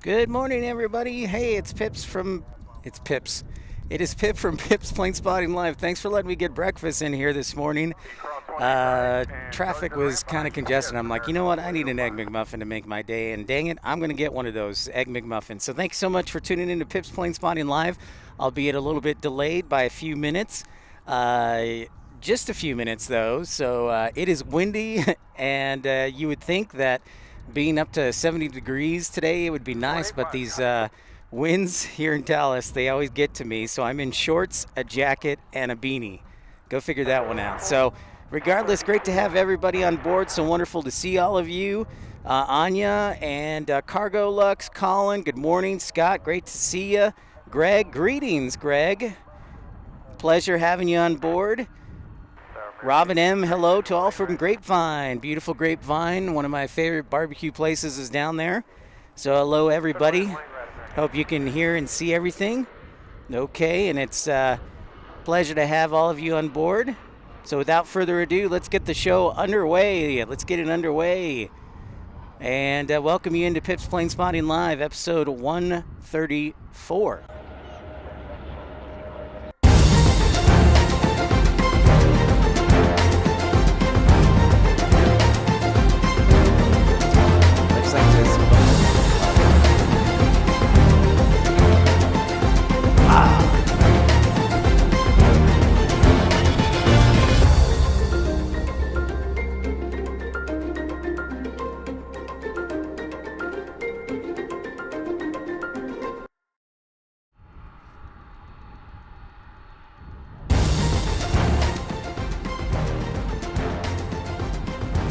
Good morning, everybody. Hey, it's Pips. It is Pip from Pips Planespotting Live. Thanks for letting me get breakfast in here this morning. Traffic was kind of congested. I'm like, you know what? I need an Egg McMuffin to make my day, and dang it, I'm going to get one of those Egg McMuffins. So thanks so much for tuning in to Pips Planespotting Live, albeit a little bit delayed by a few minutes. Just a few minutes, though. So it is windy, and you would think that being up to 70 degrees today, it would be nice, but these winds here in Dallas, they always get to me. So I'm in shorts, a jacket, and a beanie. Go figure that one out. So regardless, great to have everybody on board. So wonderful to see all of you. Anya and Cargo Lux, Collin, good morning. Scott, great to see you. Greg, greetings, Greg. Pleasure having you on board. Robin M., hello to all from Grapevine. Beautiful Grapevine. One of my favorite barbecue places is down there. So hello, everybody. Hope you can hear and see everything. Okay, and it's a pleasure to have all of you on board. So without further ado, let's get the show underway. Let's get it underway. And welcome you into Pips Planespotting Live, episode 134.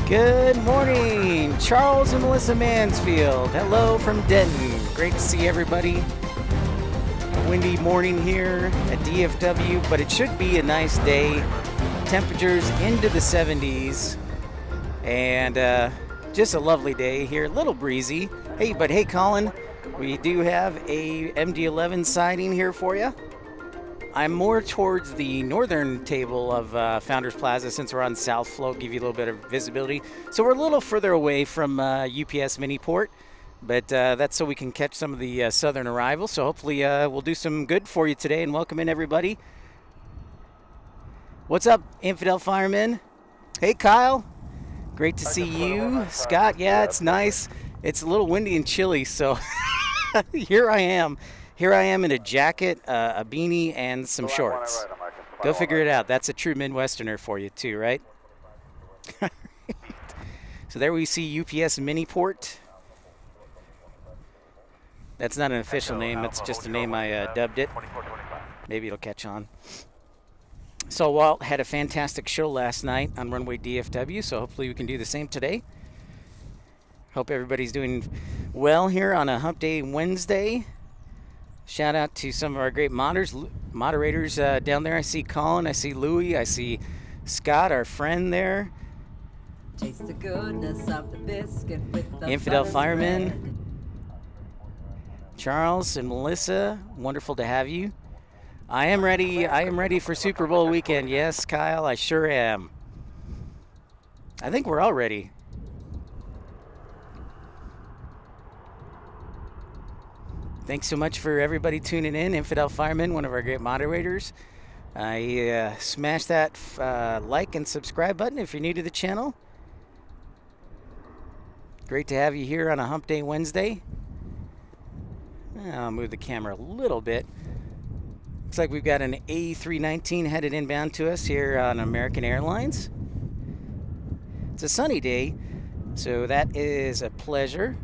Good morning, Charles and Melissa Mansfield. Hello from Denton. Great to see everybody. A windy morning here at DFW, but it should be a nice day. Temperatures into the 70s, and just a lovely day here. A little breezy. Hey, but hey, Collin, we do have a MD-11 sighting here for you. I'm more towards the northern table of Founders Plaza since we're on South Float, give you a little bit of visibility. So we're a little further away from UPS Miniport, but that's so we can catch some of the southern arrivals. So hopefully we'll do some good for you today, and welcome in everybody. What's up, Infidel Fireman? Hey, Kyle. Great to see you. Scott, yeah, it's nice. It's a little windy and chilly, so here I am. Here I am in a jacket, a beanie, and some shorts. Go figure it out. That's a true Midwesterner for you, too, right? So there we see UPS Miniport. That's not an official name. That's just a name I dubbed it. Maybe it'll catch on. So Walt had a fantastic show last night on Runway DFW, so hopefully we can do the same today. Hope everybody's doing well here on a Hump Day Wednesday. Shout out to some of our great moderators down there. I see Collin, I see Louie, I see Scott, our friend there. Taste the goodness of the biscuit with the Infidel Fireman. Charles and Melissa, wonderful to have you. I am ready for Super Bowl weekend. Yes, Kyle, I sure am. I think we're all ready. Thanks so much for everybody tuning in. Infidel Fireman, one of our great moderators. Smash that like and subscribe button if you're new to the channel. Great to have you here on a Hump Day Wednesday. I'll move the camera a little bit. Looks like we've got an A319 headed inbound to us here on American Airlines. It's a sunny day, so that is a pleasure.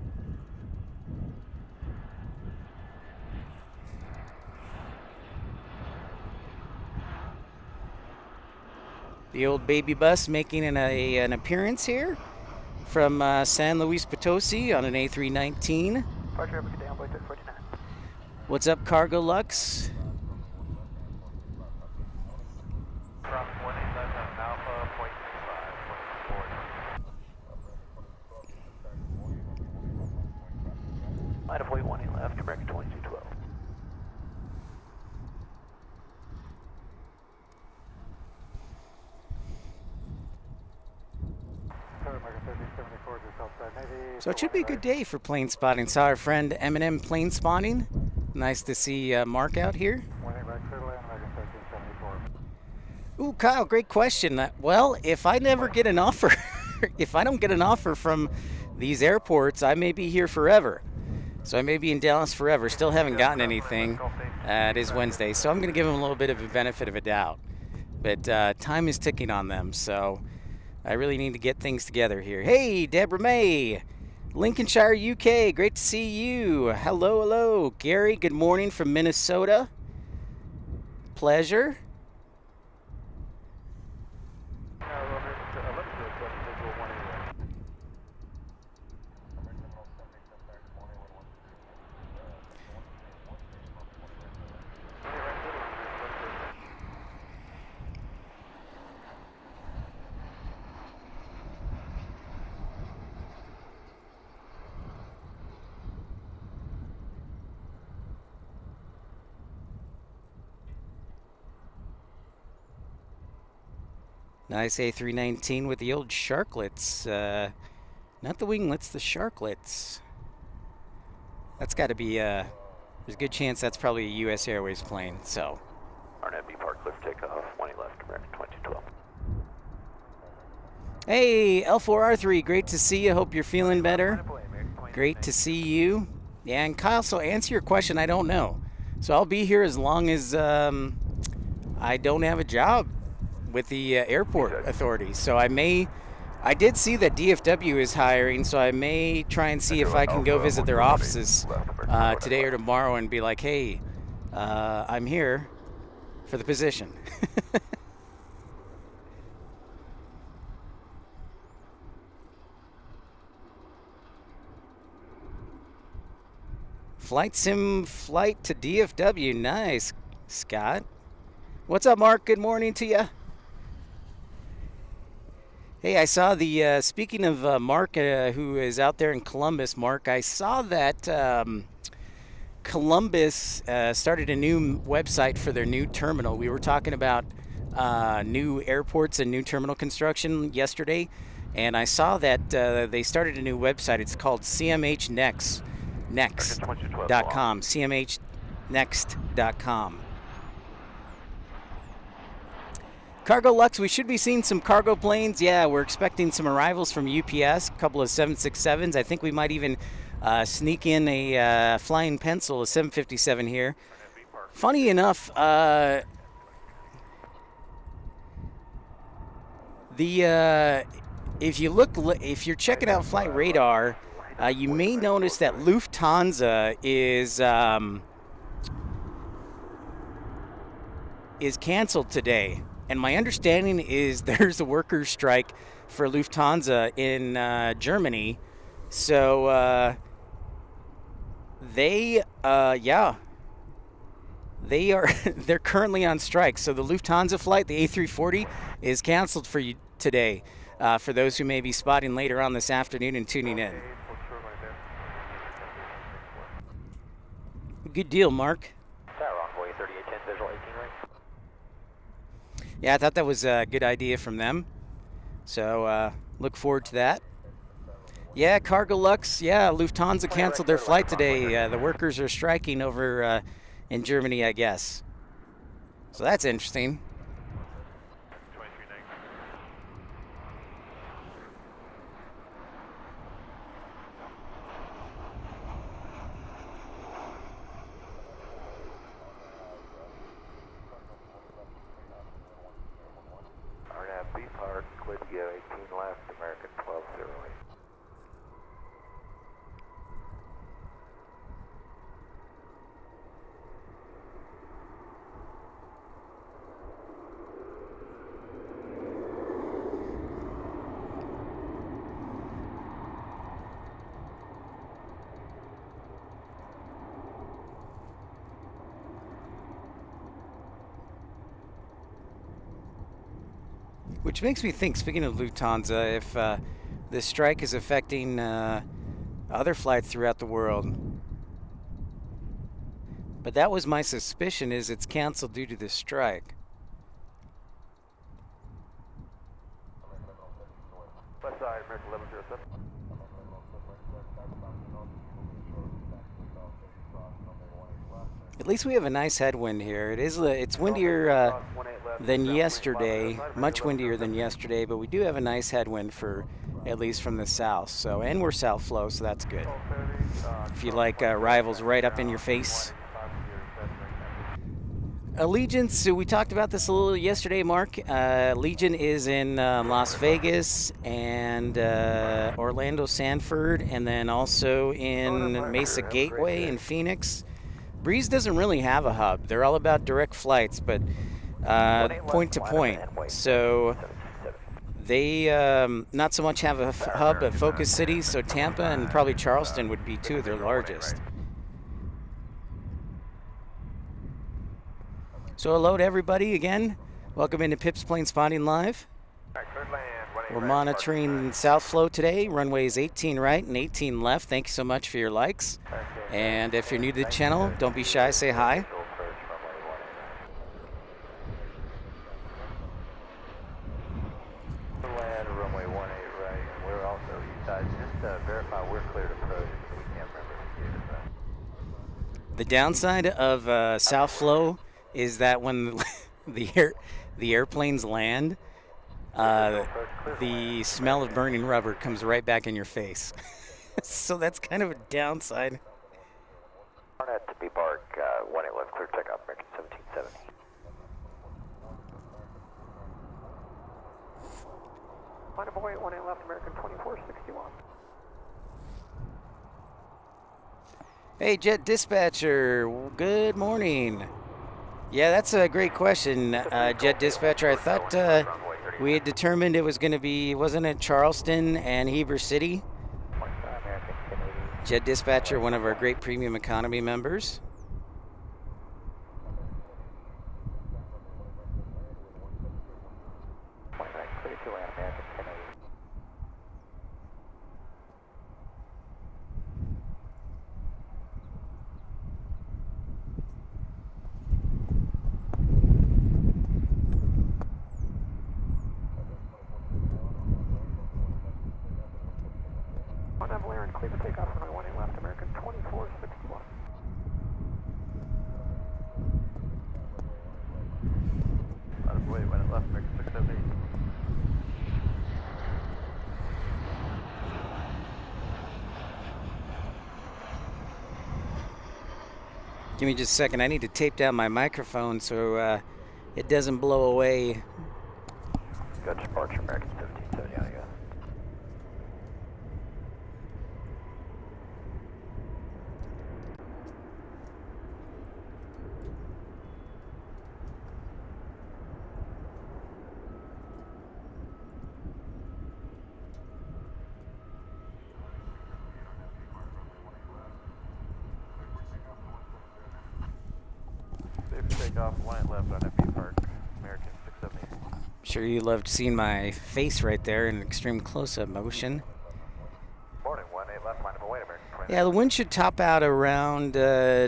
The old baby bus making an appearance here from San Luis Potosi on an A319. What's up, Cargo Lux? Line of weight 1 left, American 2212. American 1374 just outside Navy, So it should be a good day for plane spotting. Saw our friend Eminem plane spotting. Nice to see Mark out here. Ooh, Kyle, great question. Well, if I never get an offer, if I don't get an offer from these airports, I may be here forever. So I may be in Dallas forever. Still haven't gotten anything. It is Wednesday, so I'm going to give them a little bit of a benefit of a doubt. But time is ticking on them, so I really need to get things together here. Hey, Deborah May, Lincolnshire, UK. Great to see you. Hello, hello. Gary, good morning from Minnesota. Pleasure. Nice A319 with the old sharklets. Not the winglets, the sharklets. That's got to be, there's a good chance that's probably a U.S. Airways plane, so. RNB Park, lift takeoff, 20 left, American 2012. Hey, L4R3, great to see you. Hope you're feeling better. Great to see you. Yeah, and Kyle, so answer your question, I don't know. So I'll be here as long as I don't have a job with the airport authorities. So I did see that DFW is hiring, so I may try and see if I can go visit their offices today or tomorrow and be like, hey, I'm here for the position. Flight sim flight to DFW. Nice, Scott. What's up, Mark? Good morning to you. Hey, I saw the, speaking of Mark, who is out there in Columbus, Mark, I saw that Columbus started a new website for their new terminal. We were talking about new airports and new terminal construction yesterday, and I saw that they started a new website. It's called CMHnext.com, CMHnext.com. Cargo Lux, we should be seeing some cargo planes. Yeah, we're expecting some arrivals from UPS, a couple of 767s. I think we might even sneak in a flying pencil, a 757 here. Funny enough, if you're checking out Flight Radar, you may notice that Lufthansa is canceled today. And my understanding is there's a workers' strike for Lufthansa in Germany. So they're currently on strike. So the Lufthansa flight, the A340, is canceled for you today. For those who may be spotting later on this afternoon and tuning in. Good deal, Mark. Runway 3810, visual 18 right. Yeah, I thought that was a good idea from them. So look forward to that. Yeah, Cargo Lux. Yeah, Lufthansa canceled their flight today. The workers are striking over in Germany, I guess. So that's interesting. RNB Park, clear to go 18 left, American 1208. Which makes me think, speaking of Lufthansa, if this strike is affecting other flights throughout the world. But that was my suspicion, is it's canceled due to this strike. West side, American 1107. At least we have a nice headwind here. It's windier than yesterday, much windier than yesterday, but we do have a nice headwind for at least from the south. So, and we're south flow, so that's good. If you like rivals right up in your face. Allegiance, so we talked about this a little yesterday, Mark. Allegiant is in Las Vegas and Orlando Sanford, and then also in Mesa Gateway in Phoenix. Breeze doesn't really have a hub. They're all about direct flights, but point to point. So they not so much have a hub at focus cities, so Tampa and probably Charleston would be two of their largest. So hello to everybody again. Welcome into Pips Planespotting Live. We're monitoring South Flow today. Runway is 18 right and 18 left. Thank you so much for your likes. And if you're new to the channel, don't be shy, say hi. Runway 18 right, and we're also east side. Just verify we're clear to approach, so we can't remember the downside of South Flow is that when the airplanes land, the smell of burning rubber comes right back in your face. So that's kind of a downside. Barnett to B Park, 18 left, clear takeoff, American 1770. Line of 18 left, American 2461. Hey, Jet Dispatcher, good morning. Yeah, that's a great question, Jet Dispatcher. I thought we had determined it was going to be, wasn't it Charleston and Heber City? Jet Dispatcher, one of our great premium economy members. Give me just a second. I need to tape down my microphone so it doesn't blow away. Good departure, American 1770, I guess. Takeoff, line left on FB Park, American 670. Sure you loved seeing my face right there in extreme close-up motion. Morning, 18 left, line of away, American 20. Yeah, the wind should top out around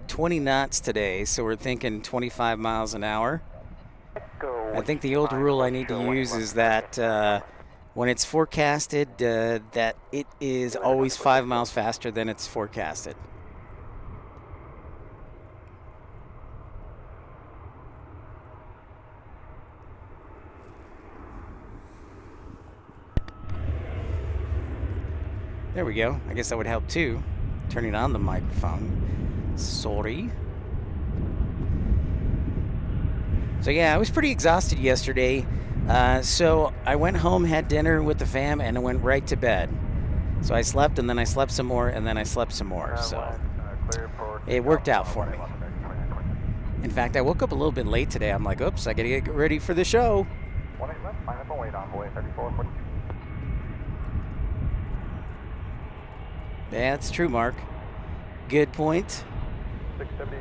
20 knots today, so we're thinking 25 miles an hour. I think the old rule I need to use is that when it's forecasted, that it is always 5 miles faster than it's forecasted. There we go. I guess that would help too. Turning on the microphone. Sorry. So yeah, I was pretty exhausted yesterday. So I went home, had dinner with the fam, and I went right to bed. So I slept, and then I slept some more, and then I slept some more. So it worked out for me. In fact, I woke up a little bit late today. I'm like, oops, I gotta get ready for the show. 18 left, line up and wait on boy 3442. Yeah, that's true, Mark. Good point. 670.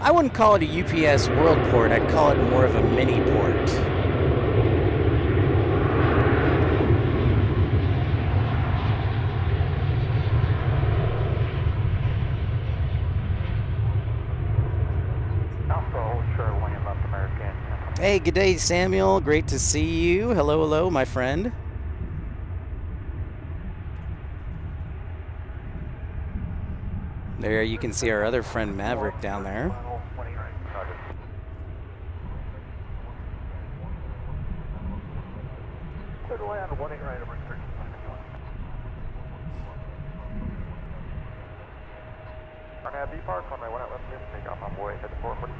I wouldn't call it a UPS world port. I'd call it more of a mini port. Hey, good day, Samuel. Great to see you. Hello, hello, my friend. There you can see our other friend Maverick down there. Clear to land, 18 right over 30. Arnab, B Park, runway 18 left, take off on boy, head to 440.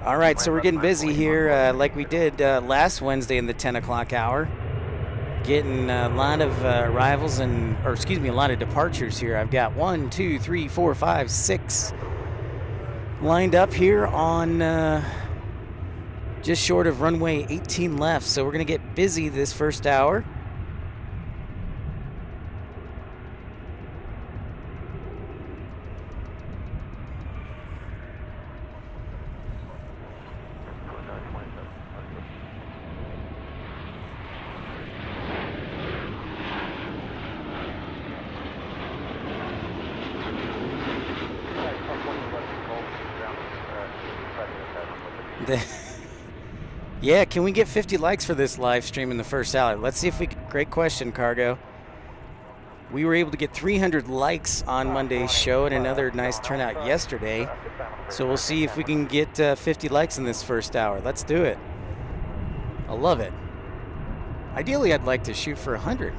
All right, so we're getting busy here like we did last Wednesday in the 10 o'clock hour. Getting a lot of arrivals a lot of departures here. I've got 1, 2, 3, 4, 5, 6 lined up here on just short of runway 18 left. So we're going to get busy this first hour. Yeah, can we get 50 likes for this live stream in the first hour? Let's see if we can. Great question, Cargo. We were able to get 300 likes on Monday's show and another nice turnout yesterday. So we'll see if we can get 50 likes in this first hour. Let's do it. I love it. Ideally, I'd like to shoot for 100.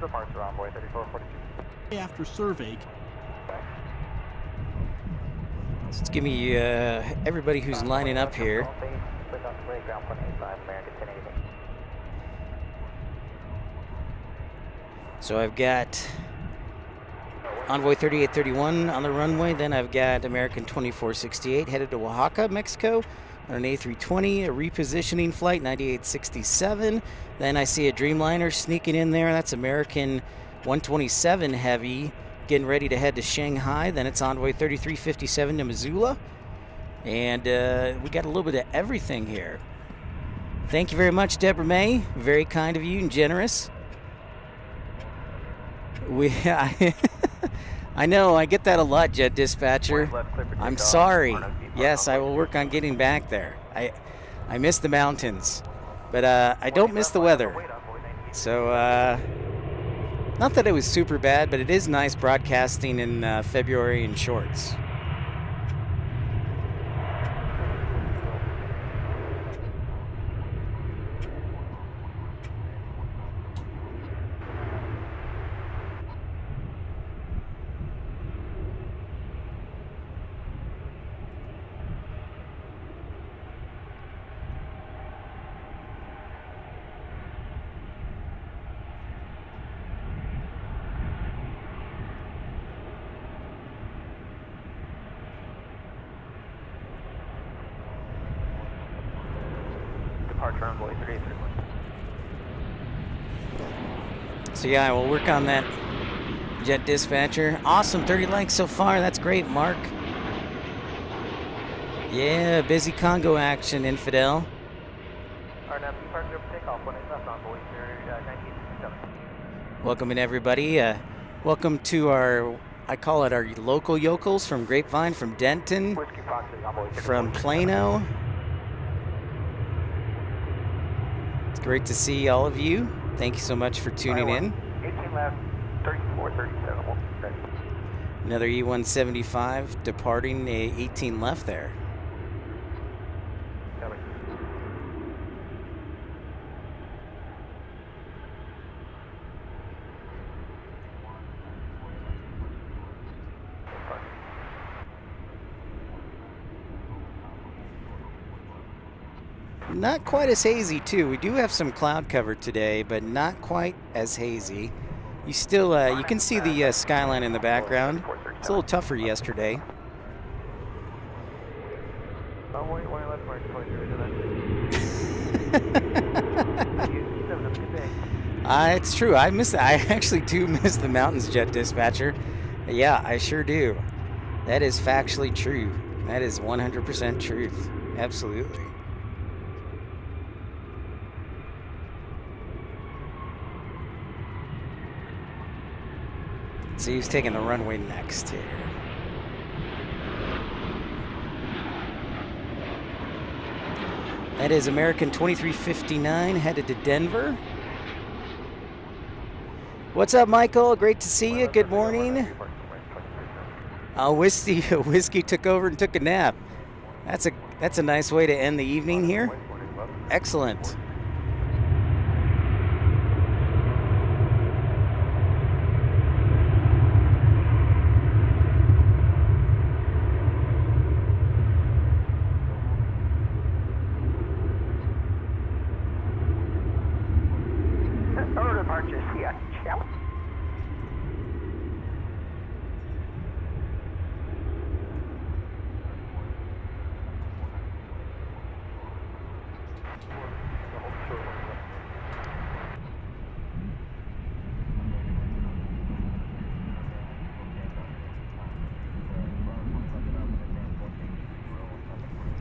Departure on boy 3442. After survey. Let's give me everybody who's lining up here. So I've got Envoy 3831 on the runway. Then I've got American 2468 headed to Oaxaca, Mexico on an A320, a repositioning flight 9867. Then I see a Dreamliner sneaking in there. That's American 127 heavy getting ready to head to Shanghai. Then it's Envoy 3357 to Missoula. And we got a little bit of everything here. Thank you very much, Deborah May. Very kind of you and generous. I know, I get that a lot, Jet Dispatcher. I'm sorry. Yes, I will work on getting back there. I miss the mountains, but I don't miss the weather. So, not that it was super bad, but it is nice broadcasting in February in shorts. So yeah, we'll work on that, Jet Dispatcher. Awesome, 30 likes so far. That's great, Mark. Yeah, busy Congo action, Infidel. Welcome in, everybody. Welcome to our, I call it our local yokels from Grapevine, from Denton, from Plano. It's great to see all of you. Thank you so much for tuning in. 18 left, 3437. Another E175 departing, 18 left there. Not quite as hazy, too. We do have some cloud cover today, but not quite as hazy. You still, you can see the skyline in the background. It's a little tougher yesterday. It's true. I actually do miss the mountains, Jet Dispatcher. Yeah, I sure do. That is factually true. That is 100% truth. Absolutely. Let's see who's taking the runway next here. That is American 2359 headed to Denver. What's up, Michael? Great to see you. Good morning. Whiskey took over and took a nap. That's a nice way to end the evening here. Excellent.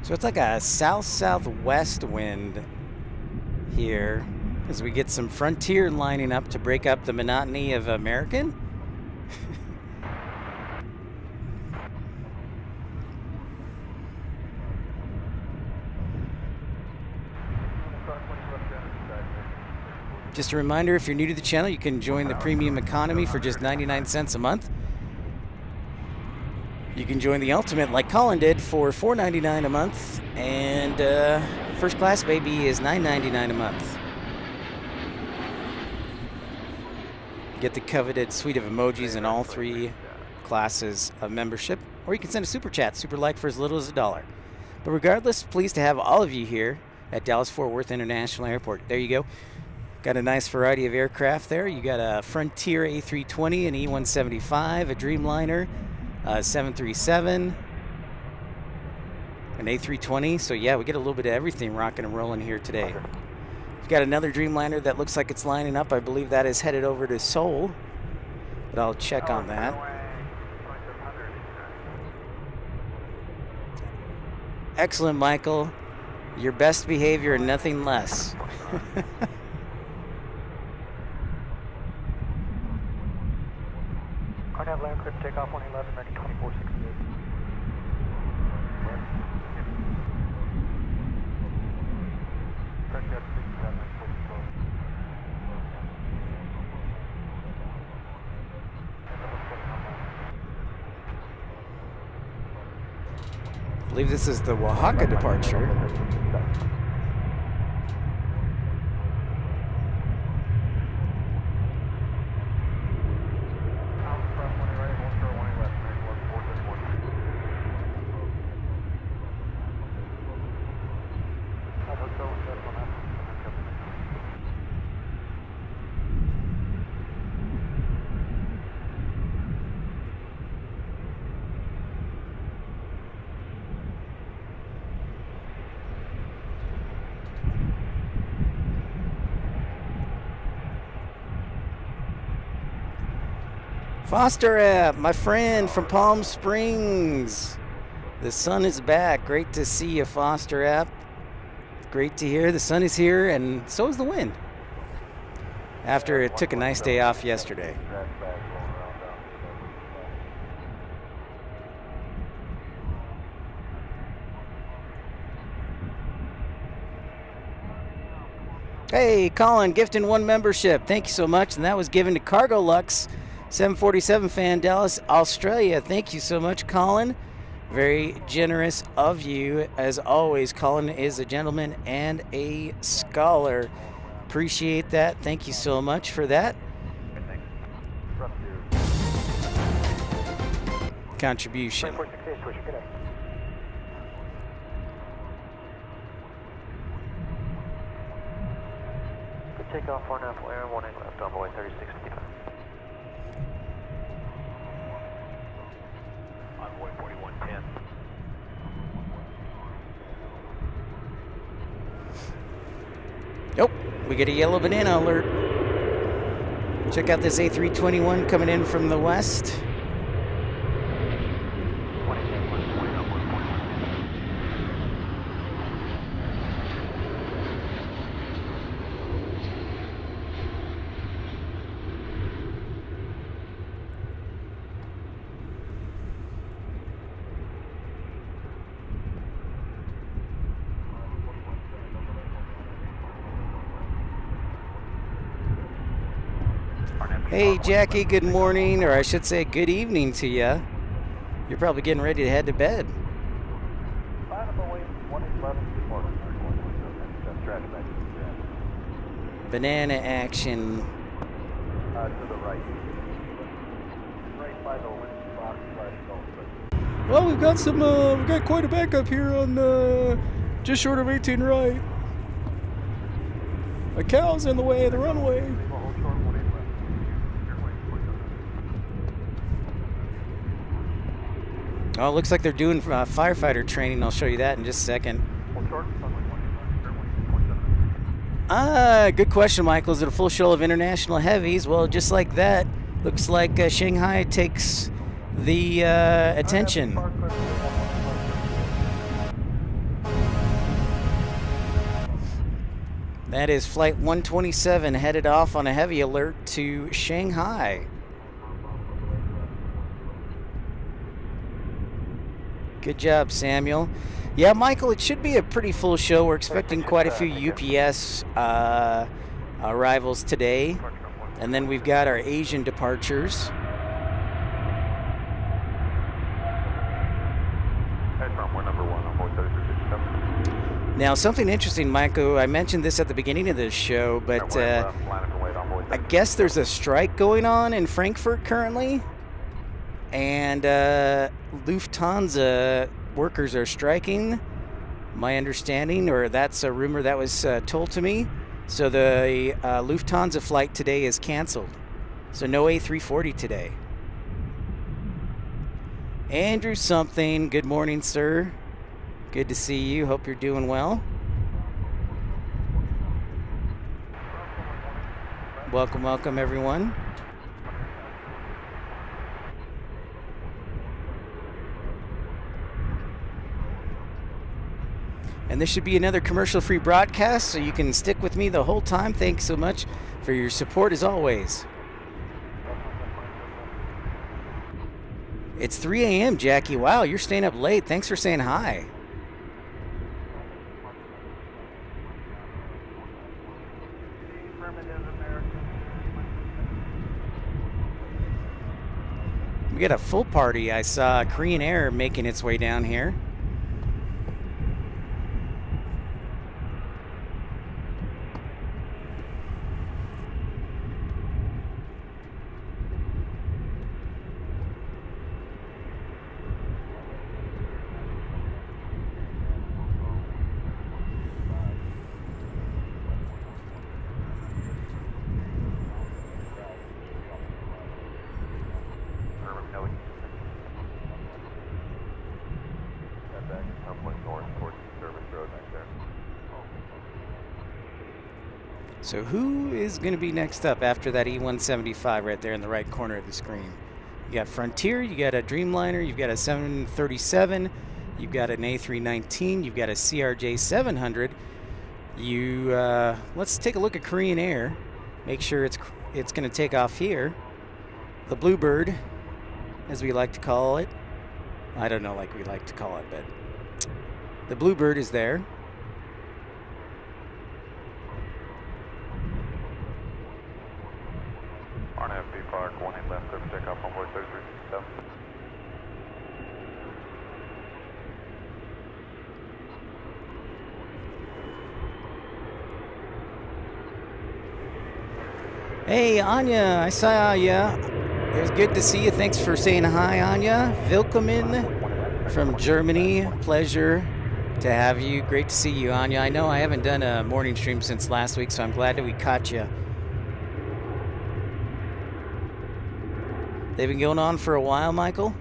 So it's like a south-southwest wind here as we get some Frontier lining up to break up the monotony of American. Just a reminder, if you're new to the channel, you can join the premium economy for just 99 cents a month. You can join the ultimate like Collin did for $4.99 a month, and first class baby is $9.99 a month. Get the coveted suite of emojis in all 3 classes of membership, or you can send a super chat, super like for as little as $1. But regardless, pleased to have all of you here at Dallas-Fort Worth International Airport. There you go. Got a nice variety of aircraft there. You got a Frontier A320, an E175, a Dreamliner, 737, an A320. So yeah, we get a little bit of everything rocking and rolling here today. We've got another Dreamliner that looks like it's lining up. I believe that is headed over to Seoul, but I'll check on that. Excellent, Michael. Your best behavior and nothing less. Have land clear takeoff 111, American 2468. I believe this is the Oaxaca departure. Foster app, my friend from Palm Springs. The sun is back. Great to see you, Foster app. Great to hear. The sun is here, and so is the wind. After it took a nice day off yesterday. Hey, Collin, gifting 1 membership. Thank you so much. And that was given to Cargo Lux, 747 fan, Dallas, Australia. Thank you so much, Collin. Very generous of you. As always, Collin is a gentleman and a scholar. Appreciate that. Thank you so much for that contribution. Takeoff 49 air, 18 left, envoy 3655. Envoy 4110. Nope, we get a yellow banana alert. Check out this A321 coming in from the west. Hey, Jackie, good morning, or I should say good evening to you. You're probably getting ready to head to bed. Banana action. To the right. Right by the winning box /Golf. Well, we've got quite a backup here on just short of 18 right. A cow's in the way of the runway. Oh, it looks like they're doing firefighter training. I'll show you that in just a second. Good question, Michael. Is it a full show of international heavies? Well, just like that, looks like Shanghai takes the attention. That is Flight 127 headed off on a heavy alert to Shanghai. Good job, Samuel. Yeah, Michael, it should be a pretty full show. We're expecting quite a few UPS arrivals today. And then we've got our Asian departures. Now, something interesting, Michael, I mentioned this at the beginning of this show, but I guess there's a strike going on in Frankfurt currently. And Lufthansa workers are striking, my understanding, or that's a rumor that was told to me. So the Lufthansa flight today is canceled. So no A340 today. Andrew something, good morning, sir. Good to see you. Hope you're doing well. Welcome, welcome, everyone. And this should be another commercial-free broadcast, so you can stick with me the whole time. Thanks so much for your support, as always. It's 3 a.m., Jackie. Wow, you're staying up late. Thanks for saying hi. We got a full party. I saw Korean Air making its way down here. So who is going to be next up after that E175 right there in the right corner of the screen? You got Frontier, you got a Dreamliner, you've got a 737, you've got an A319, you've got a CRJ 700. Let's take a look at Korean Air. Make sure it's going to take off here. The Bluebird, as we like to call it. I don't know like we like to call it, but the Bluebird is there. RNFB Park, 18 left, clear for takeoff on board 3367. Hey, Anya, I saw ya. It was good to see you. Thanks for saying hi, Anya. Willkommen from Germany. Pleasure to have you. Great to see you, Anya. I know I haven't done a morning stream since last week, so I'm glad that we caught you. They've been going on for a while, Michael.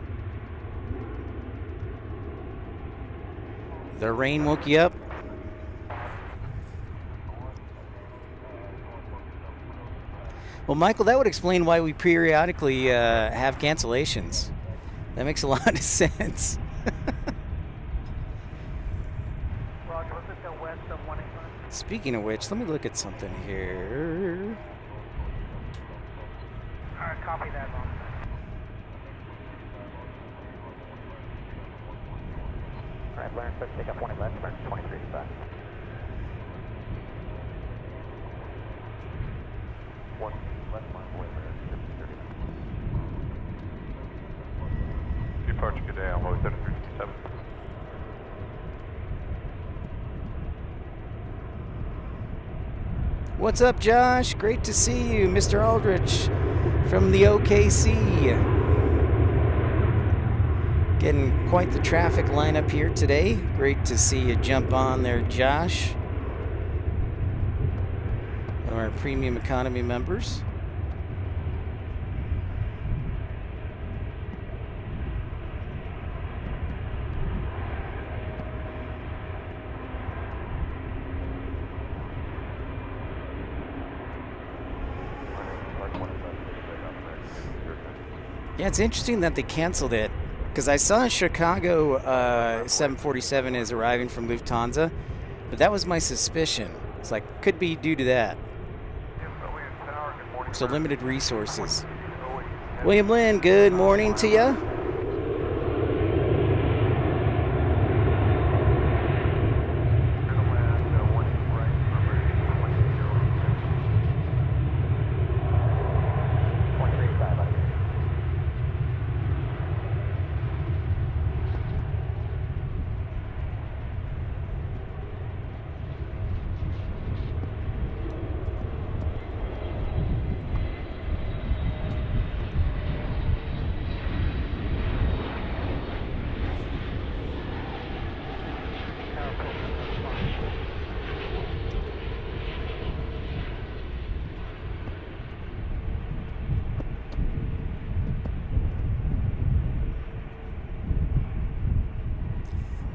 The rain woke you up. Well, Michael, that would explain why we periodically have cancellations. That makes a lot of sense. Speaking of which, let me look at something here. All right, copy that, Ron. All right, Blair, take up 20 left, turn 2385. One left line, boy, departure, good day, on Low 7357. What's up, Josh? Great to see you, Mr. Aldrich from the OKC. Getting quite the traffic lineup here today. Great to see you jump on there, Josh. One of our premium economy members. Yeah, it's interesting that they canceled it, because I saw Chicago 747 is arriving from Lufthansa, but that was my suspicion. It's like, could be due to that. So limited resources. William Lynn, good morning to you.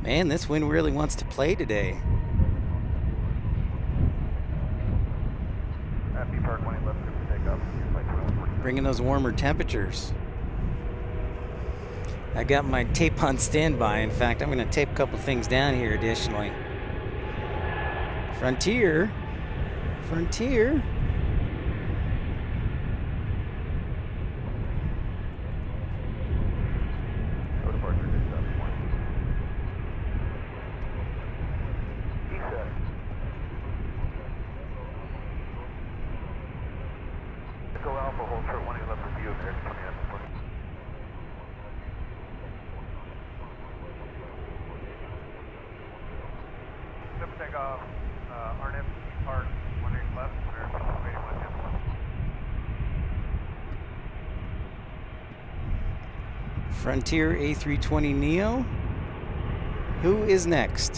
Man, this wind really wants to play today. Bringing those warmer temperatures. I got my tape on standby. In fact, I'm going to tape a couple things down here additionally. Frontier. Frontier A320neo. Who is next?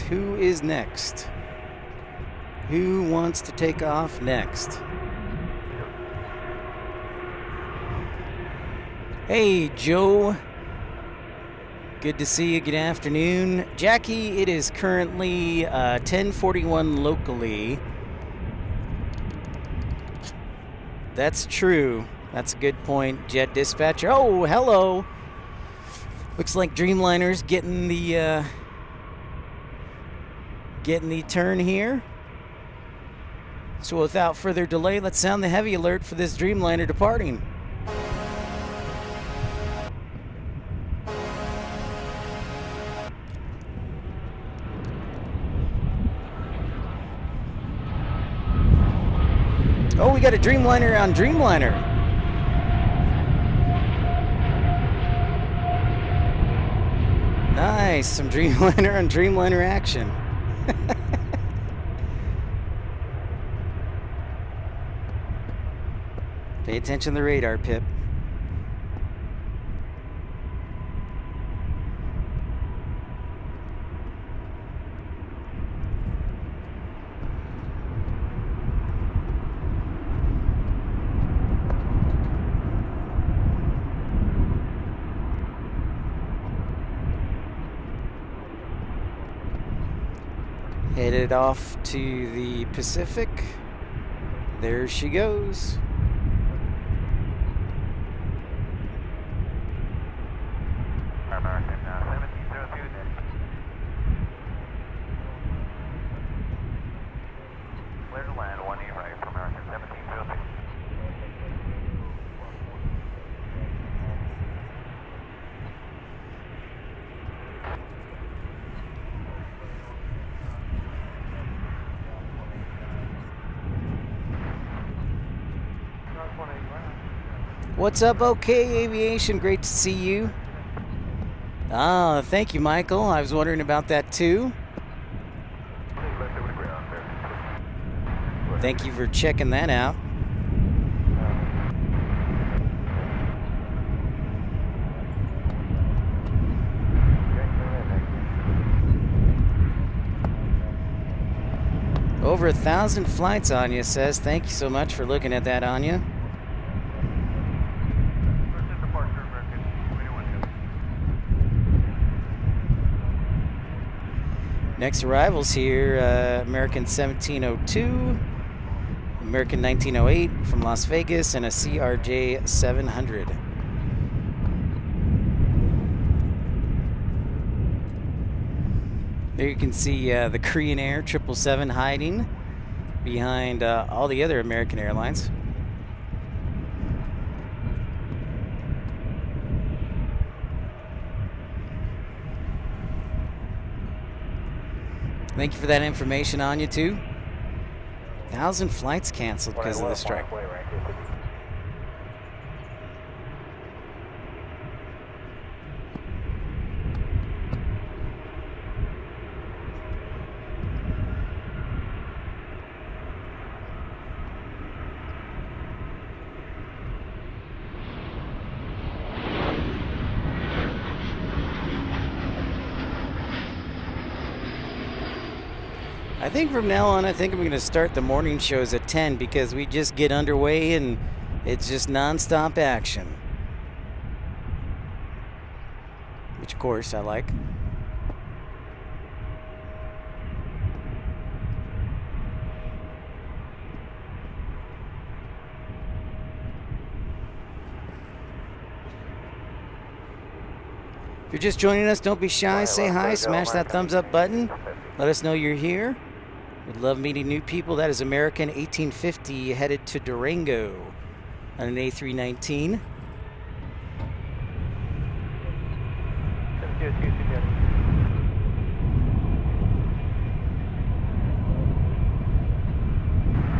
Who wants to take off next? Hey, Joe. Good to see you. Good afternoon. Jackie, it is currently 10:41 locally. That's true. That's a good point, Jet Dispatcher. Oh, hello. Looks like Dreamliner's getting the turn here. So without further delay, let's sound the heavy alert for this Dreamliner departing. Oh, we got a Dreamliner on Dreamliner. Nice, some Dreamliner on Dreamliner action. Pay attention to the radar, Pip. Headed off to the Pacific. There she goes. Clear to land, 18 right for American 1702. What's up, OK Aviation? Great to see you. Ah, thank you, Michael. I was wondering about that too. Thank you for checking that out. Over 1,000 flights, Anya says. Thank you so much for looking at that, Anya. Next arrivals here, American 1702, American 1908 from Las Vegas, and a CRJ 700. There you can see the Korean Air 777 hiding behind all the other American airlines. Thank you for that information, Anya, too. 1,000 flights canceled because of the strike. I think from now on, I think I'm going to start the morning shows at 10 because we just get underway and it's just nonstop action. Which, of course, I like. If you're just joining us, don't be shy. Say hi, smash that thumbs up button. Let us know you're here. We'd love meeting new people. That is American 1850 headed to Durango on an A319.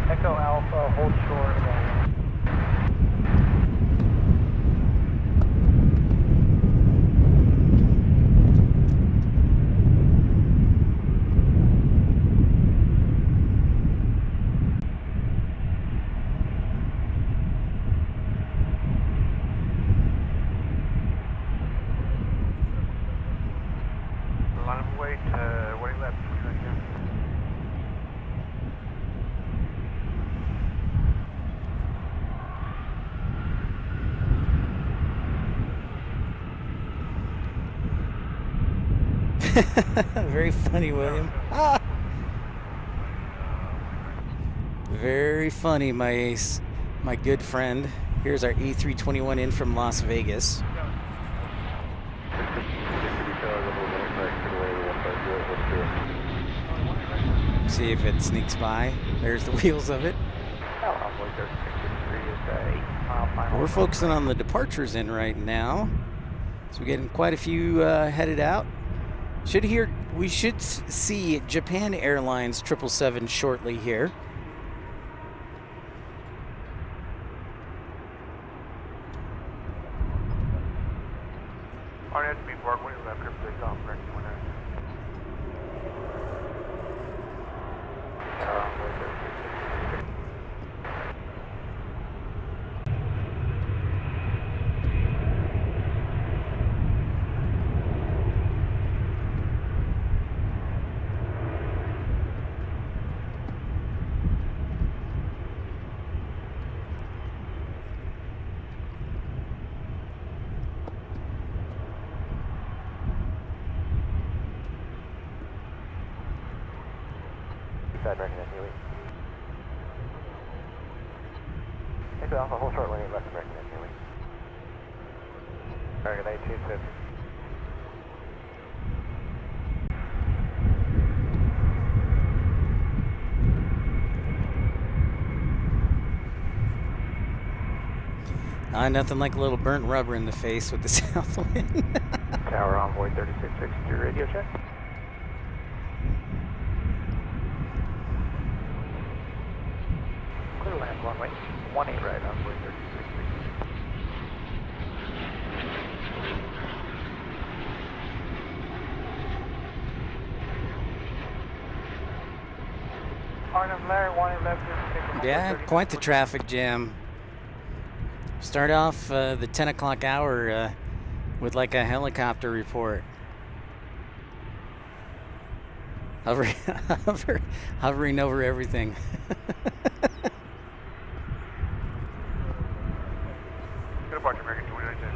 Echo Alpha, hold short. Very funny, William. Ah. Very funny, my ace, my good friend. Here's our E321 in from Las Vegas. See if it sneaks by. There's the wheels of it. We're focusing on the departures in right now. So we're getting quite a few headed out. We should see Japan Airlines 777 shortly here. Recognize Neely. Echo Alpha, hold short landing left of recognize Neely. Target 1850. Nothing like a little burnt rubber in the face with the south wind. Tower Envoy 3660, radio check. Clear land runway 18 right, Envoy 3660. Yeah, quite the traffic jam. Start off the 10 o'clock hour with like a helicopter report. Hovering over everything. Good departure, American 2910.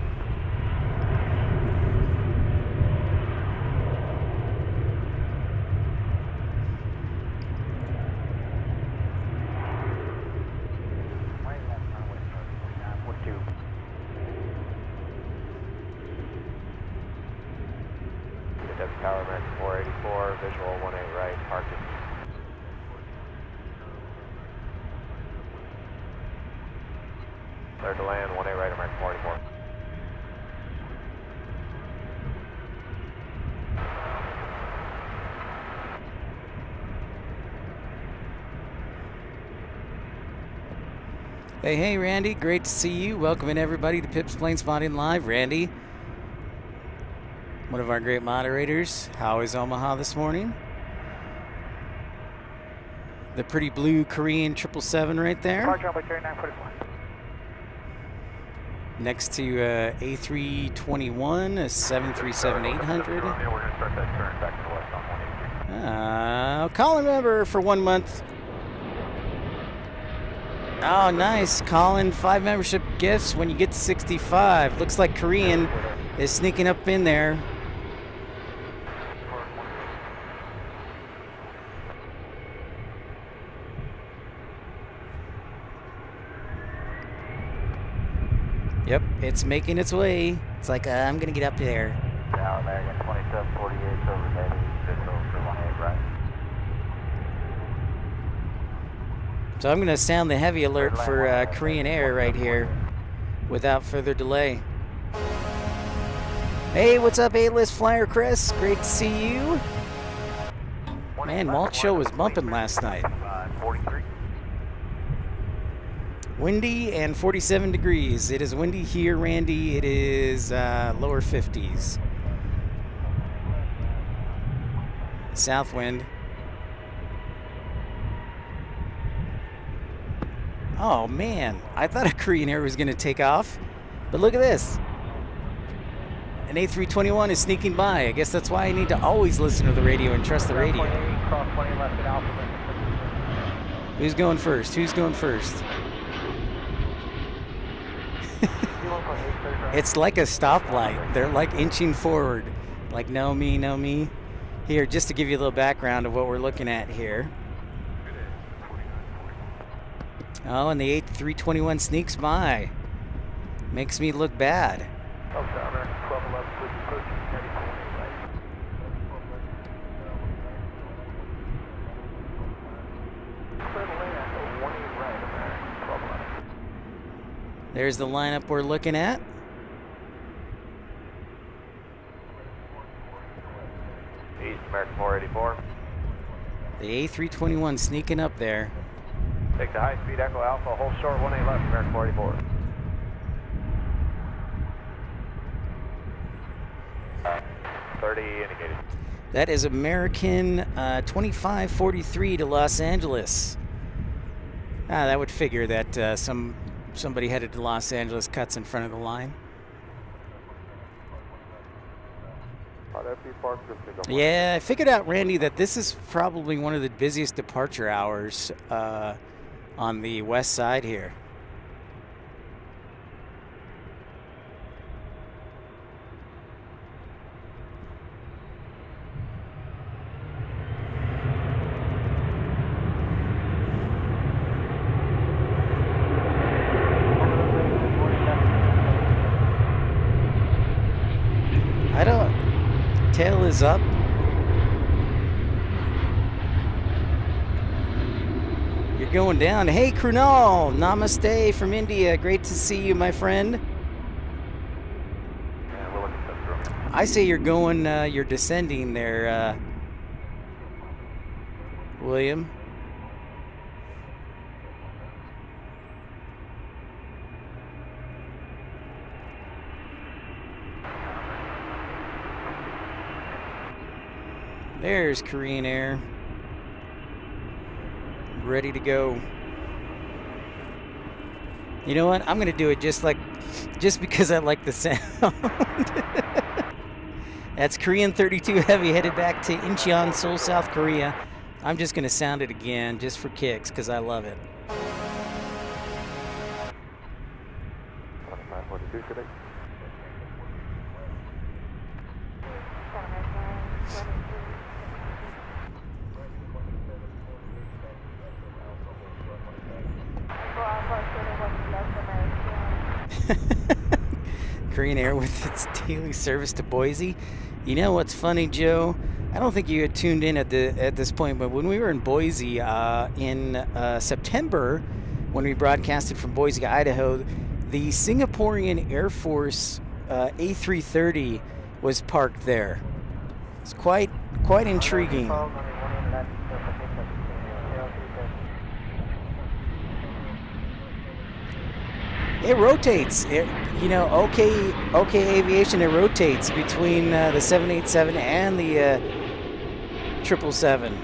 DFW Tower, American 484, visual 18 right, parking. Clear to land, 18 right, American 484. Hey, Randy, great to see you. Welcoming everybody to Pip's Planespotting Live. Randy, one of our great moderators. How is Omaha this morning? The pretty blue Korean 777 right there. Next to A321, a 737-800. We're going to start that turn back to the west on 183. Collin member for 1 month. Oh, nice. Collin, 5 membership gifts when you get to 65. Looks like Korean is sneaking up in there. Yep, it's making its way. It's like, I'm going to get up there. Tower, American 2748, over heavy, visual for 18 right. So I'm going to sound the heavy alert for Korean Air right here without further delay. Hey, what's up, A-list flyer Chris? Great to see you. Man, Malt Show was bumping last night. 43. Windy and 47 degrees. It is windy here, Randy. It is lower 50s. South wind. Oh man, I thought a Korean Air was going to take off, but look at this. An A321 is sneaking by. I guess that's why I need to always listen to the radio and trust the radio. Who's going first? Who's going first? It's like a stoplight. They're like inching forward. Like, no me, no me. Here, just to give you a little background of what we're looking at here. Oh, and the A321 sneaks by. Makes me look bad. There's the lineup we're looking at. East American 484. The A321 sneaking up there. Take the high-speed Echo Alpha, hold short 18 left, American 484. Uh, 30 indicated. That is American 2543 to Los Angeles. That would figure that somebody headed to Los Angeles cuts in front of the line. Yeah, I figured out, Randy, that this is probably one of the busiest departure hours on the west side here. Tail is up. You're going down. Hey, Krunal, namaste from India. Great to see you, my friend. I say you're going, you're descending there, William. There's Korean Air. ready to go. You know what? I'm going to do it just because I like the sound. That's Korean 32 Heavy headed back to Incheon, Seoul, South Korea. I'm just going to sound it again just for kicks because I love it. 2542 today. Korean Air with its daily service to Boise. You know what's funny, Joe? I don't think you had tuned in at this point, but when we were in Boise in September, when we broadcasted from Boise, Idaho, the Singaporean Air Force A330 was parked there. It's quite intriguing. It rotates. OK Aviation, it rotates between the 787 and the 777.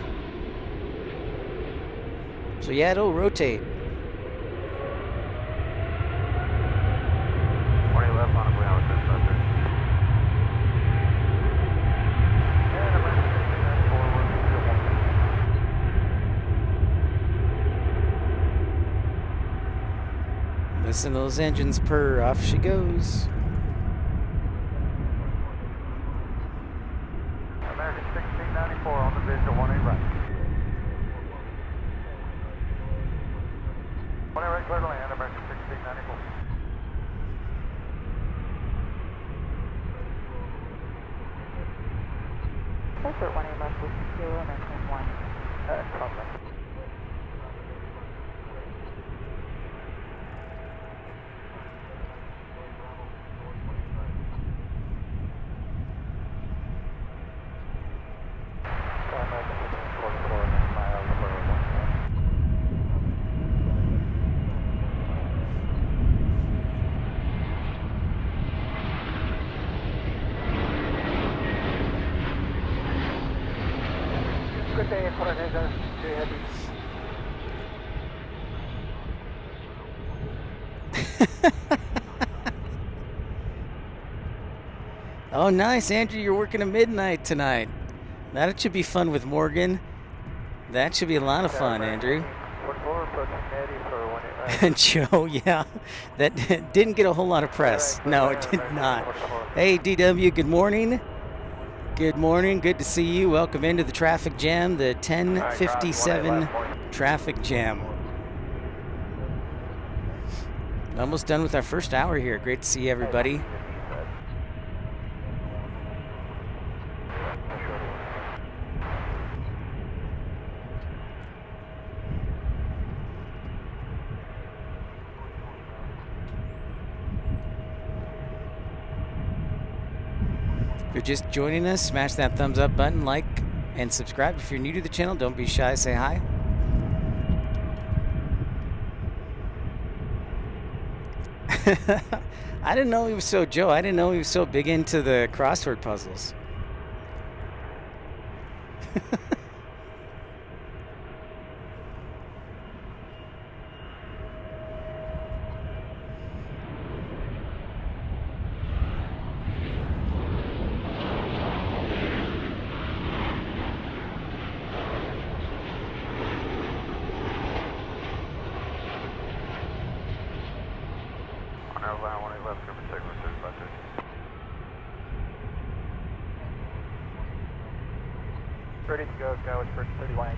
So yeah, it'll rotate. 20 left on a ground with dispatcher. And emergency 294, Listen to those engines purr. Off she goes. American 1694 on the visual, 18 right. 20 right, clear to land, American 1694. Center 18 left with 0, American 1. Contact. Good day, Coronado, too heavy. Oh, nice, Andrew. You're working at midnight tonight. That should be fun with Morgan. That should be a lot of fun, Andrew. And Joe, yeah, that didn't get a whole lot of press. No, it did not. Hey, DW, good morning. Good morning. Good to see you. Welcome into the traffic jam, the 10:57 traffic jam. Almost done with our first hour here. Great to see everybody. If you're just joining us, smash that thumbs up button, like, and subscribe. If you're new to the channel, don't be shy, say hi. I didn't know he was so, Joe, I didn't know he was so big into the crossword puzzles. Ready to go, Tower for 31.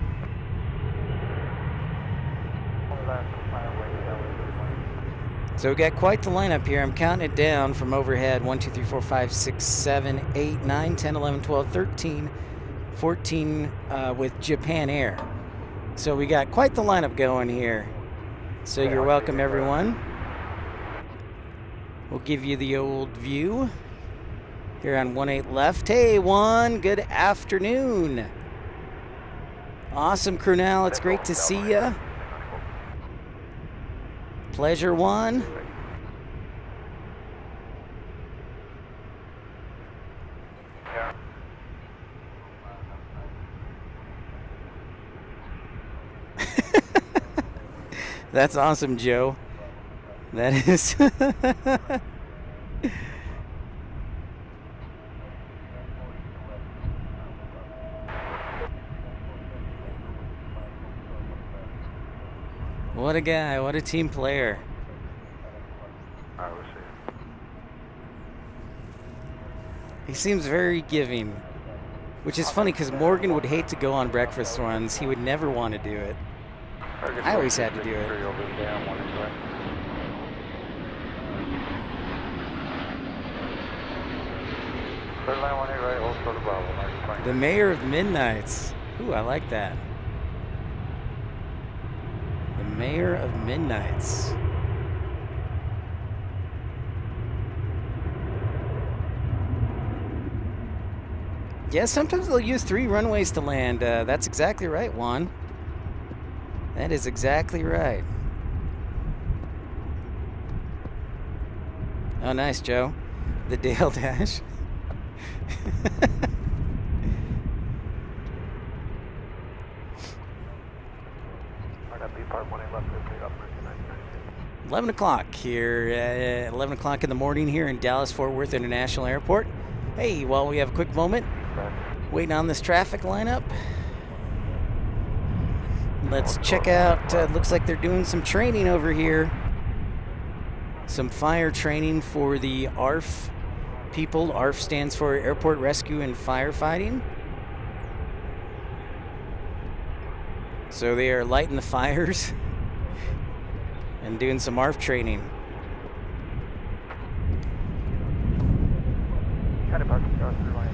So we got quite the lineup here. I'm counting it down from overhead. 1, 2, 3, 4, 5, 6, 7, 8, 9, 10, 11, 12, 13, 14 with Japan Air. So we got quite the lineup going here. So you're welcome, everyone. We'll give you the old view here on 18 left. Hey, Juan, good afternoon. Awesome, Crunel. It's great to see you. Pleasure, Juan. That's awesome, Joe. That is. What a guy. What a team player. All right, we'll see. He seems very giving, which is funny because Morgan would hate to go on breakfast runs. He would never want to do it. I always had to do it. The Mayor of Midnights. Ooh, I like that. The Mayor of Midnights. Yeah, sometimes they'll use 3 runways to land. That's exactly right, Juan. That is exactly right. Oh, nice, Joe. The Dale Dash. Park 1 left, 11 o'clock here, 11 o'clock in the morning here in Dallas-Fort Worth International Airport. Hey, well, we have a quick moment waiting on this traffic lineup. Let's check out, looks like they're doing some training over here. Some fire training for the ARF people. ARF stands for Airport Rescue and Firefighting. So they are lighting the fires and doing some ARF training. Kind of park across the line.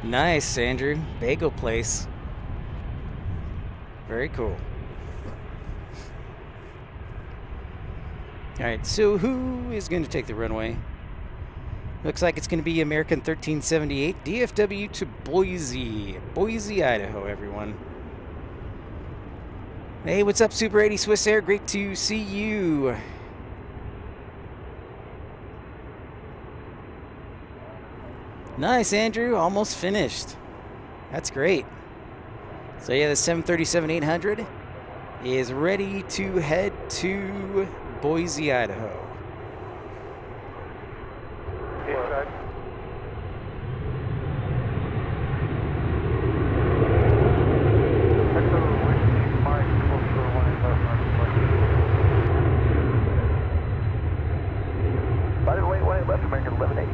Nice, Andrew. Bagel place. Very cool. All right, so who is going to take the runway? Looks like it's going to be American 1378 DFW to Boise. Boise, Idaho, everyone. Hey, what's up, Super 80 Swiss Air? Great to see you. Nice, Andrew. Almost finished. That's great. So, yeah, the 737-800 is ready to head to Boise, Idaho. By the way, left American 11-8.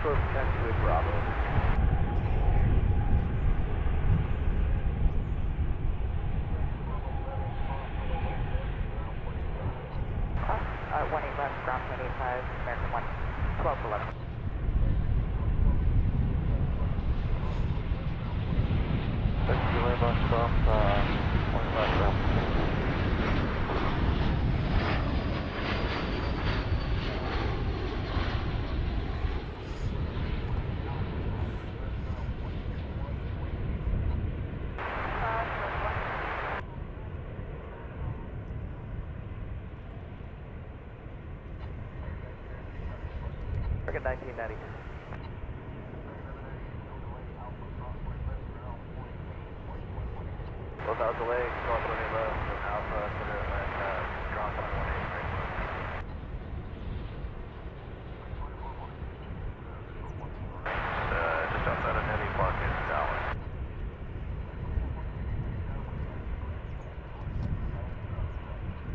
Potentially Bravo. One 8 left, ground 85, American 1, 1211. Thank you very much, from 25 ground. American 1990. Without delay, cross 1 left, and Alpha, clear, and drop on 1 just outside of Nettie Park in Dallas.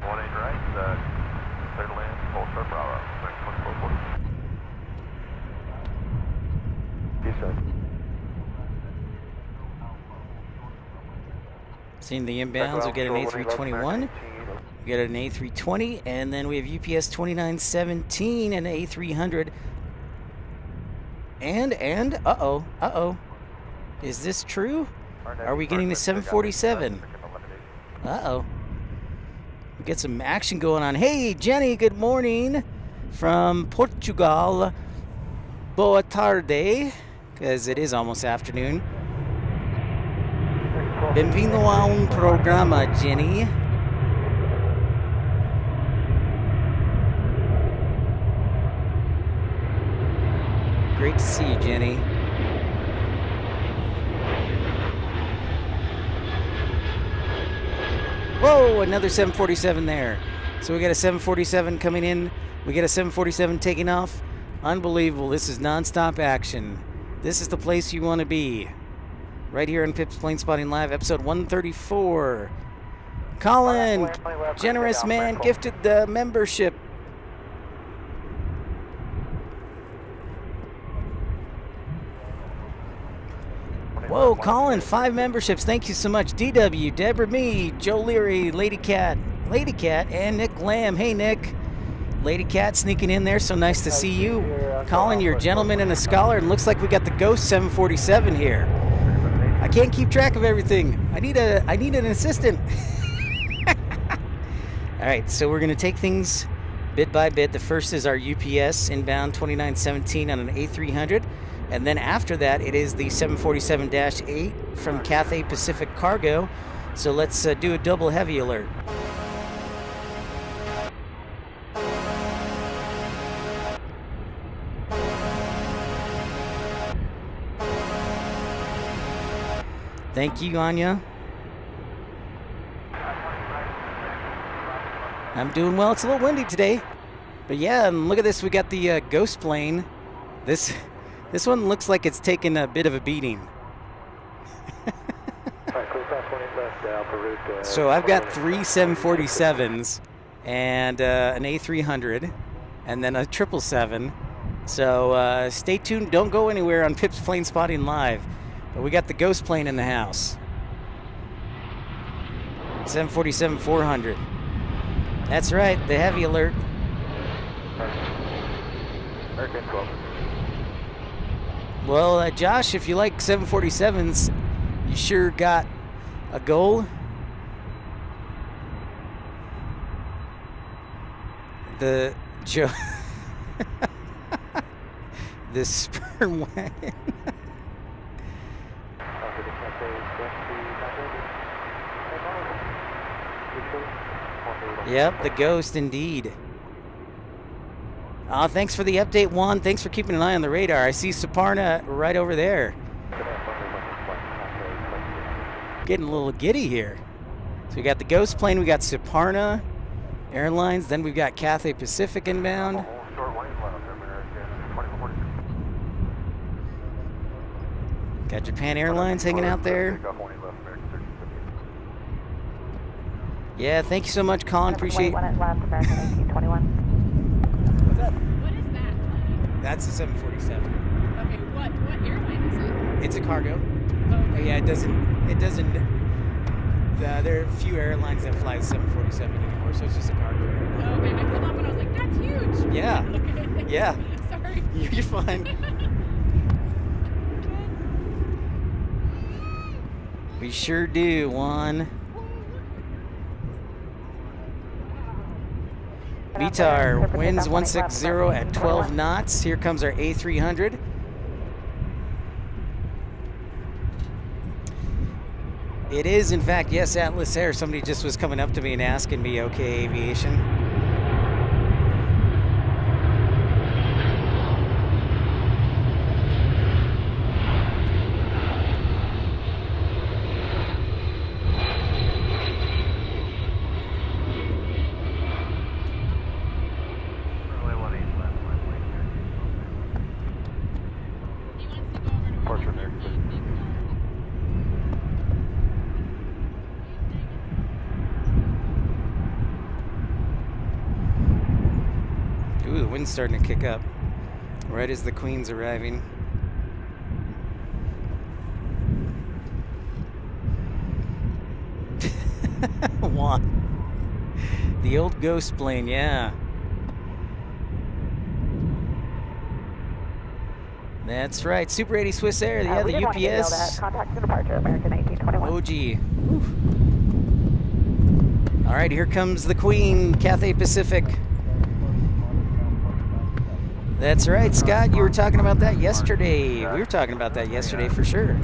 One 8 right, clear to land, full start Bravo, 2440. Yes, sir. Seeing the inbounds, we get an A321, we get an A320, and then we have UPS 2917 and an A300. And, uh-oh. Is this true? Are we getting the 747? Uh-oh. We get some action going on. Hey, Jenny, good morning from Portugal. boa tarde, because it is almost afternoon. Bem-vindo a un programa, Jenny. Great to see you, Jenny. Whoa, another 747 there. So we got a 747 coming in. We get a 747 taking off. Unbelievable. This is nonstop action. This is the place you want to be. Right here on Pip's Planespotting Live, episode 134. Collin, generous man, gifted the membership. Whoa, Collin, 5 memberships. Thank you so much. DW, Deborah Me, Joe Leary, Lady Cat, and Nick Lamb. Hey, Nick. Lady Cat sneaking in there. So nice to see you. Collin, you're a gentleman and a scholar. And looks like we got the Ghost 747 here. I can't keep track of everything. I need an assistant. All right, so we're going to take things bit by bit. The first is our UPS inbound 2917 on an A300. And then after that, it is the 747-8 from Cathay Pacific Cargo. So let's do a double heavy alert. Thank you, Anya. I'm doing well. It's a little windy today. But yeah, and look at this. We got the Ghost plane. This one looks like it's taken a bit of a beating. So I've got 3 747s and an A300 and then a 777. So stay tuned. Don't go anywhere on Pip's Planespotting Live. But we got the Ghost plane in the house. 747-400. That's right, the heavy alert. Well, Josh, if you like 747s, you sure got a goal. The sperm wagon. Yep, the Ghost indeed. Thanks for the update, Juan. Thanks for keeping an eye on the radar. I see Suparna right over there. Getting a little giddy here. So we got the Ghost plane, we got Suparna Airlines, then we've got Cathay Pacific inbound. Got Japan Airlines hanging out there. Yeah, thank you so much, Collin. Appreciate it. Last American 1821. What's up? What is that plane? That's a 747. Okay, what airline is it? It's a cargo. Okay. Yeah, it doesn't. There are a few airlines that fly the 747 anymore, so it's just a cargo airline. Okay, I pulled up and I was like, that's huge. Yeah. Okay. Yeah. Sorry. You're fine. We sure do, Juan. VTAR, winds 160 at 12 knots. Here comes our A300. It is, in fact, yes, Atlas Air. Somebody just was coming up to me and asking me, okay, Aviation. Ooh, the wind's starting to kick up right as the Queen's arriving. One. The old Ghost plane, yeah. That's right. Super 80 Swiss Air, yeah, the UPS. Contact to departure, American 1821. OG. All right, here comes the Queen, Cathay Pacific. That's right, Scott. You were talking about that yesterday. We were talking about that yesterday for sure.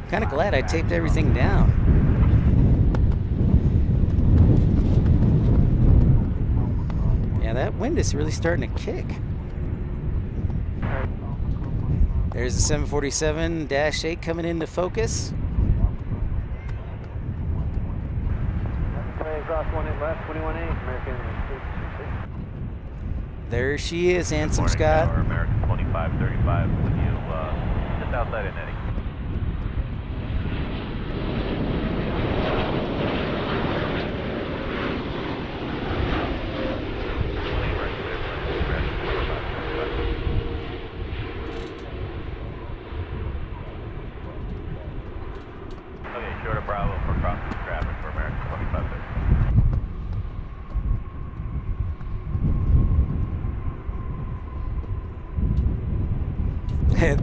Kind of glad I taped everything down. Yeah, that wind is really starting to kick. There's the 747-8 coming into focus. Cross 18 left, 21A, American. There she is, handsome Morning, Scott. Tower, American 2535 with you just outside of Nettie. Okay, short of Bravo for crossing traffic for American 2530.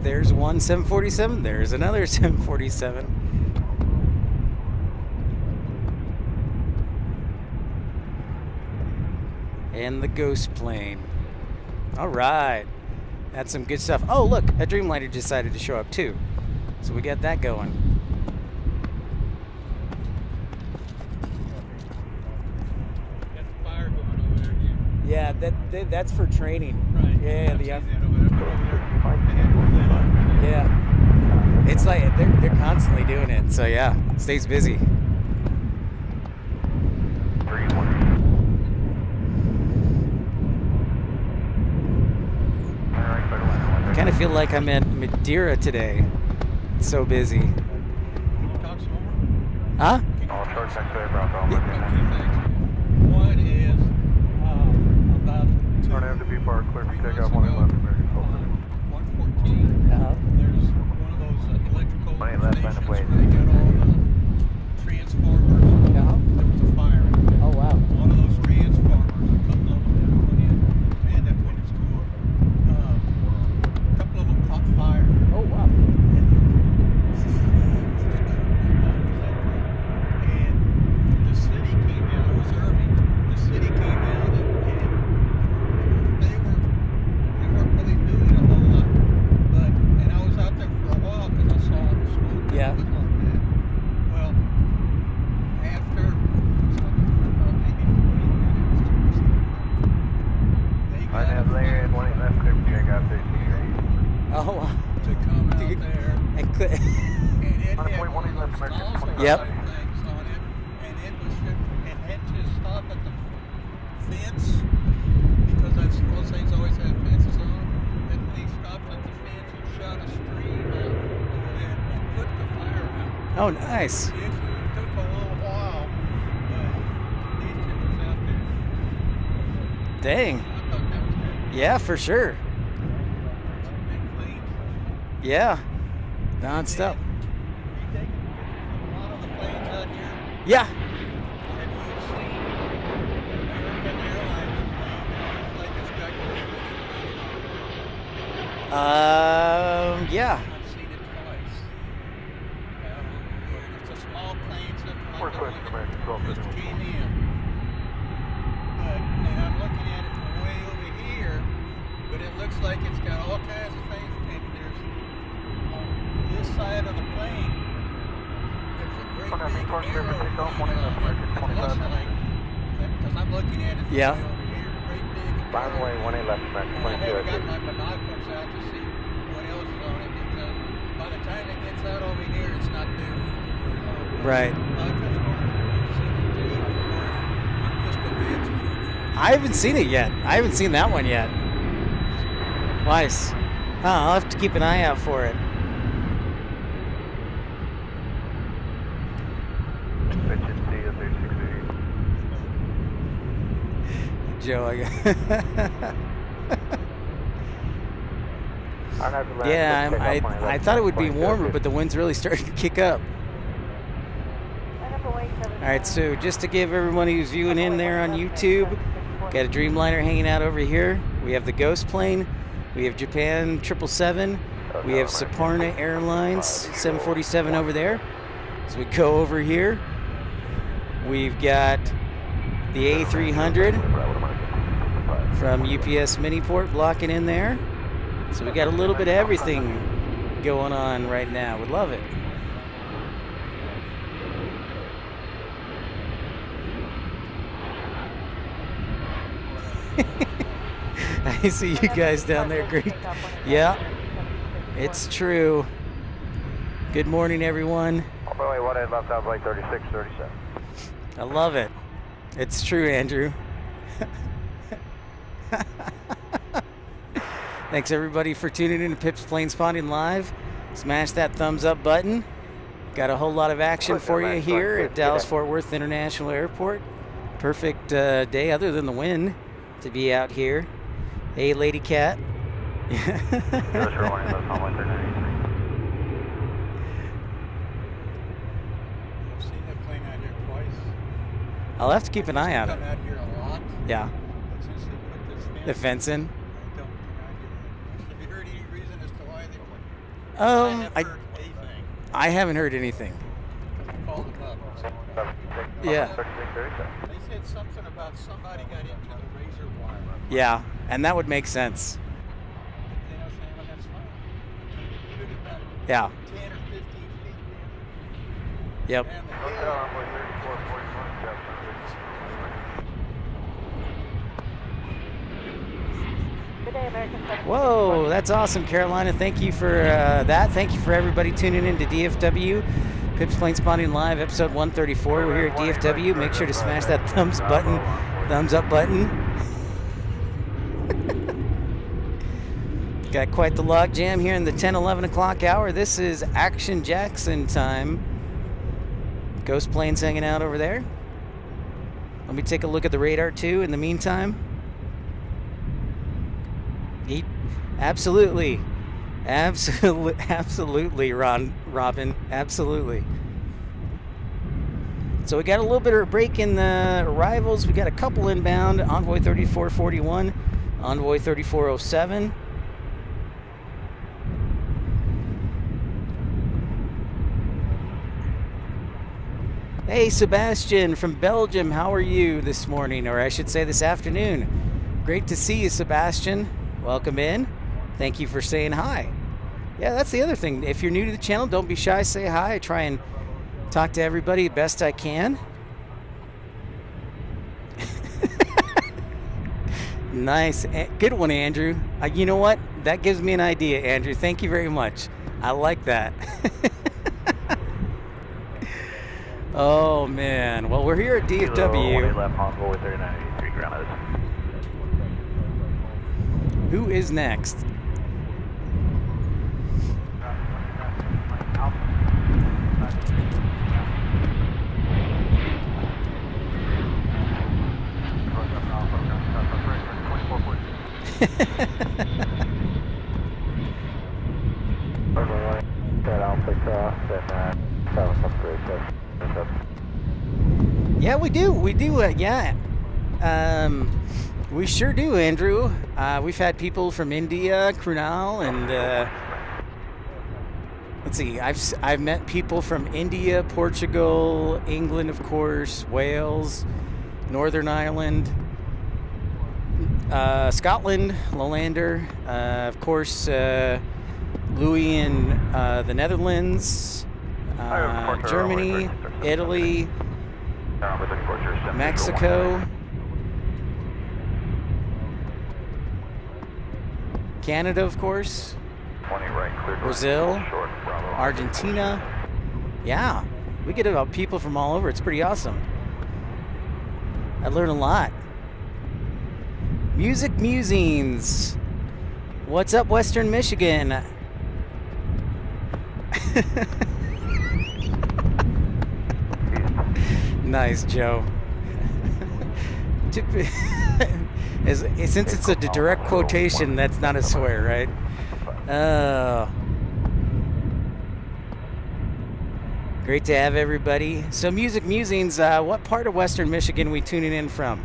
There's one 747. There's another 747. And the ghost plane. All right. That's some good stuff. Oh, look, a Dreamliner decided to show up too. So we got that going. Got the fire going over there again. Yeah, that's for training. Right. Yeah, I've the seen that over there. yeah. It's like they're constantly doing it. So yeah, stays busy. Kind of feel like I'm at Madeira today. It's so busy. Can you talk some more? Huh? All short X-ray, Bravo. Two things. One is about Don't have to be far clear for 3 takeoff, months 1 left, ago, American 114. Uh-huh. There's one of those electrical Money left, line of stations way. where they got all the transformers. Uh-huh. There was a fire. Oh wow. One of those transformers, a couple of them had went in. Man, that wind is cool. A couple of them caught fire. Oh wow. And the city came out. It was Irving. The city came out and they weren't really doing a whole lot. And I was out there for a while because I saw the smoke. Yeah. It was like that. Well, after about maybe 20 minutes, they I got have a there and 1 left, clear for takeoff, 50. Oh wow. to come out there. And And it had one 1.1 of left, those American nozzle 25. Yep. type things on it, and it had to stop at the fence because those things always have fences on them. And when he stopped at the fence, he shot a stream out and put the fire out. Oh nice. It took a little while, but these two was out there. Dang. I thought that was good. Yeah, for sure. Some big planes. Yeah. Non-stop. You take a lot of the planes out here. Yeah. Have you seen American Airlines plane that looks like it's got graffiti painted on it? Yeah. I've seen it twice. And it's a small plane, something like Four that. question, American 12. Just came in. And I'm looking at it from way over here, but it looks like it's got all kinds of things. And there's on this side of the plane, there's a great Okay, big course clear for arrow takeoff, pointed 1 left, on it. American It 25. looks like, because I'm looking at it from Yeah. way over here, great big Runway, arrow. 1 left, American And I haven't got 22. my binoculars out to see what else is on it because by the time it gets out over here, it's not there for very long. Right. I just wondered if you've seen it too, or if I'm just imagining it. I haven't seen it yet. I haven't seen that one yet. Nice. Huh, I'll have to keep an eye out for it. Mention CA368. Joe, I got Yeah, yeah, I thought it would be warmer, but the wind's really starting to kick up. All right, so just to give everyone who's viewing in there on YouTube, got a Dreamliner hanging out over here. We have the Ghost plane. We have Japan 777. We have Saparna Airlines 747 over there. So we go over here. We've got the A300 from UPS Miniport blocking in there. So we got a little bit of everything going on right now. We love it. I see you guys down there. Great. Yeah, it's true. Good morning, everyone. Runway 18 left out, right 3637. I love it. It's true, Andrew. Thanks, everybody, for tuning in to Pip's Planespotting Live. Smash that thumbs up button. Got a whole lot of action for you here at Dallas-Fort Worth International Airport. Perfect day, other than the wind, to be out here. Hey, Lady Cat. I'll have to keep an eye on it. Come out here a lot. Yeah. But since they put this The fence in. I don't come out here. Have you heard any reason as to why they put? I haven't heard anything. I called them up. Yeah. They said something about somebody got into the razor wire. Yeah, and that would make sense. You know, saying, well, that's fine. You did about Yeah. 10 or 15 feet. Yep. And the Midday, American 7. Whoa, that's awesome, Carolina. Thank you for that. Thank you for everybody tuning in to DFW. Pip's Planespotting Live, episode 134. We're here at DFW. Make sure to smash that thumbs up button. Got quite the log jam here in the 10-11 o'clock hour. This is Action Jackson time. Ghost planes hanging out over there. Let me take a look at the radar too in the meantime. Absolutely, Robin, absolutely. So we got a little bit of a break in the arrivals. We got a couple inbound. Envoy 3441, Envoy 3407. Hey, Sebastian from Belgium, how are you this morning, or I should say this afternoon? Great to see you, Sebastian. Welcome in. Thank you for saying hi. Yeah, that's the other thing. If you're new to the channel, don't be shy, say hi. I try and talk to everybody best I can. Nice. Good one, Andrew. You know what? That gives me an idea, Andrew. Thank you very much. I like that. Oh, man. Well, we're here at DFW. Who is next? Yeah, we do. Yeah. We sure do, Andrew. We've had people from India, Krunal, and let's see. I've met people from India, Portugal, England, of course, Wales, Northern Ireland, Scotland, Lowlander, of course, Louis in the Netherlands, Germany, Italy, Mexico, Canada, of course, Brazil, Argentina. Yeah, we get about people from all over. It's pretty awesome. I learn a lot. Music Musings. What's up, Western Michigan? Nice, Joe. Since it's a direct quotation, that's not a swear, right? Great to have everybody. So Music Musings, what part of Western Michigan we tuning in from?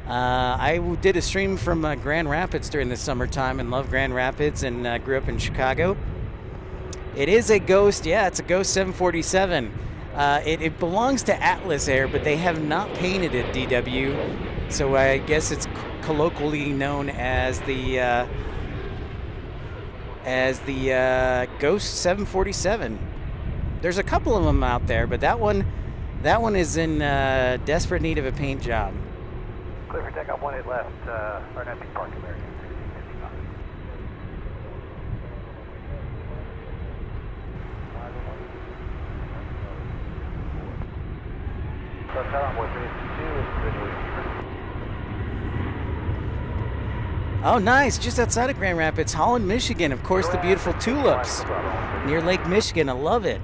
I did a stream from Grand Rapids during the summertime and love Grand Rapids, and grew up in Chicago. It is a Ghost, yeah, it's a Ghost 747. It belongs to Atlas Air, but they have not painted it, DW. So I guess it's colloquially known as the Ghost 747. There's a couple of them out there, but that one is in desperate need of a paint job. Clear for takeoff 18 left, or nothing, parking area. So tell them what 52 is visually. Oh, nice. Just outside of Grand Rapids, Holland, Michigan. Of course, the beautiful tulips near Lake Michigan. I love it.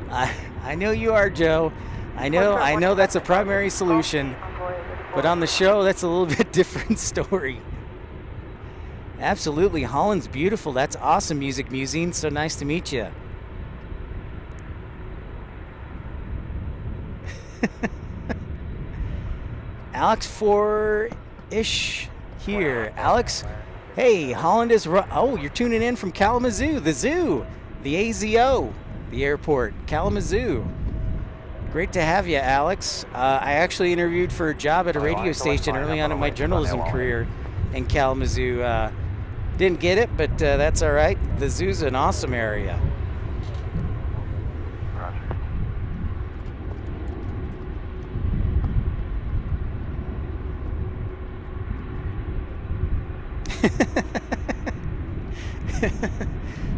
I know you are, Joe. I know that's a primary solution. But on the show, that's a little bit different story. Absolutely. Holland's beautiful. That's awesome, Music Musing. So nice to meet you. Alex 4-ish here. Alex, hey, Holland is... Oh, you're tuning in from Kalamazoo, the zoo. The AZO, the airport. Kalamazoo. Great to have you, Alex. I actually interviewed for a job at a radio station early on in my journalism career in Kalamazoo. Didn't get it, but that's all right. The zoo's an awesome area.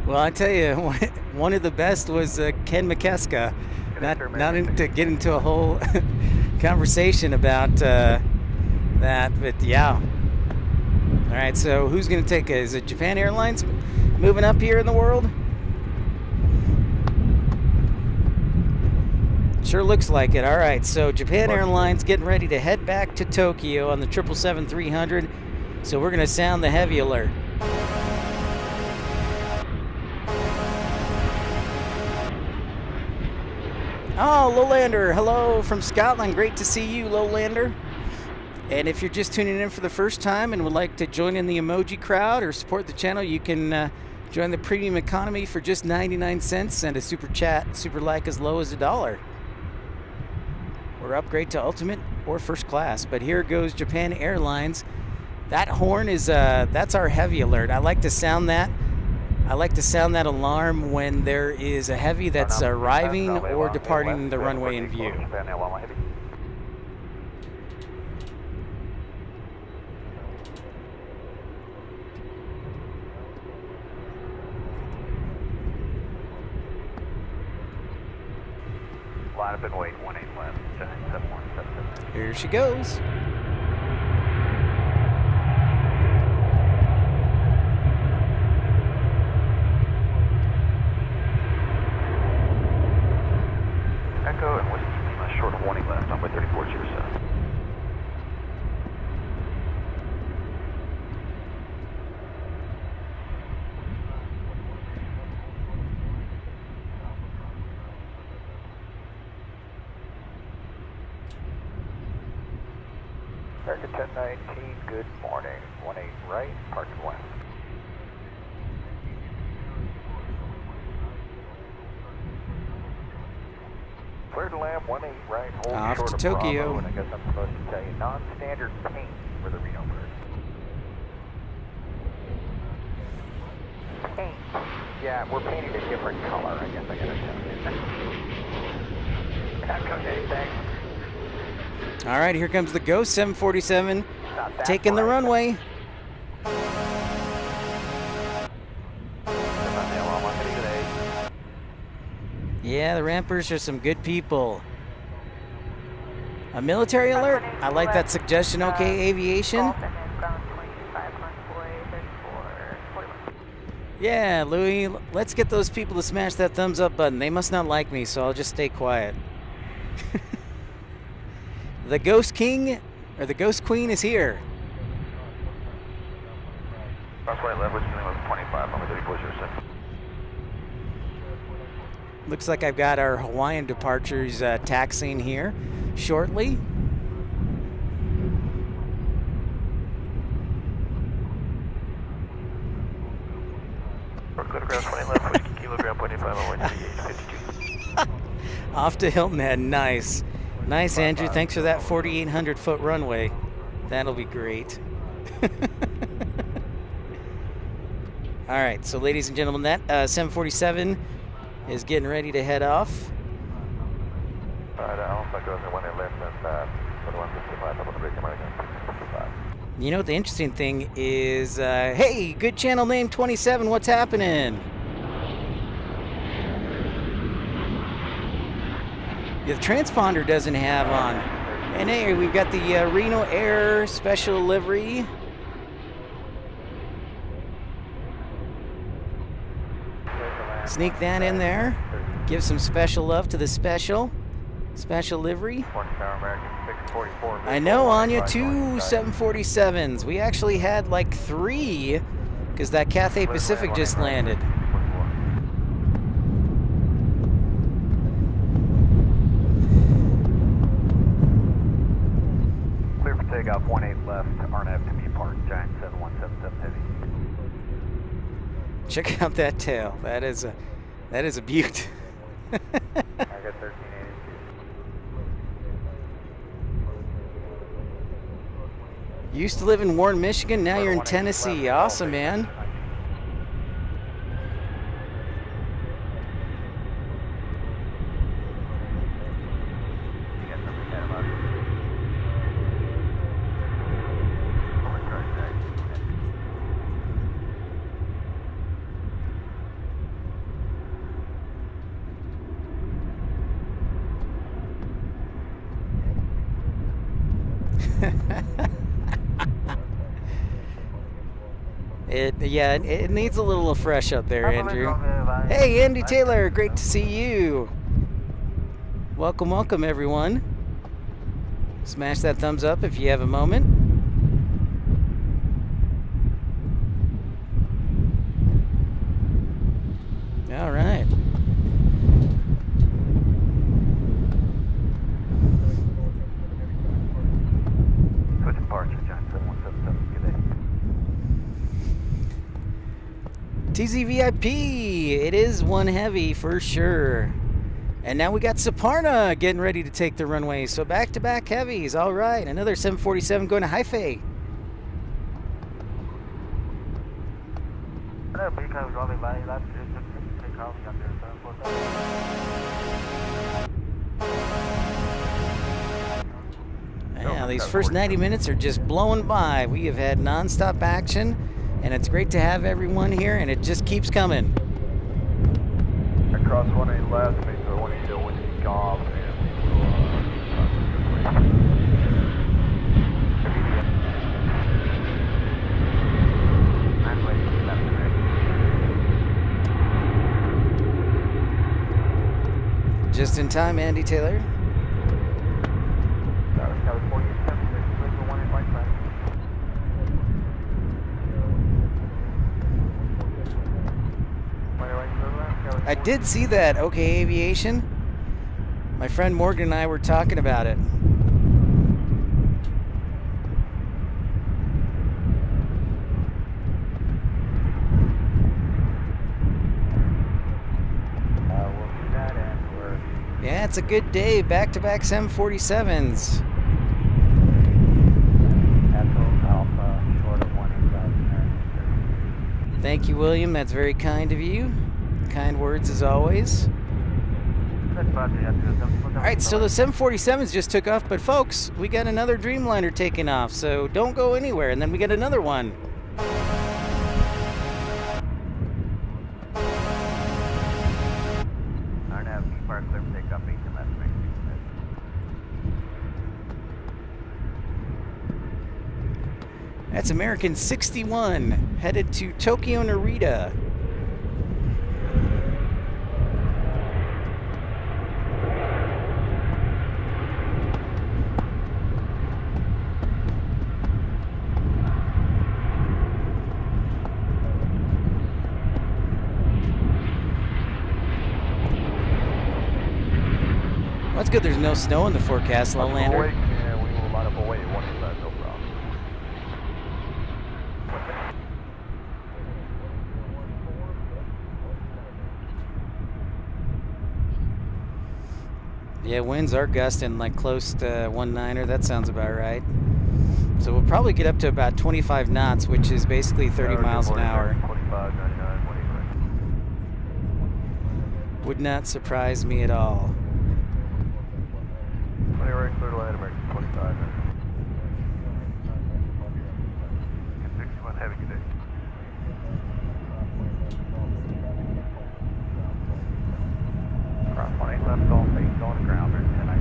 Well, I tell you, one of the best was Ken McKeska. Not to get into a whole conversation about that, but yeah. All right, so who's going to take it? Is it Japan Airlines moving up here in the world? Sure looks like it. All right, so Japan Airlines getting ready to head back to Tokyo on the 777-300. So we're going to sound the heavy alert. Oh, Lowlander, hello from Scotland. Great to see you, Lowlander. And if you're just tuning in for the first time and would like to join in the emoji crowd or support the channel, you can join the premium economy for just 99 cents and a super chat, super like as low as $1. Or upgrade to ultimate or first class. But here goes Japan Airlines. That horn is that's our heavy alert. I like to sound that. I like to sound that alarm when there is a heavy that's arriving or departing the runway in view. Line up and wait, 18 left, 7177. Here she goes. Echo and Whiskey Lima, short of 18 left, on by 3407. American 1019, good morning. 18 right, parking west. Clear to land, 18 right, hold Off short to of Tokyo. Bravo, and I guess I'm supposed to tell you non-standard paint for the Reno bird. Paint? Yeah, we're painting a different color, I guess I gotta tell you. That's okay, thanks. All right, here comes the Ghost 747 taking the runway. Yeah, the Rampers are some good people. A military alert? I like that suggestion. Okay, Aviation. Yeah, Louis, let's get those people to smash that thumbs up button. They must not like me, so I'll just stay quiet. The Ghost King, or the Ghost Queen is here. Crossway left, Whiskey Lima 25, on the 3407. Looks like I've got our Hawaiian departures taxiing here shortly. Kilogram 20 left, Whiskey Kilogram 25 on 138, 52. Off to Hilton Head, nice. Nice, Andrew. Thanks for that 4,800 foot runway. That'll be great. All right, so ladies and gentlemen, that 747 is getting ready to head off. You know what the interesting thing is, hey, good channel name 27, what's happening? The transponder doesn't have on. And hey, we've got the Reno Air special livery. Sneak that in there. Give some special love to the special livery. I know, Anya, 2 747s. We actually had like 3 because that Cathay Pacific just landed. Clear for takeoff, 18 left, RNAV to me park, Giant 7177 heavy. Check out that tail. That is a beaut. I got 1382. You used to live in Warren, Michigan. Now you're in Tennessee. Awesome, man. It needs a little fresh up there, Andrew. Hey, Andy Taylor, great to see you. Welcome, welcome, everyone. Smash that thumbs up if you have a moment. All right. Switch departure, Giant 7177, good day. TZVIP, it is one heavy for sure. And now we got Saparna getting ready to take the runway. So back-to-back heavies. All right, another 747 going to Haifa. Yeah, these first 90 minutes are just blowing by. We have had non-stop action. And it's great to have everyone here, and it just keeps coming. Across 18 left, make sure 18 whiskey golf, Just in time, Andy Taylor. I did see that. Okay, Aviation. My friend Morgan and I were talking about it. Yeah, it's a good day. Back-to-back 747s. Thank you, William. That's very kind of you. Kind words as always. All right, so the 747s just took off, but folks, we got another Dreamliner taking off, so don't go anywhere. And then we got another one. That's American 61 headed to Tokyo Narita. Well, that's good there's no snow in the forecast, Lowlander. Yeah, we will line up away, 18 left, no problem. Yeah, winds are gusting like close to 19er. That sounds about right. So we'll probably get up to about 25 knots, which is basically 30 miles an hour. 25, 99, 1 Would not surprise me at all. 20 right, clear to land, American 25. 61 heavy condition. Cross 18 left, Gulf 8, going to ground, bridge 10 I.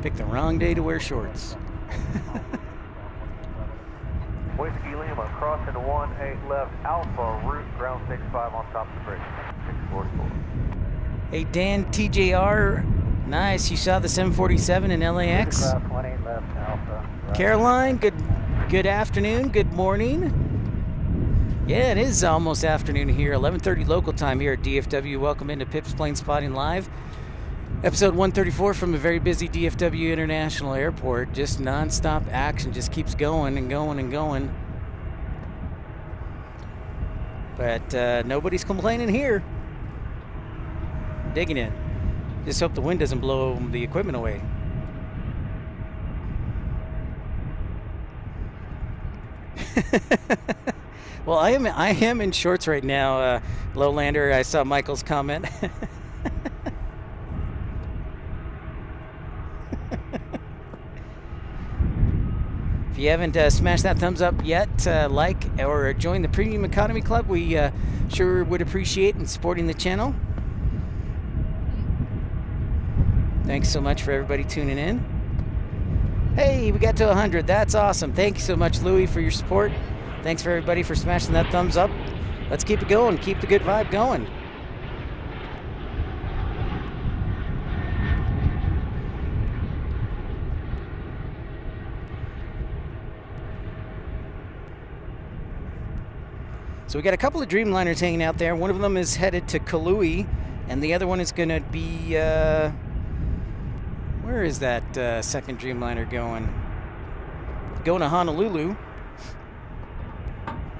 Picked the wrong day to wear shorts. Whiskey Lima, cross into 18 left, Alpha, route, ground 65 on top of the bridge, 644. Hey, Dan, TJR, nice. You saw the 747 in LAX? Cross 18 left, Alpha. Right. Caroline, good afternoon, good morning. Yeah, it is almost afternoon here, 11:30 local time here at DFW. Welcome into Pips Planespotting Live. Episode 134 from a very busy DFW International Airport. Just non-stop action, just keeps going and going and going. But nobody's complaining here. Digging it. Just hope the wind doesn't blow the equipment away. Well, I am in shorts right now, Lowlander. I saw Michael's comment. If you haven't smashed that thumbs up yet, like or join the Premium Economy Club, we sure would appreciate in supporting the channel. Thanks so much for everybody tuning in. Hey, we got to 100. That's awesome. Thank you so much, Louie, for your support. Thanks for everybody for smashing that thumbs up. Let's keep it going. Keep the good vibe going. So we got a couple of Dreamliners hanging out there. One of them is headed to Kalui, and the other one is going to be, where is that second Dreamliner going? Going to Honolulu.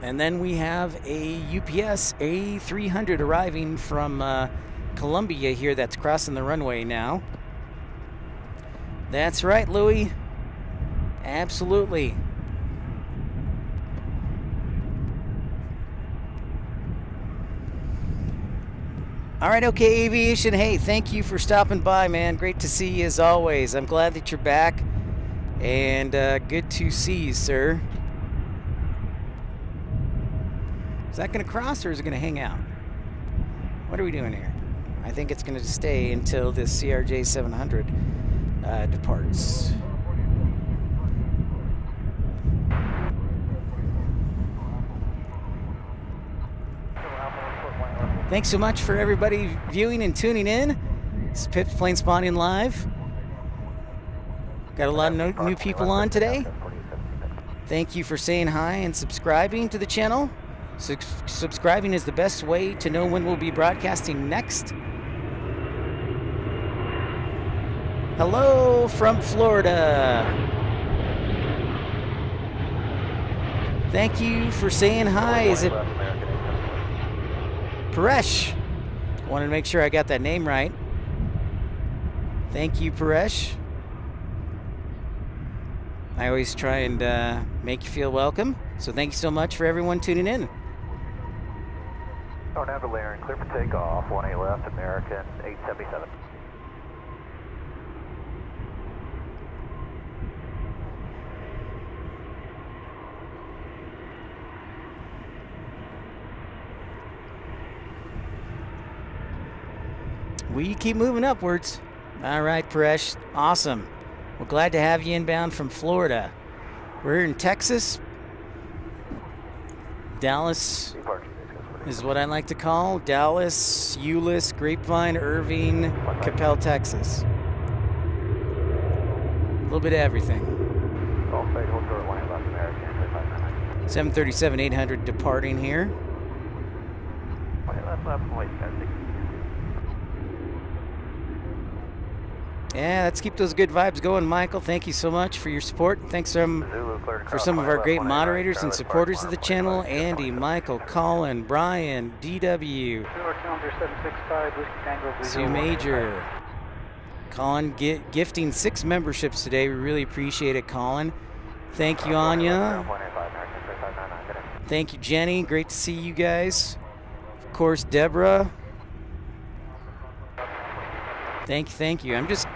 And then we have a UPS A300 arriving from Columbia here that's crossing the runway now. That's right, Louie. Absolutely. All right, okay, Aviation. Hey, thank you for stopping by, man. Great to see you as always. I'm glad that you're back, and good to see you, sir. Is that going to cross, or is it going to hang out? What are we doing here? I think it's going to stay until this CRJ 700 departs. Thanks so much for everybody viewing and tuning in. This is Pips Planespotting Live. Got a lot of new people on today. Thank you for saying hi and subscribing to the channel. Subscribing is the best way to know when we'll be broadcasting next. Hello from Florida. Thank you for saying hi. Is it Paresh? Wanted to make sure I got that name right. Thank you, Paresh. I always try and make you feel welcome. So thank you so much for everyone tuning in. Tornado layering, clear for takeoff, 18 left, American 877. We keep moving upwards. All right, Paresh. Awesome. We're glad to have you inbound from Florida. We're in Texas. Dallas is what I like to call Dallas, Euless, Grapevine, Irving, Capel, Texas. A little bit of everything. 737-800 departing here. Yeah, let's keep those good vibes going, Michael. Thank you so much for your support. Thanks for some of our great moderators and supporters of the channel. Andy, Michael, Collin, Brian, DW, Sue Major. Collin gifting 6 memberships today. We really appreciate it, Collin. Thank you, Anya. Thank you, Jenny. Great to see you guys. Of course, Deborah. Thank you. I'm just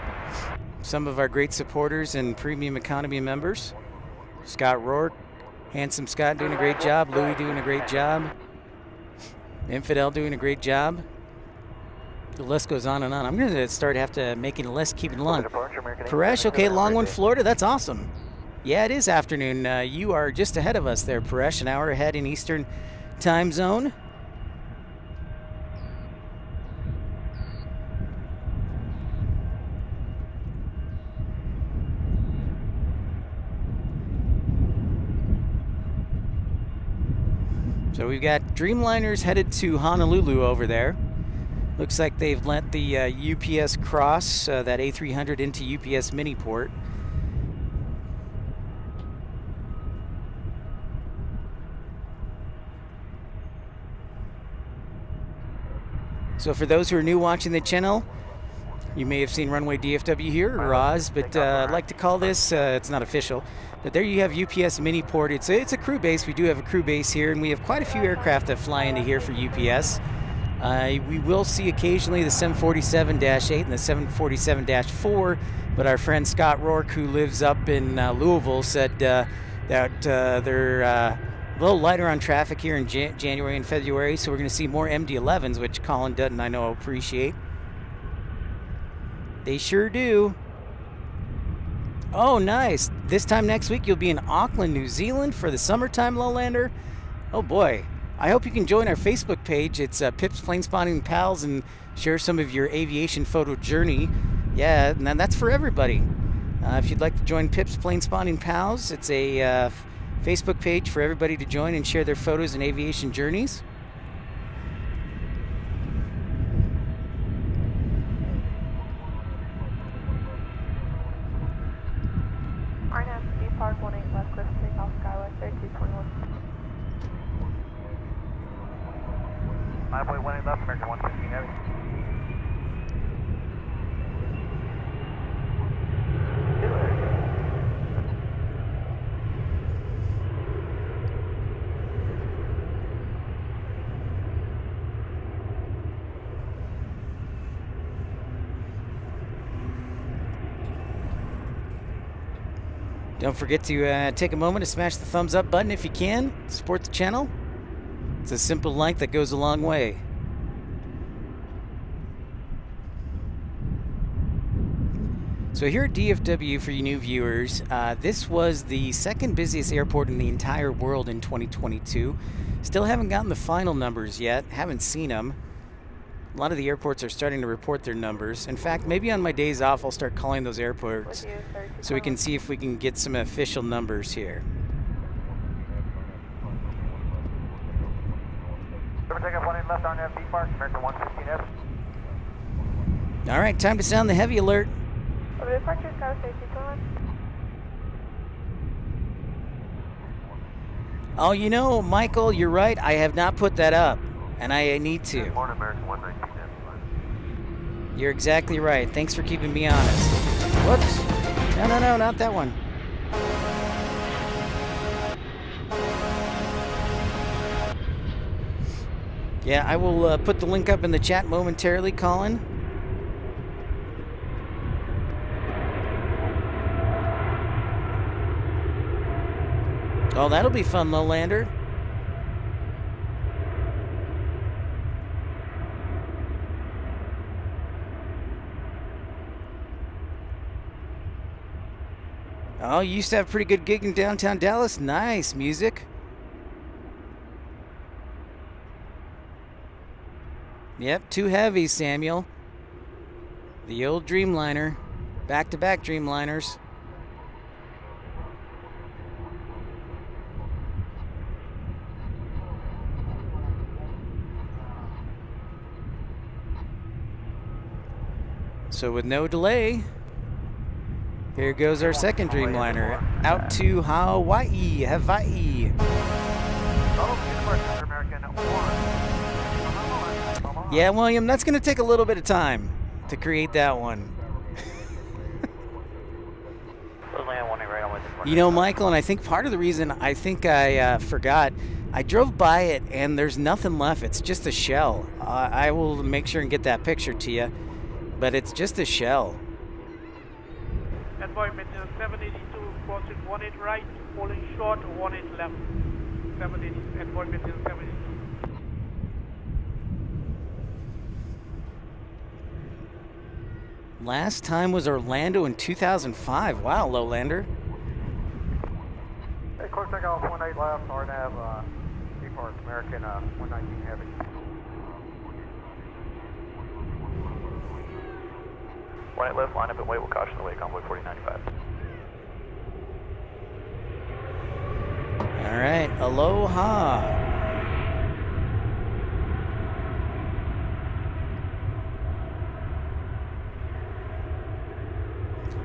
some of our great supporters and premium economy members. Scott Rourke, Handsome Scott doing a great job. Louie doing a great job. Infidel doing a great job. The list goes on and on. I'm going to have to making a list, keeping it long. Paresh, okay, Longwood, Florida. That's awesome. Yeah, it is afternoon. You are just ahead of us there, Paresh, an hour ahead in Eastern time zone. So we've got Dreamliners headed to Honolulu over there. Looks like they've let the UPS cross that A300 into UPS Miniport. So for those who are new watching the channel, you may have seen Runway DFW here, or Oz, but I'd like to call this, it's not official, but there you have UPS Miniport. It's a crew base. We do have a crew base here, and we have quite a few aircraft that fly into here for UPS. We will see occasionally the 747-8 and the 747-4, but our friend Scott Rourke, who lives up in Louisville, said that they're a little lighter on traffic here in January and February, so we're going to see more MD-11s, which Collin, Dutton, I know, appreciate. They sure do. Oh, nice. This time next week, you'll be in Auckland, New Zealand for the summertime lowlander. Oh, boy. I hope you can join our Facebook page. It's Pips Planespotting Pals, and share some of your aviation photo journey. Yeah, and that's for everybody. If you'd like to join Pips Planespotting Pals, it's a Facebook page for everybody to join and share their photos and aviation journeys. Park 18 left, Cliff, take off Skyway 3221. 9.18 left, American 115 heavy. Don't forget to take a moment to smash the thumbs up button if you can. Support the channel. It's a simple like that goes a long way. So here at DFW, for you new viewers, this was the second busiest airport in the entire world in 2022. Still haven't gotten the final numbers yet. Haven't seen them. A lot of the airports are starting to report their numbers. In fact, maybe on my days off, I'll start calling those airports so we can see if we can get some official numbers here. Takeoff 18 left on FD Park, American 115F. All right, time to sound the heavy alert. Over departure, Skyway 3221. Oh, you know, Michael, you're right. I have not put that up, and I need to. Morning, American 119F. You're exactly right. Thanks for keeping me honest. Whoops. No, not that one. Yeah, I will put the link up in the chat momentarily, Collin. Oh, that'll be fun, lowlander. Oh, you used to have a pretty good gig in downtown Dallas. Nice music. Yep, too heavy, Samuel. The old Dreamliner. Back-to-back Dreamliners. So with no delay, Here goes our second Dreamliner out to Hawaii. Hawaii. Yeah, William, that's going to take a little bit of time to create that one. You know, Michael, and I think part of the reason I forgot, I drove by it and there's nothing left. It's just a shell. I will make sure and get that picture to you, but it's just a shell. Envoy maintenance 782, crossing 18 right, pulling short, 18 left. 780, envoy maintenance 782. Last time was Orlando in 2005. Wow, Lowlander. Hey, close check off 18 left, RNAV, Park, American 119 Heavy. Right left, line up and wait, we'll caution the way, convoy 4095. All right, aloha.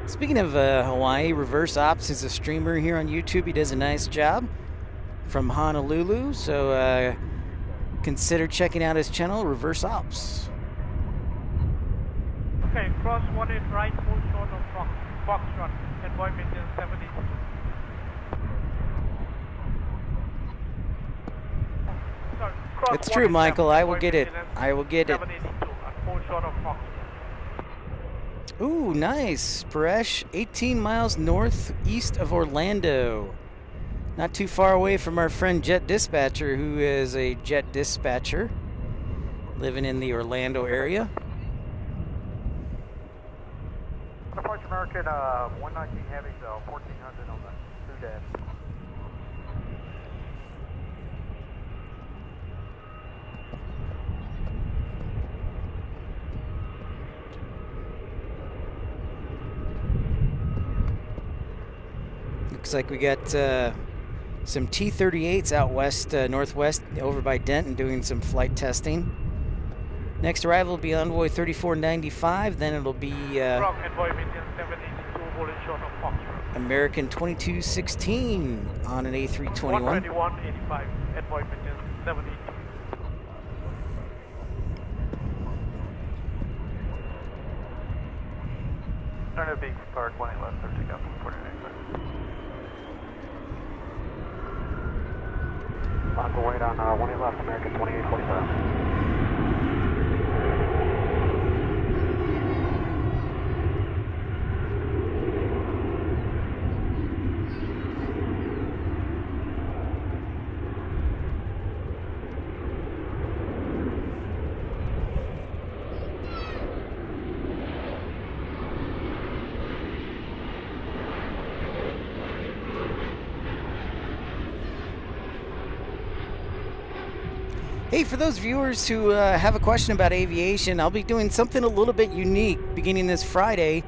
Speaking of Hawaii, Reverse Ops is a streamer here on YouTube. He does a nice job from Honolulu, so consider checking out his channel, Reverse Ops. Okay, cross 18 right, full short of Foxtrot, envoy maintenance 782. Sorry, cross It's true, 18 Michael. left, I will get it. I will get it. 782, full short of Foxtrot. Ooh, nice. Paresh, 18 miles northeast of Orlando. Not too far away from our friend Jet Dispatcher, who is a jet dispatcher living in the Orlando area. Departure American 119 Heavy, 1400 on the 2 dash. Looks like we got some T-38s out west, northwest, over by Denton, doing some flight testing. Next arrival will be Envoy 3495. Then it'll be Envoy maintenance 782, holding short of Foxtrot. American 2216 on an A321. 12185, envoy maintenance 782. Turn to Beach Park 18 left, 13 up, 4995. On the wait on 18 left, American 2845. Hey, for those viewers who have a question about aviation, I'll be doing something a little bit unique beginning this Friday.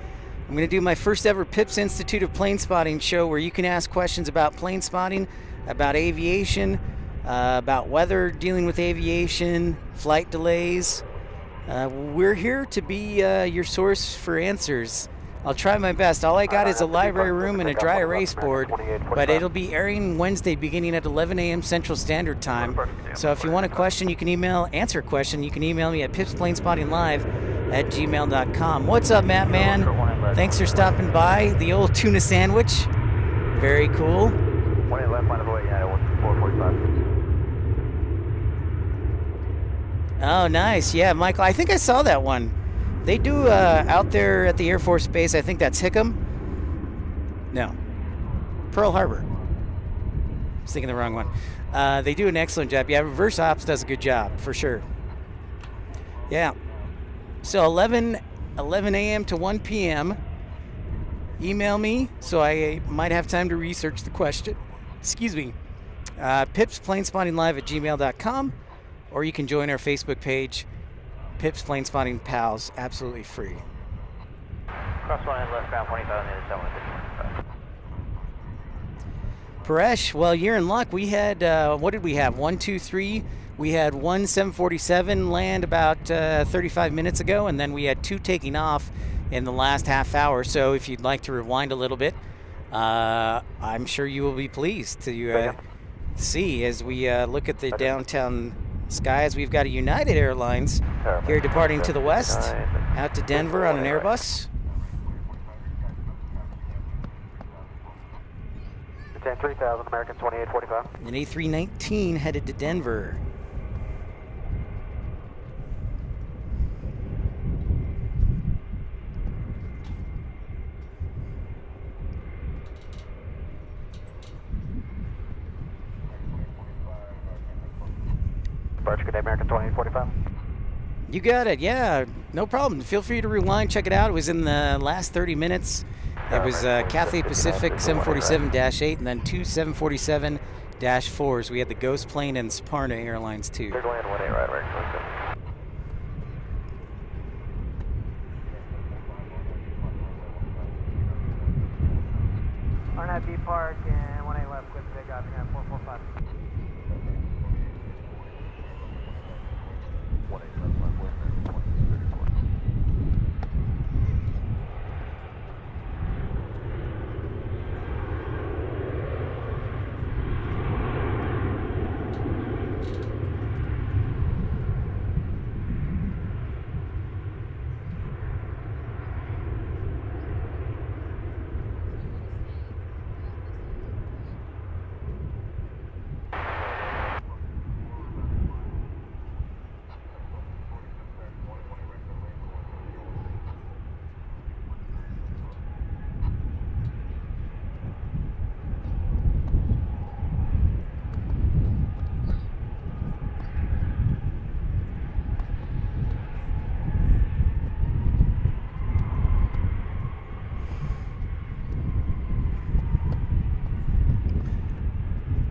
I'm going to do my first ever Pips Institute of Planespotting show where you can ask questions about plane spotting, about aviation, about weather, dealing with aviation, flight delays. We're here to be your source for answers. I'll try my best. All I got is a library room and a dry erase board, but it'll be airing Wednesday beginning at 11 a.m. Central Standard Time. So if you want a question, you can answer a question, you can email me at pipsplanespottinglive@gmail.com. What's up, Matt Man? Thanks for stopping by. The old tuna sandwich. Very cool. 18 left, line of way, yeah, 445. Oh, nice. Yeah, Michael, I think I saw that one. They do out there at the Air Force Base, I think that's Hickam. No. Pearl Harbor. I was thinking the wrong one. They do an excellent job. Yeah, Reverse Ops does a good job, for sure. Yeah. So 11 a.m. to 1 p.m. Email me so I might have time to research the question. Excuse me. pipsplanespottinglive@gmail.com, or you can join our Facebook page, Pips Planespotting Pals, absolutely free. Cross 1 left, ground 25 on the other side, 155. Paresh, well, you're in luck. We had, what did we have? 1, 2, 3. We had one 747 land about 35 minutes ago, and then we had 2 taking off in the last half hour. So if you'd like to rewind a little bit, I'm sure you will be pleased to see as we look at the downtown skies. We've got a United Airlines here departing to the west out to Denver on an Airbus. 3000, American 2845. An A319 headed to Denver. Departure, good day, American 2845. You got it, yeah, no problem. Feel free to rewind, check it out. It was in the last 30 minutes. It was Cathay Pacific 747-8 and then two 747-4s. We had the Ghost plane and Sparta Airlines too. Clear to land 18 right, American 27. RNIB Park and 18 left, quick big up, 445. 18 left, west, 2034.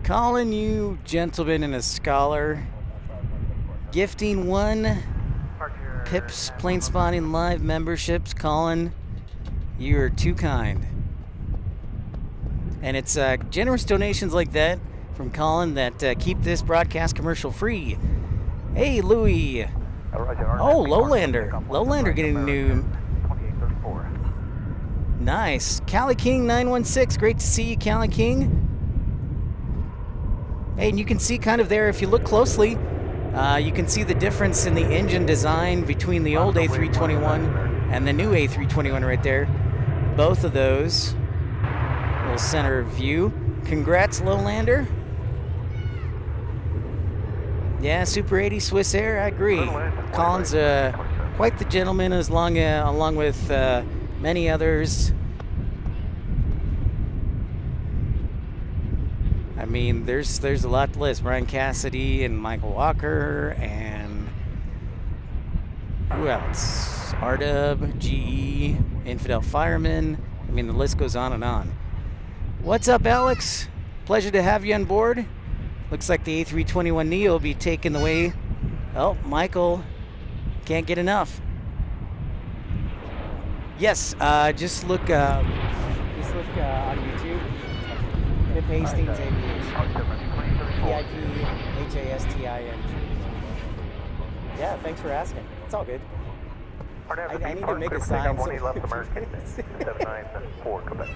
Collin, you gentleman and a scholar, gifting one Pips Planespotting Live memberships. Collin, you are too kind. And it's generous donations like that from Collin that keep this broadcast commercial free. Hey, Louie. Oh, Lowlander. Lowlander getting a new. 2834. Nice. Cali King 916. Great to see you, Cali King. Hey, and you can see kind of there, if you look closely, you can see the difference in the engine design between the old A321 and the new A321 right there. Both of those. Little center view. Congrats, Lowlander. Yeah, Super 80 Swiss Air, I agree. Collin's quite the gentleman, along with many others. I mean, there's a lot to list. Brian Cassidy and Michael Walker and who else? RW, GE, Infidel Fireman. I mean, the list goes on and on. What's up, Alex? Pleasure to have you on board. Looks like the A321neo will be taking the way. Oh, Michael can't get enough. Yes, just look on YouTube. Pip Hastings Aviation. PIPHASTING. Yeah, thanks for asking. It's all good. I need to make a sign. 18 left, American 794, Quebec.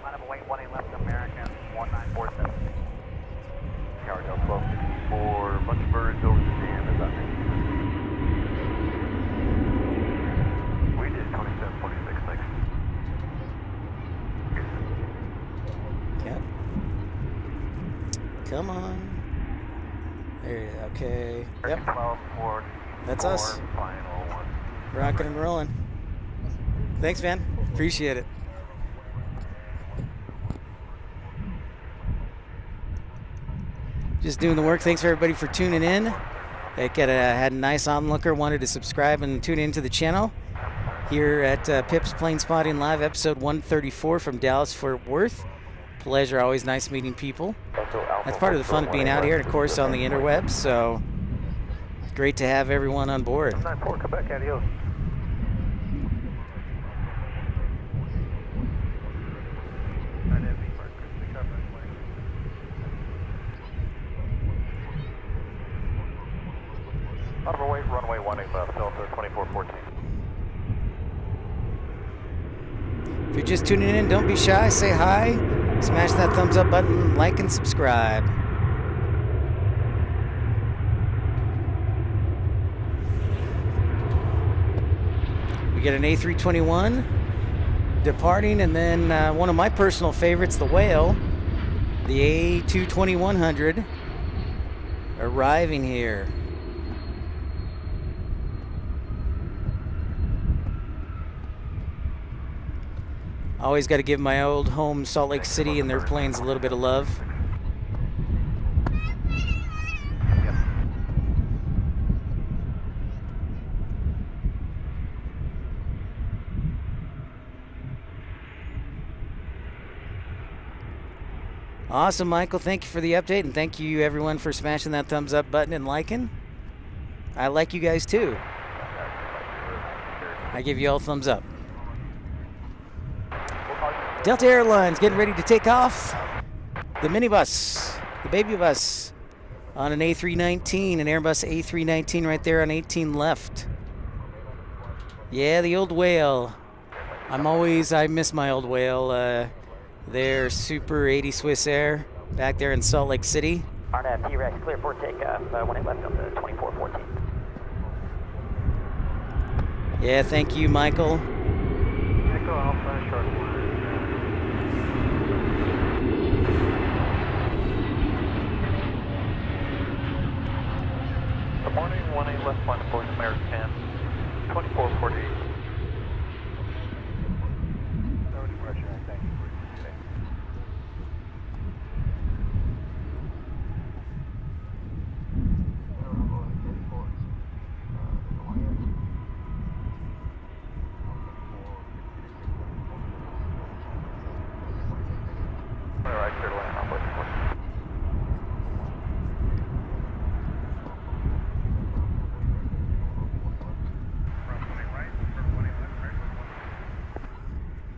Line up await 18 left, American 1947. Cardell 1264, bunch of birds over the dam is up. We did 2746, thanks. Yep. Come on. There, okay. Yep. 12, 4, That's us. Final one. Rocking and rolling. Thanks, man. Appreciate it. Just doing the work. Thanks, everybody, for tuning in. I had a nice onlooker, wanted to subscribe and tune into the channel here at Pips Planespotting Live, episode 134 from Dallas, Fort Worth. Pleasure, always nice meeting people. That's part of the fun of being out here, and of course on the interwebs, so great to have everyone on board. 94, Quebec, adios. On our way, runway 18 left, Delta 2414. If you're just tuning in, don't be shy. Say hi. Smash that thumbs up button, like and subscribe. We get an A321 departing, and then one of my personal favorites, the Whale, the A22100, arriving here. Always got to give my old home, Salt Lake City, and their planes a little bit of love. Awesome, Michael. Thank you for the update, and thank you, everyone, for smashing that thumbs up button and liking. I like you guys, too. I give you all thumbs up. Delta Airlines getting ready to take off. The minibus, the baby bus, on an A319, an Airbus A319 right there on 18 left. Yeah, the old Whale. I miss my old Whale. They're Super 80 Swiss Air back there in Salt Lake City. RNAV T-Rex clear for takeoff, 18 left Delta 2414. Yeah, thank you, Michael. Echo Alpha, short 1. Good morning, 18 left, line of Golden American 2448.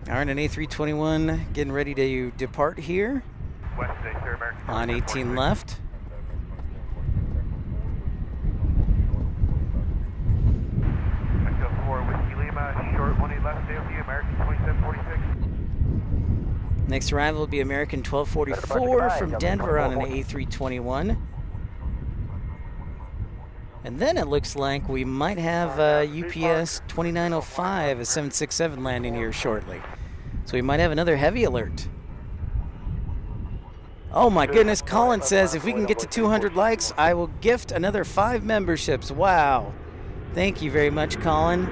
All right, an A321 getting ready to depart here on 18 left. Echo 4 Whiskey Lima, short 18 left, DFW, American 2746. Next arrival will be American 1244 from Denver on an A321. And then it looks like we might have UPS 2905, a 767 landing here shortly. So we might have another heavy alert. Oh my goodness, Collin says if we can get to 200 likes, I will gift another 5 memberships. Wow. Thank you very much, Collin.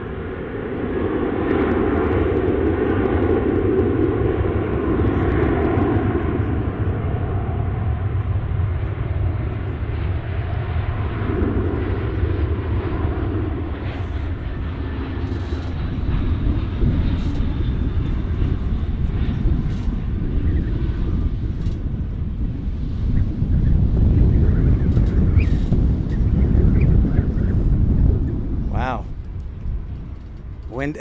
Wind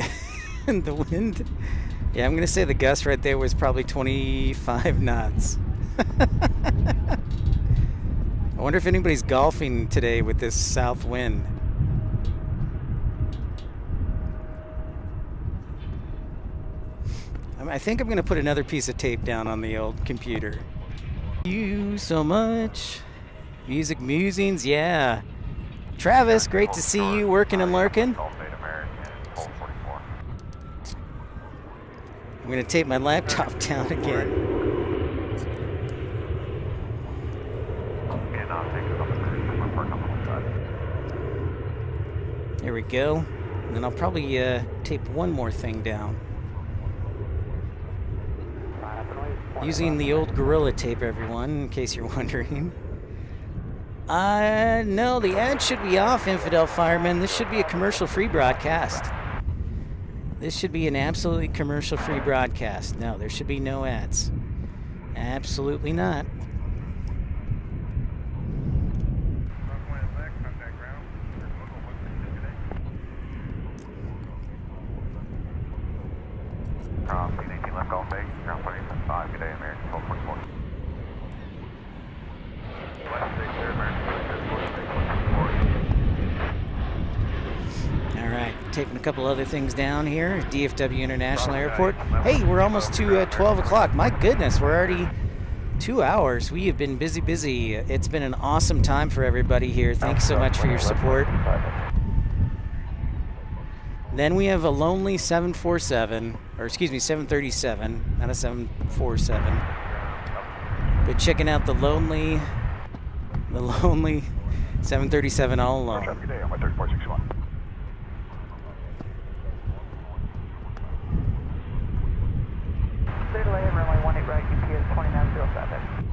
and the wind, yeah, I'm gonna say the gust right there was probably 25 knots. I wonder if anybody's golfing today with this south wind. I think I'm gonna put another piece of tape down on the old computer. Thank you so much. Music musings, yeah. Travis, great to see you working and lurking. I'm going to tape my laptop down again. There we go. And then I'll probably tape one more thing down. Using the old Gorilla tape, everyone, in case you're wondering. No, the ad should be off, Infidel Fireman. This should be a commercial-free broadcast. This should be an absolutely commercial-free broadcast. No, there should be no ads. Absolutely not. left Golf Bay, ground 5, good day, American 1244. West 6, American 26, 164. taping a couple other things down here at DFW International Airport. Hey, we're almost to 12 o'clock. My goodness, we're already 2 hours. We have been busy. It's been an awesome time for everybody here. Thanks so much for your support. Then we have a lonely 737, not a 747. But checking out the lonely 737 all alone. Midday on my 3461. Clear to land, runway 18 right, UPS 2907.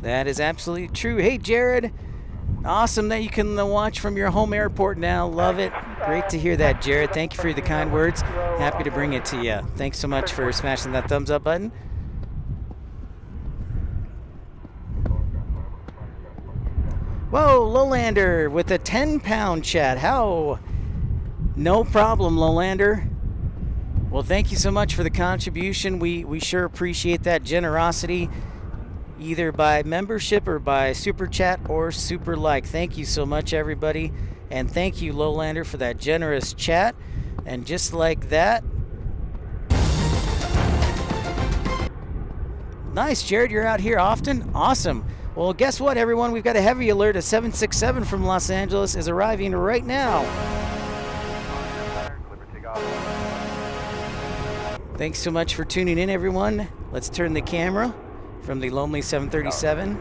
That is absolutely true. Hey, Jared. Awesome that you can watch from your home airport now. Love it. Great to hear that, Jared. Thank you for the kind words. Happy to bring it to you. Thanks so much for smashing that thumbs up button. Whoa, Lowlander with a 10-pound chat. How? No problem, Lowlander. Well, thank you so much for the contribution. We sure appreciate that generosity, either by membership or by super chat or super like. Thank you so much, everybody. And thank you, Lowlander, for that generous chat. And just like that. Nice, Jared, you're out here often? Awesome. Well, guess what, everyone? We've got a heavy alert. A 767 from Los Angeles is arriving right now. Thanks so much for tuning in, everyone. Let's turn the camera from the lonely 737.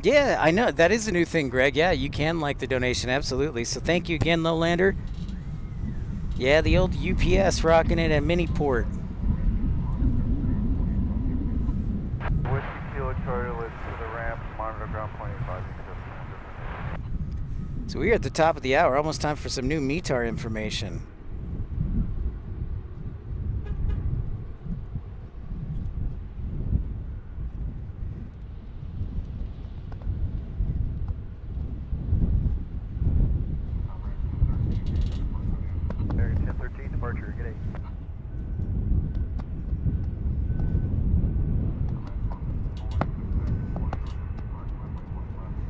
Yeah, I know. That is a new thing, Greg. Yeah, you can like the donation, absolutely. So thank you again, Lowlander. Yeah, the old UPS rocking it at Miniport. Whiskey Kilo Charlie, let's to the ramp, monitor ground point 5. So we're at the top of the hour. Almost time for some new METAR information.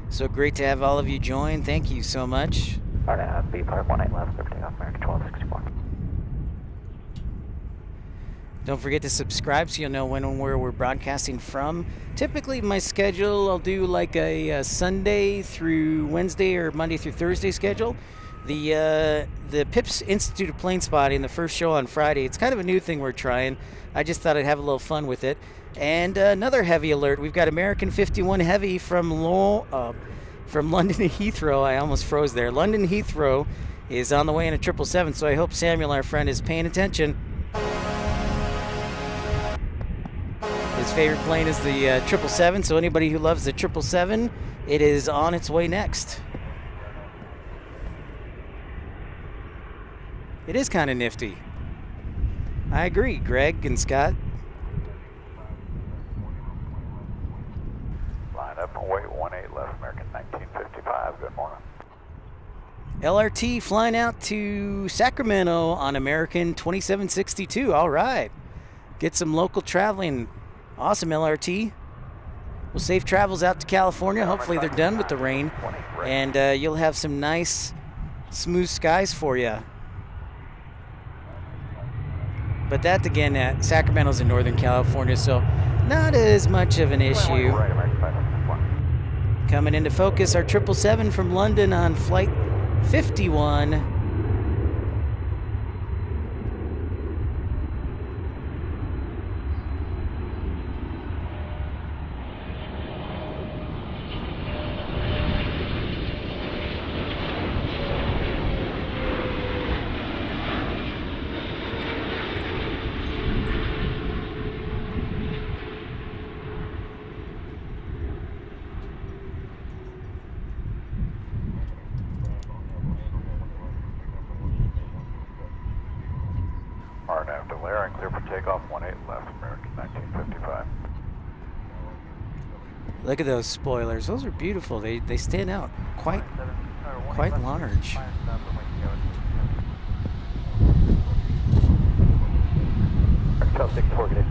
So great to have all of you join. Thank you so much. B Park 18 left, clear for takeoff, American 1264. Don't forget to subscribe so you'll know when and where we're broadcasting from. Typically, my schedule, I'll do like a Sunday through Wednesday or Monday through Thursday schedule. The Pips Institute of Planespotting, the first show on Friday, it's kind of a new thing we're trying. I just thought I'd have a little fun with it. And another heavy alert. We've got American 51 Heavy from London to Heathrow. I almost froze there. London Heathrow is on the way in a 777, so I hope Samuel, our friend, is paying attention. His favorite plane is the 777, so anybody who loves the 777, it is on its way next. It is kind of nifty. I agree, Greg and Scott. Line up and wait, 18 left, American 1955, good morning. LRT flying out to Sacramento on American 2762. All right. Get some local traveling. Awesome, LRT. Well, safe travels out to California. Hopefully they're done with the rain. And you'll have some nice, smooth skies for you. But that, again, Sacramento's in Northern California, so not as much of an issue. Coming into focus, our 777 from London on flight 51. clear and clear for takeoff 18 left, American 1955. Look at those spoilers. Those are beautiful. They stand out quite large. Charles 64, good day.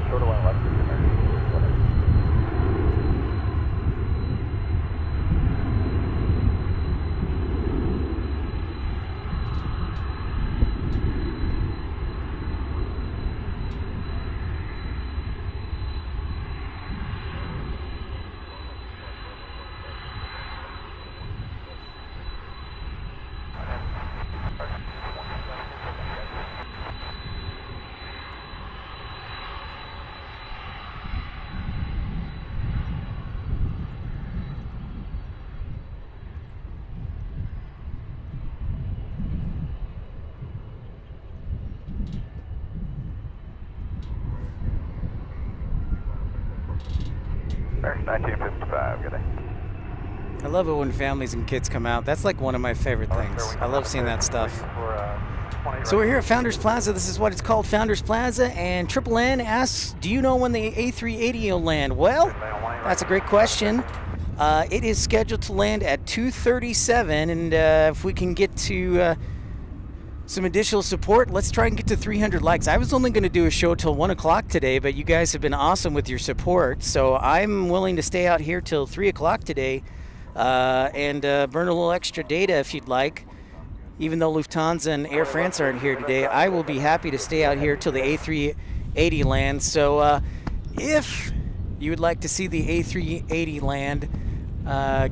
Shorter one left, American 1955, good day. I love it when families and kids come out. That's like one of my favorite things. I love seeing that stuff. So we're here at Founders Plaza. This is what it's called, Founders Plaza. And Triple N asks, do you know when the A380 will land? Well, that's a great question. It is scheduled to land at 2:37, and if we can get to some additional support, let's try and get to 300 likes. I was only going to do a show till 1 o'clock today, but you guys have been awesome with your support, so I'm willing to stay out here till 3 o'clock today and burn a little extra data if you'd like. Even though Lufthansa and Air France aren't here today, I will be happy to stay out here till the A380 lands. So if you would like to see the A380 land,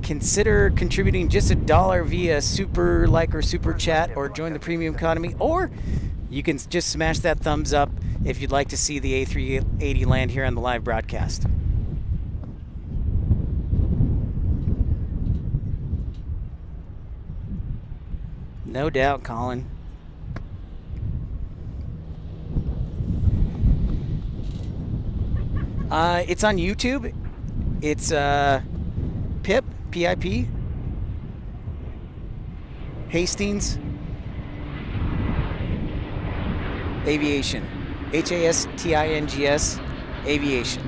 consider contributing just $1 via super like or super chat, or join the premium economy, or you can just smash that thumbs up if you'd like to see the A380 land here on the live broadcast. No doubt, Collin. It's on YouTube. It's PIP, PIP, Hastings, Aviation, HASTINGS, Aviation.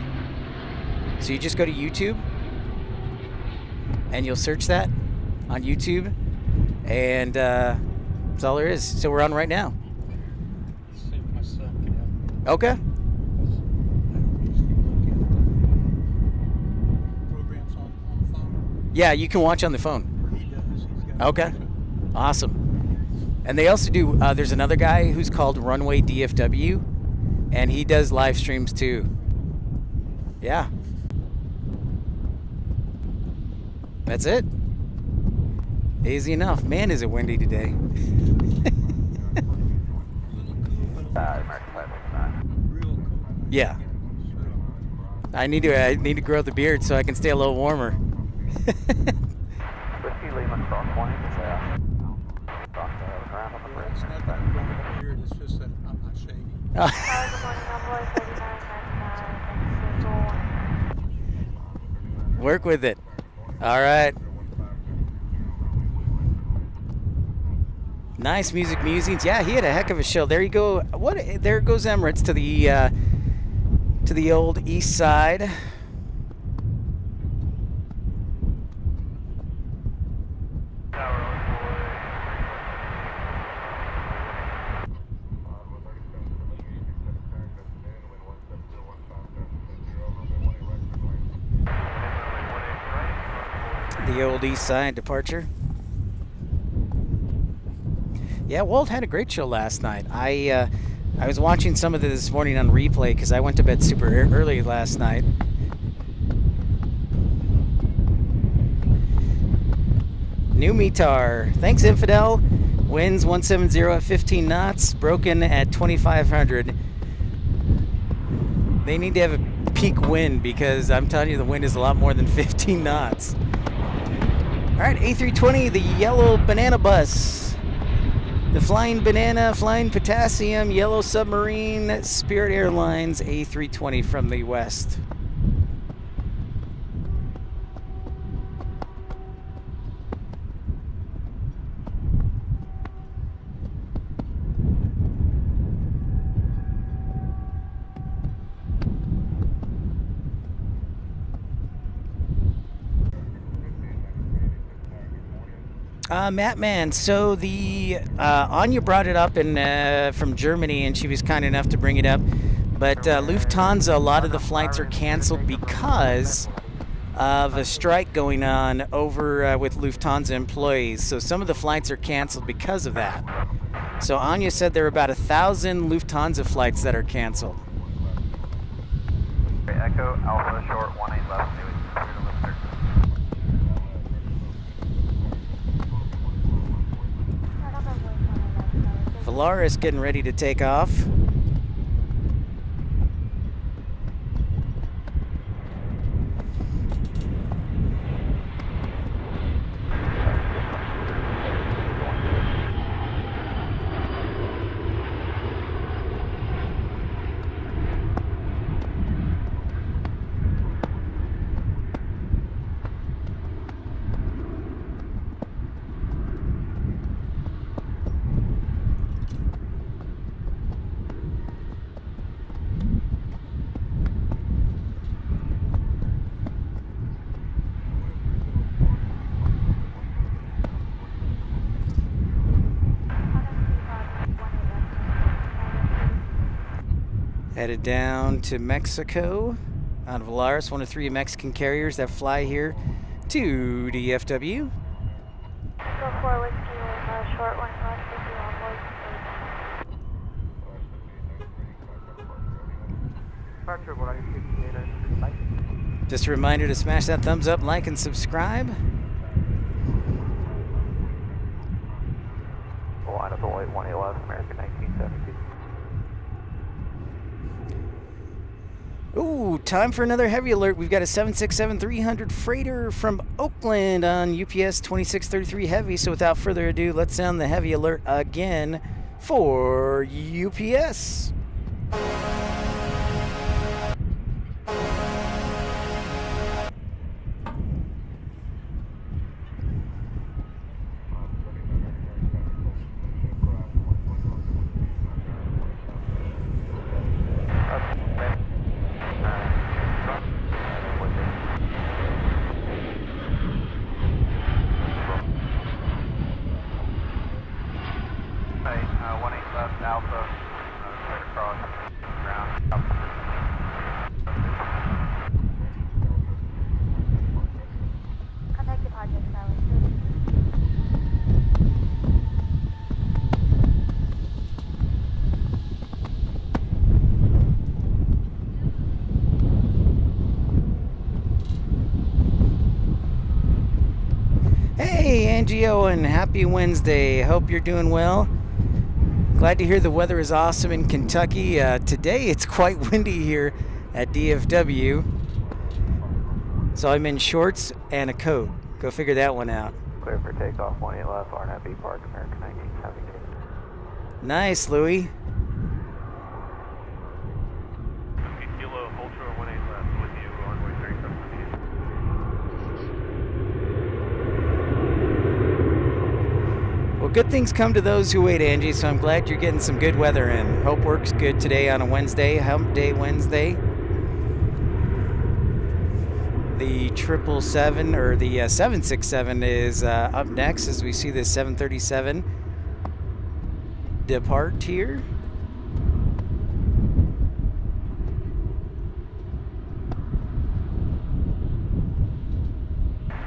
So you just go to YouTube and you'll search that on YouTube, and that's all there is. So we're on right now. See if my son can help. Okay. I don't usually look at programs on the phone. Yeah, you can watch on the phone. He does. He's got Okay. Awesome. And they also do, there's another guy who's called Runway DFW, and he does live streams too. Yeah. That's it. Easy enough. Man, is it windy today. American 569. real cool. Yeah. I need to grow the beard so I can stay a little warmer. Whiskey Lehman, cross 20, cross the ground on the bridge. It's not that I'm growing a beard, it's just that I'm not shaving. Good morning, Envoy 3999, Work with it. All right. Nice music musings. Yeah, he had a heck of a show. There you go. There goes Emirates to the old east side. The old east side departure. Yeah, Walt had a great show last night. I was watching some of it this morning on replay because I went to bed super early last night. New METAR. Thanks, Infidel. Winds 170 at 15 knots. Broken at 2,500. They need to have a peak wind because I'm telling you the wind is a lot more than 15 knots. All right, A320, the yellow banana bus. The Flying Banana, Flying Potassium, Yellow Submarine, Spirit Airlines, A320 from the west. Matt Man, so the Anya brought it up from Germany, and she was kind enough to bring it up. But Lufthansa, a lot of the flights are canceled because of a strike going on over with Lufthansa employees. So some of the flights are canceled because of that. So Anya said there are about 1,000 Lufthansa flights that are canceled. Echo, Alpha, short, 18 left, new. Valaris getting ready to take off. Headed down to Mexico out of Valaris, one of 3 Mexican carriers that fly here to DFW. Go for whiskey with short one left if you want Departure, what are you? Just a reminder to smash that thumbs up, like, and subscribe. Line up the light 18 left, American 1972. Ooh, time for another heavy alert. We've got a 767-300 freighter from Oakland on UPS 2633 Heavy. So without further ado, let's sound the heavy alert again for UPS. Angie Owen, happy Wednesday. Hope you're doing well. Glad to hear the weather is awesome in Kentucky. Today it's quite windy here at DFW. So I'm in shorts and a coat. Go figure that one out. Clear for takeoff, 18 left, RNFB Park, American 1972. Nice, Louie. Kilo, Ultra, 18 left, with you, Runway 37. Well, good things come to those who wait, Angie, so I'm glad you're getting some good weather in. Hope works good today on a Wednesday, Hump Day Wednesday. The 777 or the 767 is up next as we see the 737 depart here.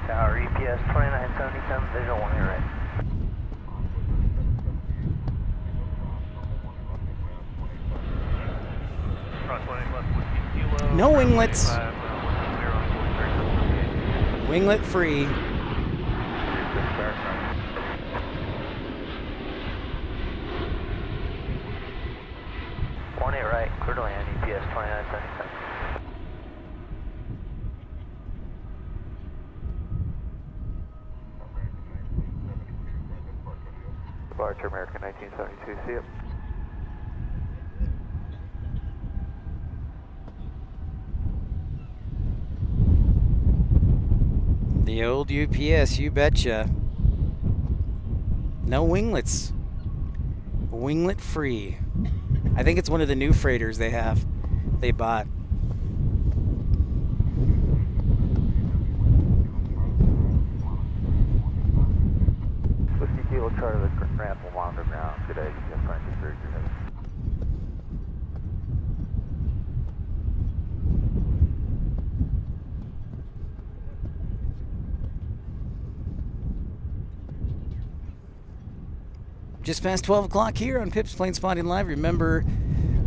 Tower EPS 2977, visual 1 here, right. No winglets. Winglet free. One 8 right, clear to land, EPS 2977. Departure American 1972, see you. The old UPS, you betcha. No winglets. Winglet free. I think it's one of the new freighters they bought. we'll try the ramp will monitor ground. Good day. You have Francis Bridge. Just past 12 o'clock here on Pips Planespotting Live. Remember,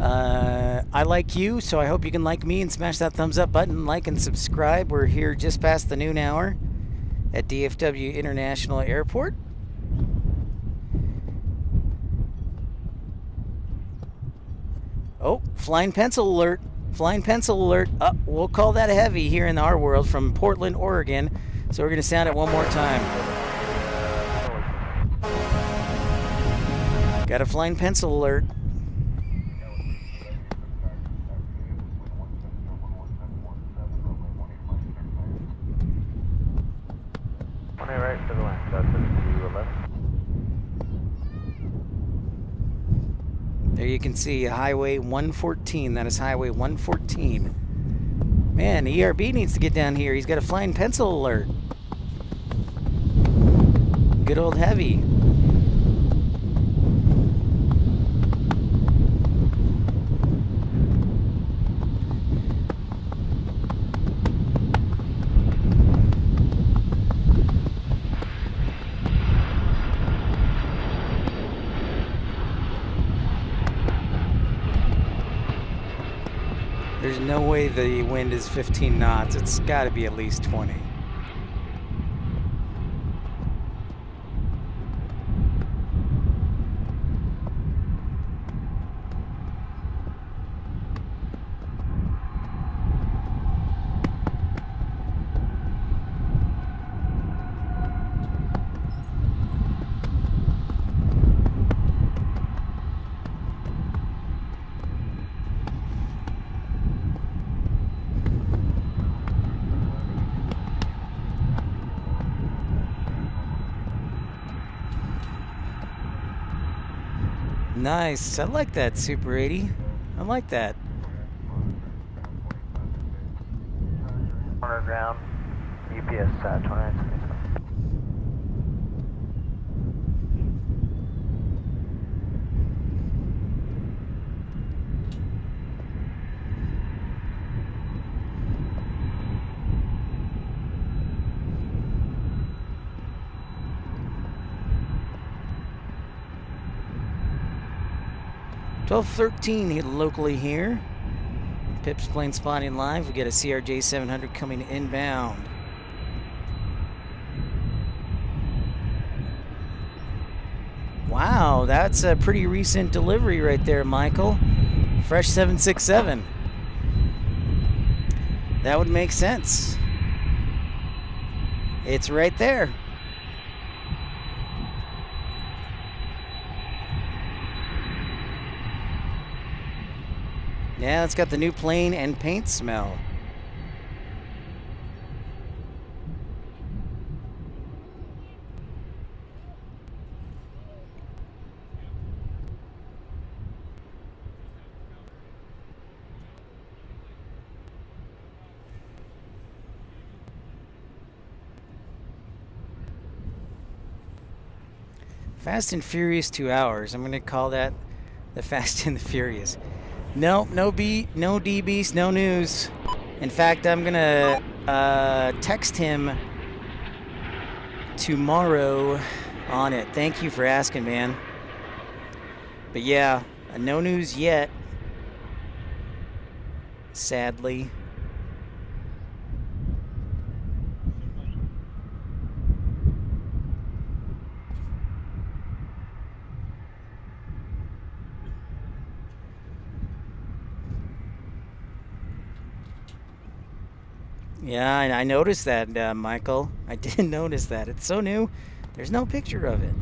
I like you, so I hope you can like me and smash that thumbs up button, like and subscribe. We're here just past the noon hour at DFW International Airport. Oh, flying pencil alert. Flying pencil alert. We'll call that a heavy here in our world from Portland, Oregon. So we're going to sound it one more time. Got a flying pencil alert. One right to the left. That's to 11. There you can see Highway 114. That is Highway 114. Man, ERB needs to get down here. He's got a flying pencil alert. Good old heavy. There's no way the wind is 15 knots. It's got to be at least 20. Nice. I like that, Super 80. I like that. Corner ground. UPS 2927. $12:13 locally here. Pips Planespotting Live. We got a CRJ 700 coming inbound. Wow, that's a pretty recent delivery right there, Michael. Fresh 767. That would make sense. It's right there. Yeah, it's got the new plane and paint smell. Fast and Furious 2 hours. I'm going to call that the Fast and the Furious. No DBs, no news. In fact, I'm gonna text him tomorrow on it. Thank you for asking, man. But yeah, no news yet. Sadly. Yeah, I noticed that, Michael. I did notice that. It's so new. There's no picture of it.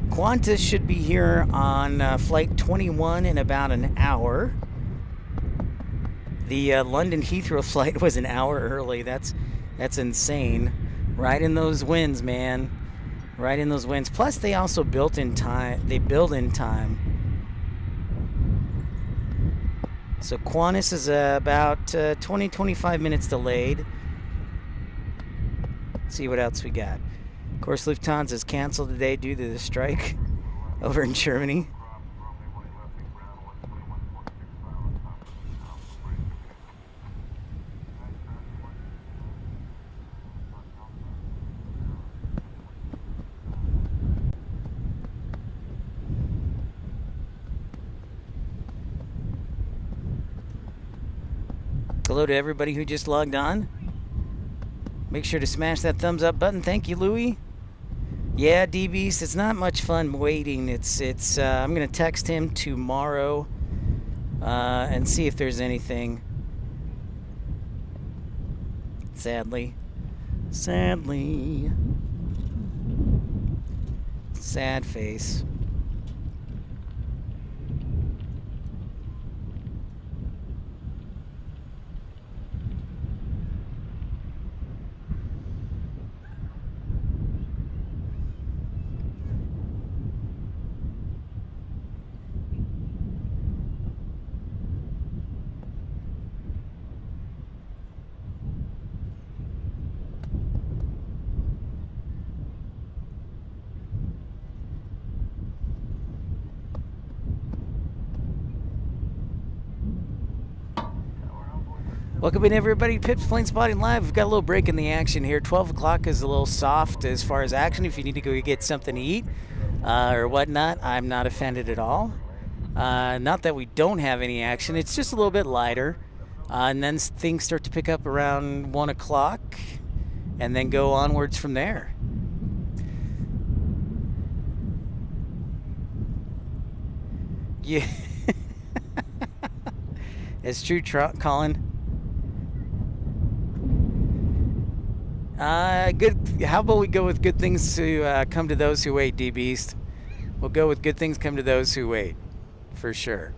Qantas should be here on flight 21 in about an hour. The London Heathrow flight was an hour early. That's insane. Right in those winds, man. Right in those winds. Plus, they also built in time. They build in time. So Qantas is about 20-25 minutes delayed. Let's see what else we got. Of course, Lufthansa is canceled today due to the strike over in Germany. Hello to everybody who just logged on. Make sure to smash that thumbs up button. Thank you, Louie. Yeah, D-Beast, it's not much fun waiting. I'm going to text him tomorrow and see if there's anything. Sadly. Sad face. Welcome in, everybody. Pips Planespotting Live. We've got a little break in the action here. 12 o'clock is a little soft as far as action. If you need to go get something to eat or whatnot, I'm not offended at all. Not that we don't have any action. It's just a little bit lighter. And then things start to pick up around 1 o'clock and then go onwards from there. Yeah. It's true, Collin. Good. How about we go with good things to come to those who wait, D-Beast? We'll go with good things come to those who wait, for sure.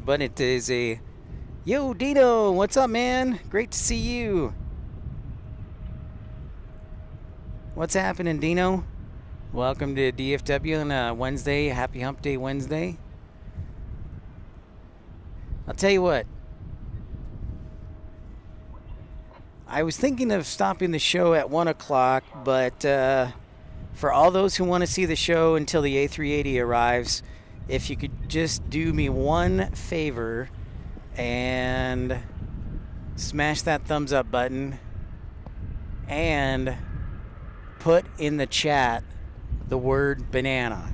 But it is a... Yo, Dino, what's up, man? Great to see you. What's happening, Dino? Welcome to DFW on a Wednesday. Happy Hump Day Wednesday. I'll tell you what. I was thinking of stopping the show at 1 o'clock, but for all those who want to see the show until the A380 arrives, if you could just do me one favor and smash that thumbs up button and put in the chat the word banana.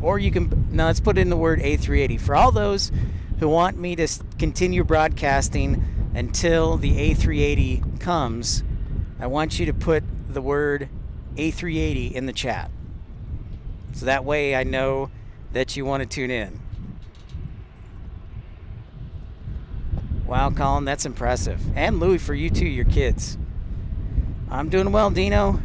Or you can, no, let's put in the word A380. For all those who want me to continue broadcasting until the A380 comes, I want you to put the word A380 in the chat. So that way I know that you want to tune in. Wow, Collin, that's impressive. And Louie, for you too, your kids. I'm doing well, Dino.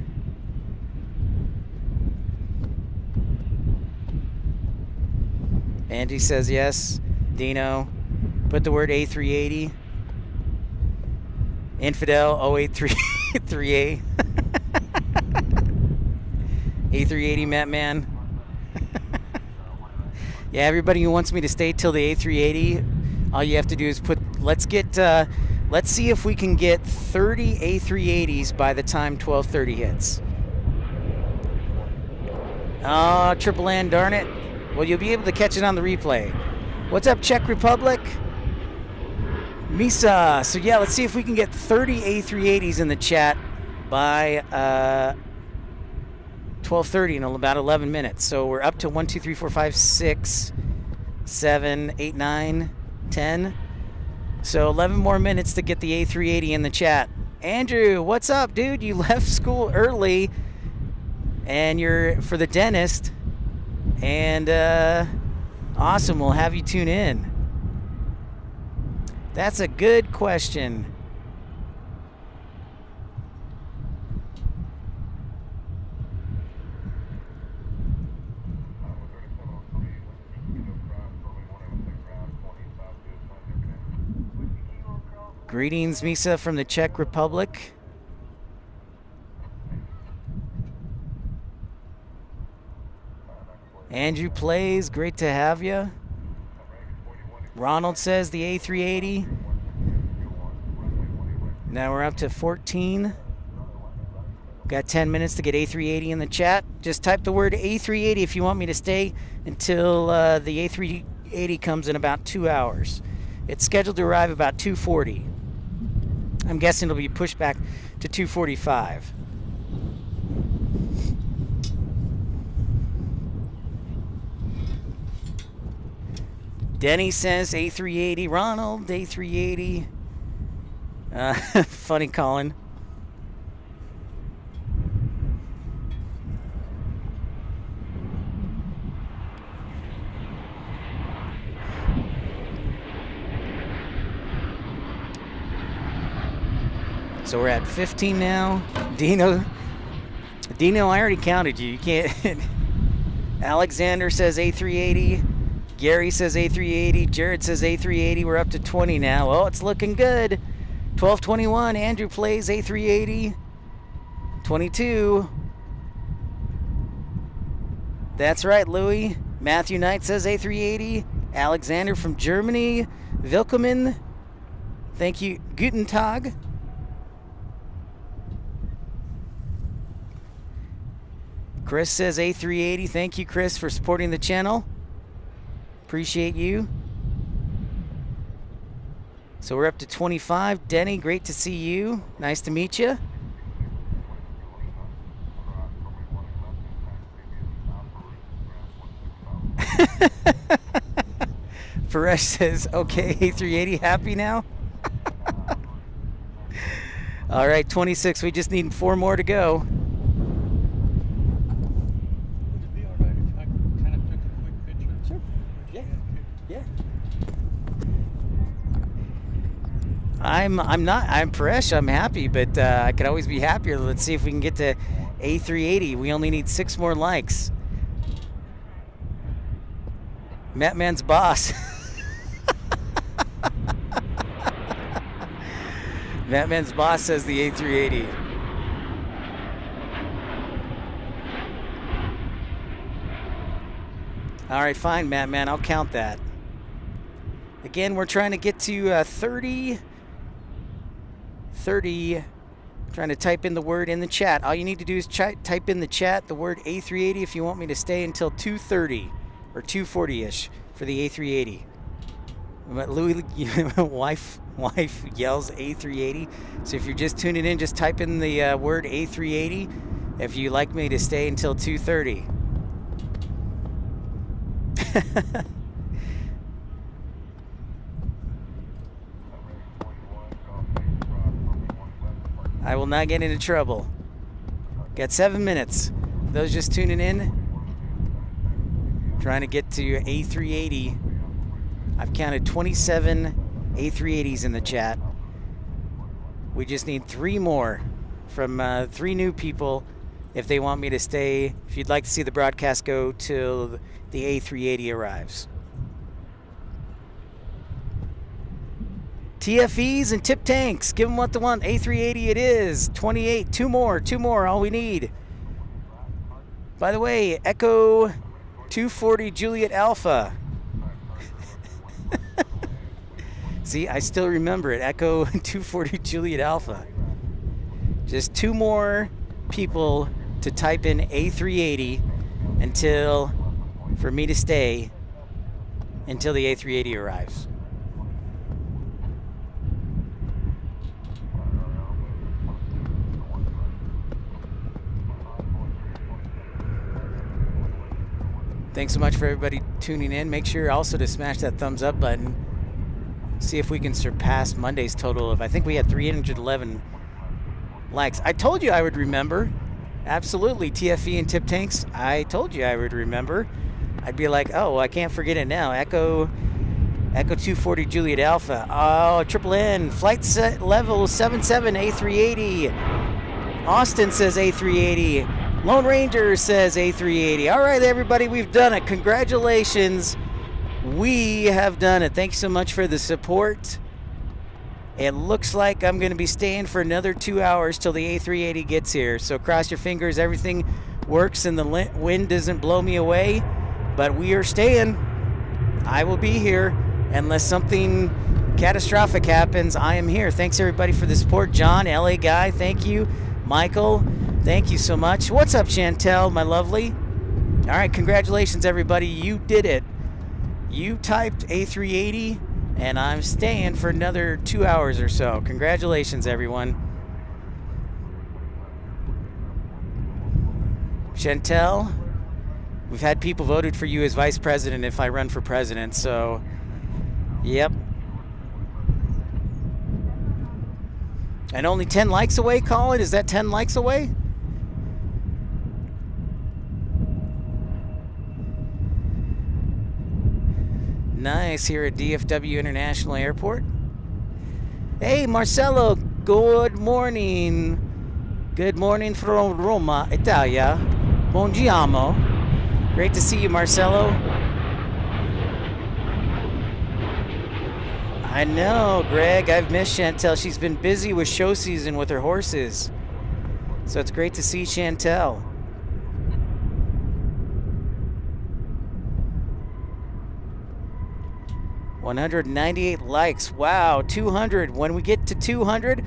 Angie says yes. Dino, put the word A380. Infidel 0833A. A380 Matt Man. Yeah, everybody who wants me to stay till the A380, all you have to do is put, let's see if we can get 30 A380s by the time 12:30 hits. Oh, Triple N, darn it. Well, you'll be able to catch it on the replay. What's up, Czech Republic? Misa. So yeah, let's see if we can get 30 A380s in the chat by 12:30 in about 11 minutes. So we're up to 1, 2, 3, 4, 5, 6, 7, 8, 9, 10. So 11 more minutes to get the A380 in the chat. Andrew, what's up, dude? You left school early and you're for the dentist. And awesome, we'll have you tune in. That's a good question. Greetings, Misa, from the Czech Republic. Andrew plays, great to have you. Ronald says the A380. Now we're up to 14. Got 10 minutes to get A380 in the chat. Just type the word A380 if you want me to stay until the A380 comes in about 2 hours. It's scheduled to arrive about 2:40. I'm guessing it'll be pushed back to 2:45. Denny says A380. Ronald, A380. Funny, Collin. So we're at 15 now. Dino, I already counted you. You can't. Alexander says A380. Gary says A380. Jared says A380. We're up to 20 now. Oh, it's looking good. 12:21. Andrew plays A380. 22. That's right, Louis. Matthew Knight says A380. Alexander from Germany. Willkommen. Thank you. Guten Tag. Chris says A380. Thank you, Chris, for supporting the channel. Appreciate you. So we're up to 25. Denny, great to see you. Nice to meet you. Paresh says, okay, A380, happy now? All right, 26. We just need 4 more to go. I'm Paresh, I'm happy, but I could always be happier. Let's see if we can get to A380. We only need 6 more likes. Mattman's boss. Mattman's boss says the A380. All right, fine, Mattman, I'll count that. Again, we're trying to get to 30. Trying to type in the word in the chat. All you need to do is type in the chat the word A380 if you want me to stay until 2:30 or 2:40ish for the A380. Louis, wife yells A380. So if you're just tuning in, just type in the word A380 if you like me to stay until 2:30. I will not get into trouble. Got 7 minutes. Those just tuning in, trying to get to A380. I've counted 27 A380s in the chat. We just need 3 more from 3 new people if they want me to stay. If you'd like to see the broadcast go till the A380 arrives. TFEs and tip tanks. Give them what they want. A380 it is. 28. 2 more. All we need. By the way, Echo 240 Juliet Alpha. See, I still remember it. Echo 240 Juliet Alpha. Just 2 more people to type in A380 for me to stay until the A380 arrives. Thanks so much for everybody tuning in. Make sure also to smash that thumbs up button. See if we can surpass Monday's total of, I think we had 311 likes. I told you I would remember. Absolutely, TFE and tip tanks. I told you I would remember. I'd be like, oh, I can't forget it now. Echo 240 Juliet Alpha. Oh, Triple N. Flight set level 77 A380. Austin says A380. Lone Ranger says A380. All right, everybody, we've done it. Congratulations. We have done it. Thanks so much for the support. It looks like I'm going to be staying for another 2 hours till the A380 gets here. So cross your fingers, everything works and the wind doesn't blow me away. But we are staying. I will be here unless something catastrophic happens. I am here. Thanks everybody for the support. John, LA guy, thank you. Michael, thank you so much. What's up, Chantel, my lovely? All right, congratulations, everybody. You did it. You typed A380, and I'm staying for another 2 hours or so. Congratulations, everyone. Chantel, we've had people voted for you as vice president if I run for president, so, yep. And only 10 likes away, Collin? Is that 10 likes away? Nice, here at DFW International Airport. Hey, Marcelo, good morning. Good morning from Roma, Italia. Buongiorno. Great to see you, Marcelo. I know, Greg. I've missed Chantel. She's been busy with show season with her horses. So it's great to see Chantel. $198 likes. Wow, 200. When we get to 200,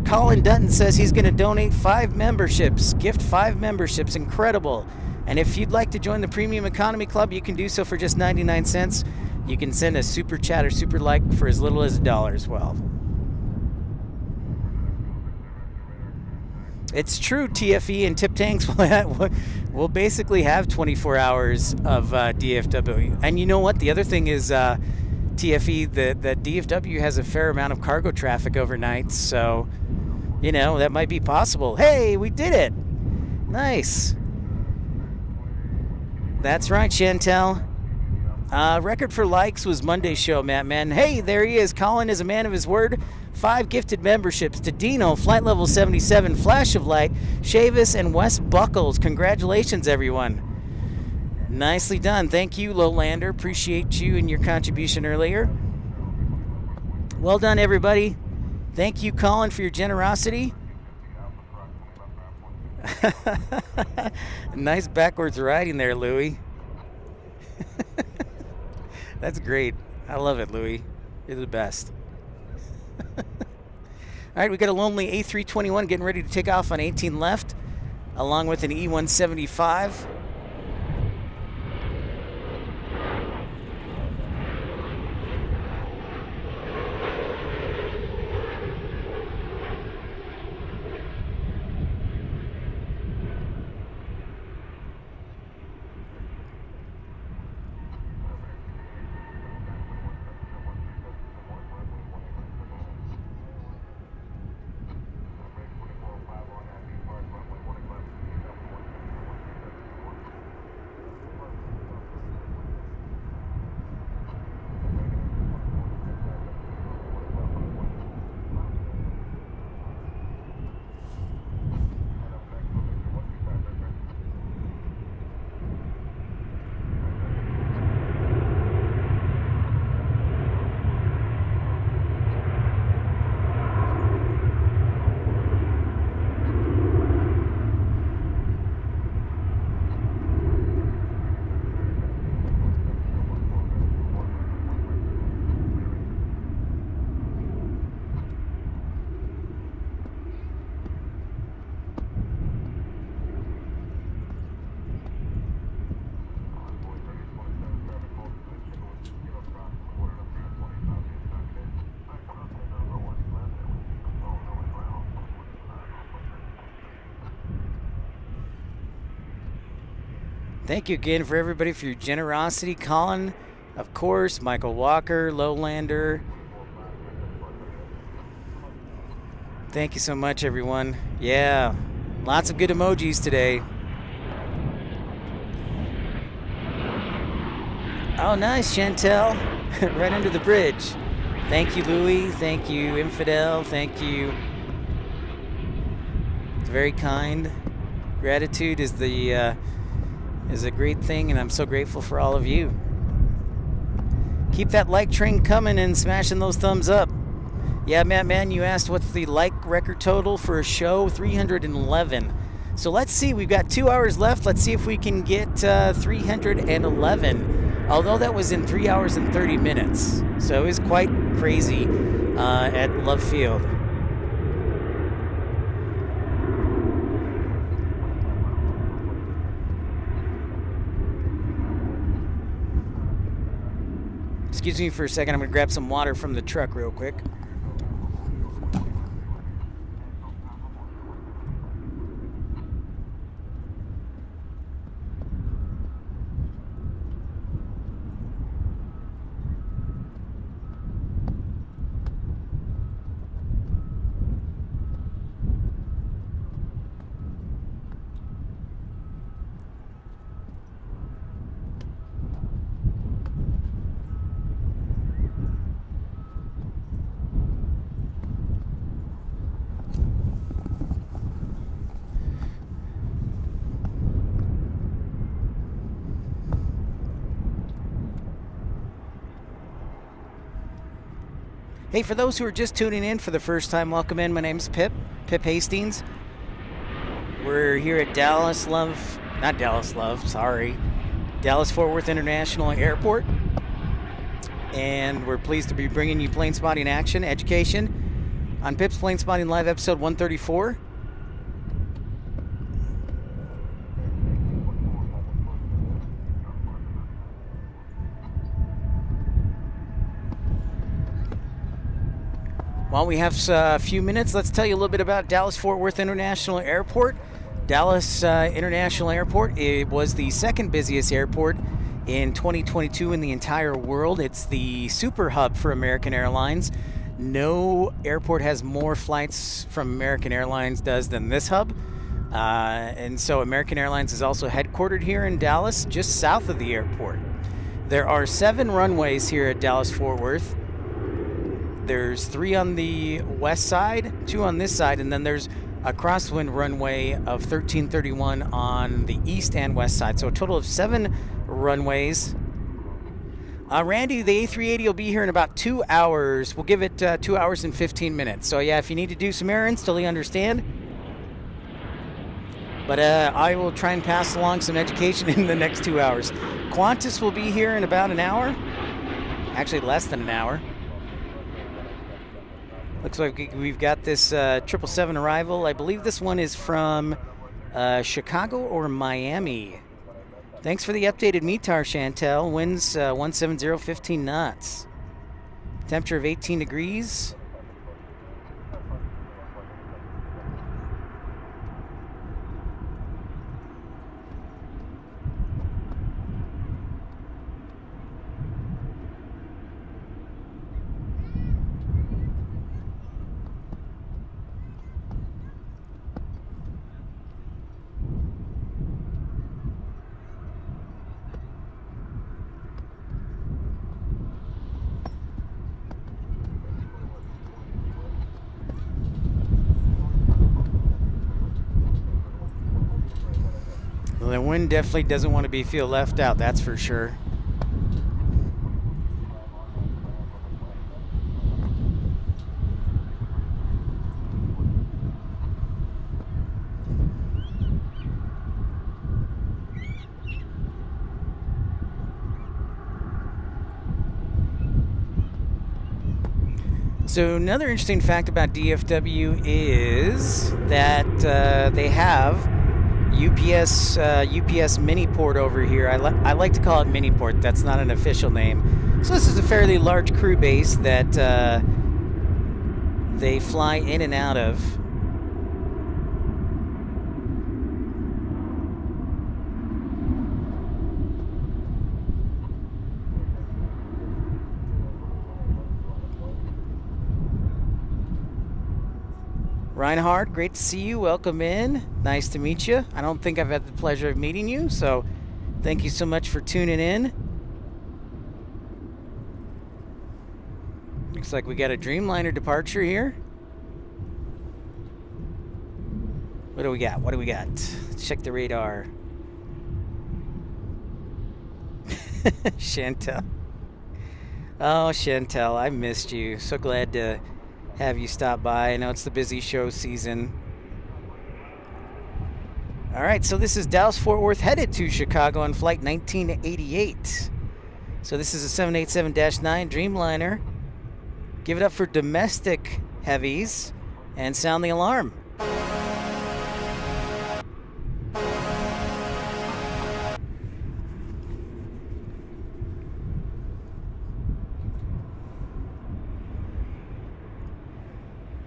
Collin Dutton says he's going to donate 5 memberships, gift 5 memberships. Incredible. And if you'd like to join the Premium Economy Club, you can do so for just 99 cents. You can send a super chat or super like for as little as $1 as well. It's true, TFE and Tip Tanks will basically have 24 hours of DFW. And you know what? The other thing is TFE, that DFW has a fair amount of cargo traffic overnight. So, you know, that might be possible. Hey, we did it. Nice. That's right, Chantel. Record for likes was Monday's show, Matt Man. Hey, there he is. Collin is a man of his word. 5 gifted memberships to Dino, Flight Level 77, Flash of Light, Chavis, and Wes Buckles. Congratulations, everyone. Nicely done. Thank you, Lowlander. Appreciate you and your contribution earlier. Well done, everybody. Thank you, Collin, for your generosity. Nice backwards riding there, Louie. That's great. I love it, Louie. You're the best. All right, we got a lonely A321 getting ready to take off on 18 left, along with an E175. Thank you again for everybody for your generosity. Collin, of course, Michael Walker, Lowlander. Thank you so much, everyone. Yeah, lots of good emojis today. Oh, nice, Chantel. Right under the bridge. Thank you, Louie. Thank you, Infidel. Thank you. It's very kind. Gratitude is a great thing, and I'm so grateful for all of you. Keep that like train coming and smashing those thumbs up. Yeah, Matt, man, you asked what's the record total for a show? 311. So let's see. We've got 2 hours left. Let's see if we can get 311. Although that was in 3 hours and 30 minutes. So it was quite crazy at Love Field. Excuse me for a second. I'm going to grab some water from the truck real quick. Hey, for those who are just tuning in for the first time, welcome in. My name's Pip Hastings. We're here at Dallas Fort Worth International Airport. And we're pleased to be bringing you plane spotting action, education on Pip's Plane Spotting Live episode 134. While we have a few minutes, let's tell you a little bit about Dallas Fort Worth International Airport. Dallas International Airport, it was the second busiest airport in 2022 in the entire world. It's the super hub for American Airlines. No airport has more flights from American Airlines than this hub. And so American Airlines is also headquartered here in Dallas, just south of the airport. There are 7 runways here at Dallas Fort Worth. There's 3 on the west side, 2 on this side, and then there's a crosswind runway of 1331 on the east and west side. So a total of 7 runways. Randy, the A380 will be here in about 2 hours. We'll give it 2 hours and 15 minutes. So yeah, if you need to do some errands, totally understand. But I will try and pass along some education in the next 2 hours. Qantas will be here in about an hour. Actually, less than an hour. Looks like we've got this 777 arrival. I believe this one is from Chicago or Miami. Thanks for the updated METAR, Chantel. Winds 170, 15 knots. Temperature of 18 degrees. The wind definitely doesn't want to feel left out, that's for sure. So another interesting fact about DFW is that they have UPS mini port over here. I like to call it mini port. That's not an official name. So this is a fairly large crew base that they fly in and out of. Reinhard, great to see you. Welcome in. Nice to meet you. I don't think I've had the pleasure of meeting you, so thank you so much for tuning in. Looks like we got a Dreamliner departure here. What do we got? Let's check the radar. Chantel. Oh, Chantel, I missed you. So glad to have you stop by. I know it's the busy show season. All right, so this is Dallas-Fort Worth headed to Chicago on flight 1988. So this is a 787-9 Dreamliner. Give it up for domestic heavies and sound the alarm.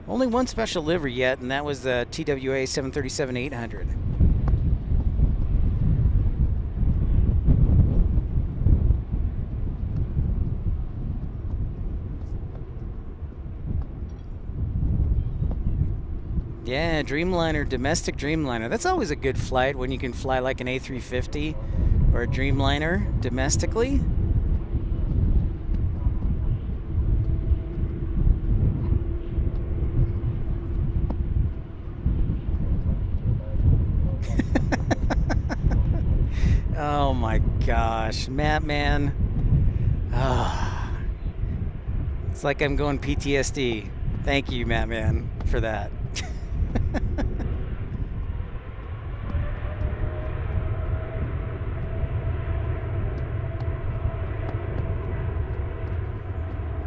Only one special livery yet, and that was the TWA 737-800. Yeah, Dreamliner, domestic Dreamliner. That's always a good flight when you can fly like an A350 or a Dreamliner domestically. Oh my gosh, Matt, man. Oh, it's like I'm going PTSD. Thank you, Matt, man, for that.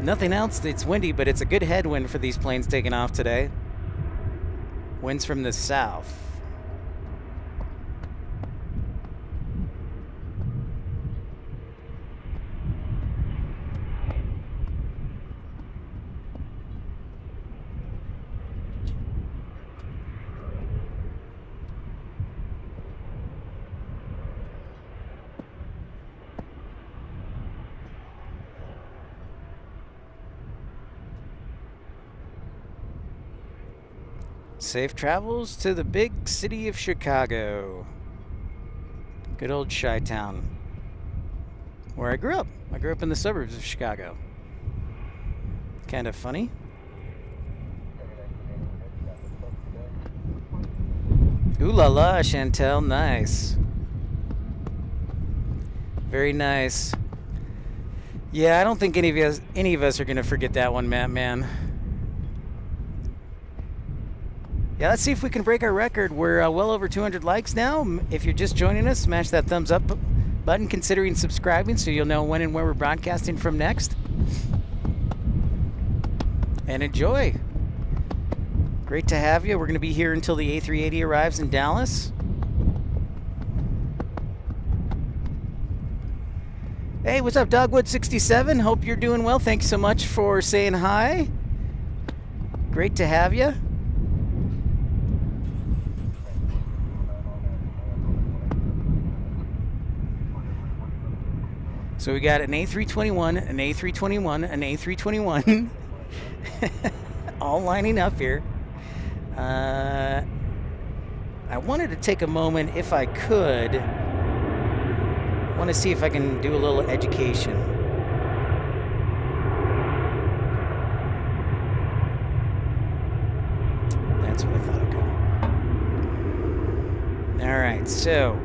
Nothing else. It's windy, but it's a good headwind for these planes taking off today. Winds from the south. Safe travels to the big city of Chicago. Good old Chi-Town, where I grew up. I grew up in the suburbs of Chicago. Kind of funny. Ooh la la, Chantel, nice. Very nice. Yeah, I don't think any of us are gonna forget that one, Matt, man. Yeah, let's see if we can break our record. We're well over 200 likes now. If you're just joining us, smash that thumbs up button, considering subscribing so you'll know when and where we're broadcasting from next. And enjoy. Great to have you. We're going to be here until the A380 arrives in Dallas. Hey, what's up, Dogwood67? Hope you're doing well. Thanks so much for saying hi. Great to have you. So we got an A321, an A321, an A321, all lining up here. I wanted to take a moment, if I could. I want to see if I can do a little education. That's what I thought. Okay. All right, so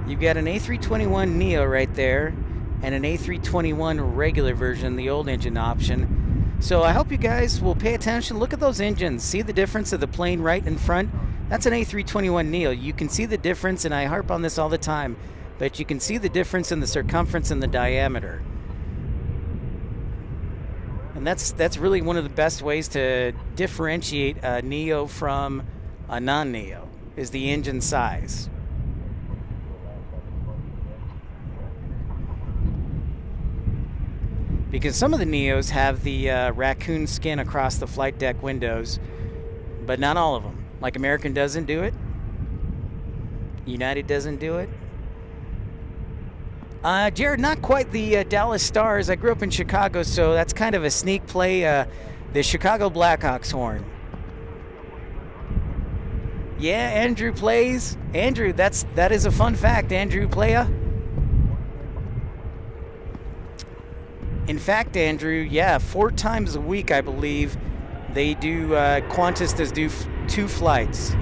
you've got an A321 Neo right there, and an A321 regular version, the old engine option. So I hope you guys will pay attention. Look at those engines. See the difference of the plane right in front? That's an A321 Neo. You can see the difference, and I harp on this all the time, but you can see the difference in the circumference and the diameter. And that's really one of the best ways to differentiate a Neo from a non-Neo, is the engine size. Because some of the Neos have the raccoon skin across the flight deck windows, but not all of them. Like American doesn't do it. United doesn't do it. Jared, not quite the Dallas Stars. I grew up in Chicago, so that's kind of a sneak play. The Chicago Blackhawks horn. Yeah, Andrew plays. Andrew, that is a fun fact. Andrew playa. In fact, Andrew, yeah, 4 times a week, I believe, they do, Qantas does do 2 flights.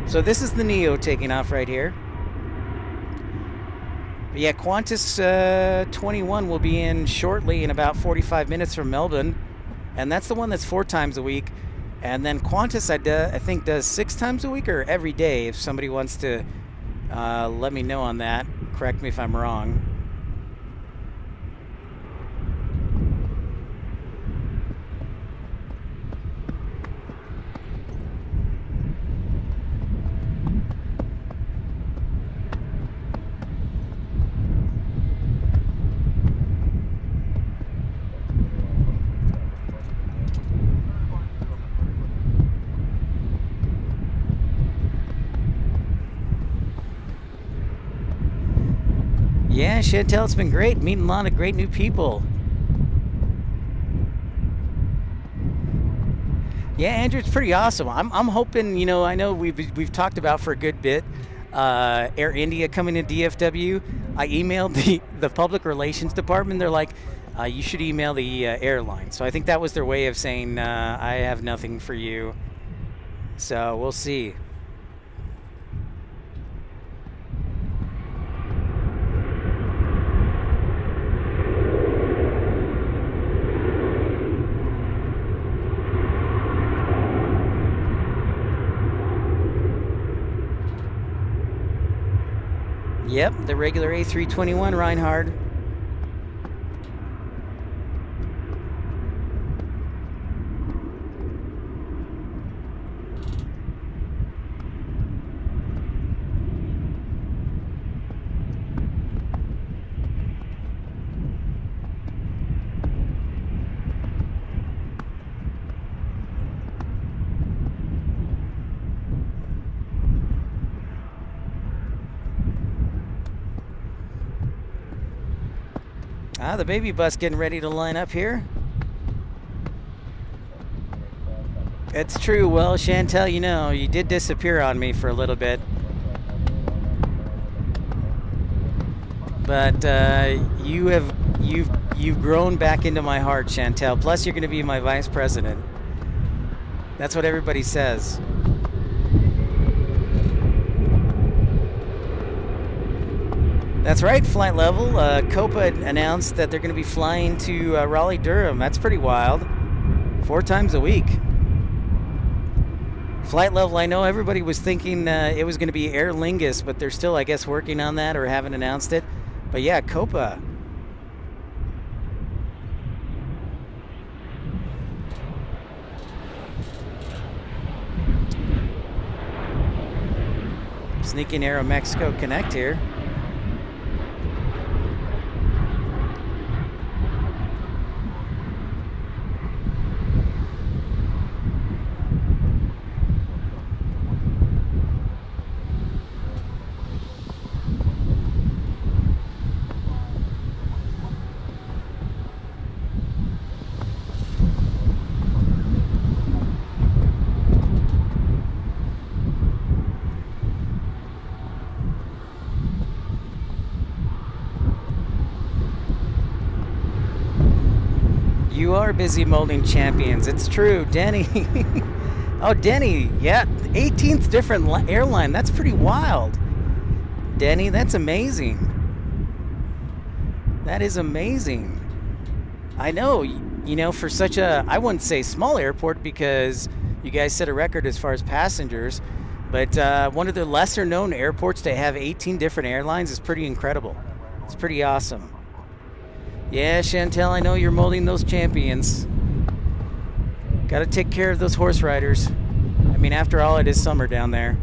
So this is the Neo taking off right here. But yeah, Qantas 21 will be in shortly in about 45 minutes from Melbourne. And that's the one that's 4 times a week. And then Qantas, I think, does 6 times a week or every day. If somebody wants to let me know on that, correct me if I'm wrong. Yeah, Chantel, it's been great meeting a lot of great new people. Yeah, Andrew, it's pretty awesome. I'm hoping, you know, I know we've talked about for a good bit Air India coming to DFW. I emailed the public relations department. They're like, you should email the airline. So I think that was their way of saying I have nothing for you. So we'll see. Yep, the regular A321, Reinhard. The baby bus getting ready to line up here. It's true. Well, Chantel, you know, you did disappear on me for a little bit. But you've grown back into my heart, Chantel. Plus, you're going to be my vice president. That's what everybody says. That's right, flight level. Copa announced that they're going to be flying to Raleigh-Durham. That's pretty wild. 4 times a week. Flight level, I know everybody was thinking it was going to be Aer Lingus, but they're still, I guess, working on that or haven't announced it. But yeah, Copa. Sneaking Aeromexico Connect here. You are busy molding champions. It's true, Denny. Oh, Denny, yeah, 18th different airline. That's pretty wild. Denny, that's amazing. That is amazing. I know, you know, for such a, I wouldn't say small airport because you guys set a record as far as passengers, but one of the lesser known airports to have 18 different airlines is pretty incredible. It's pretty awesome. Yeah, Chantel, I know you're molding those champions. Got to take care of those horse riders. I mean, after all, it is summer down there.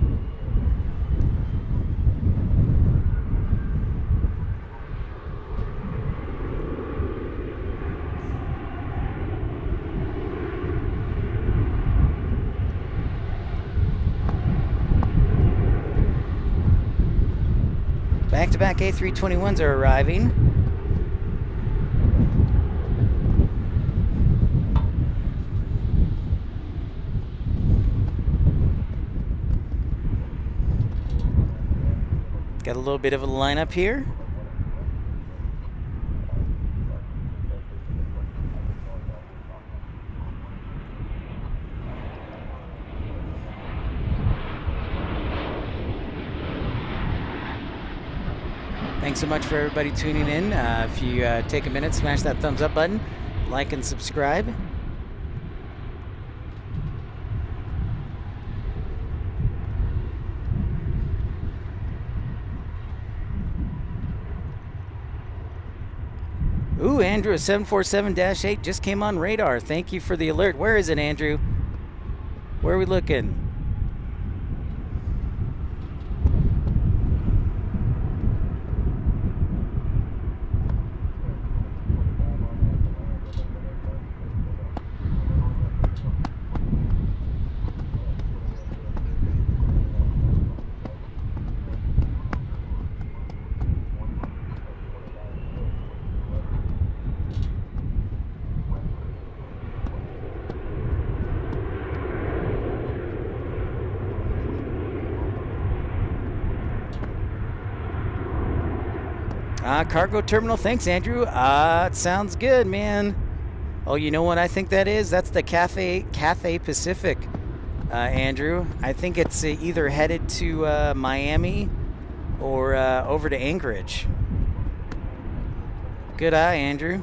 Back-to-back A321s are arriving. Got a little bit of a lineup here. Thanks so much for everybody tuning in. If you take a minute, smash that thumbs up button, like and subscribe. Ooh, Andrew, a 747-8 just came on radar. Thank you for the alert. Where is it, Andrew? Where are we looking? Cargo terminal. Thanks, Andrew. It sounds good, man. Oh, you know what I think that is? That's the Cathay Pacific, Andrew. I think it's either headed to Miami or over to Anchorage. Good eye, Andrew.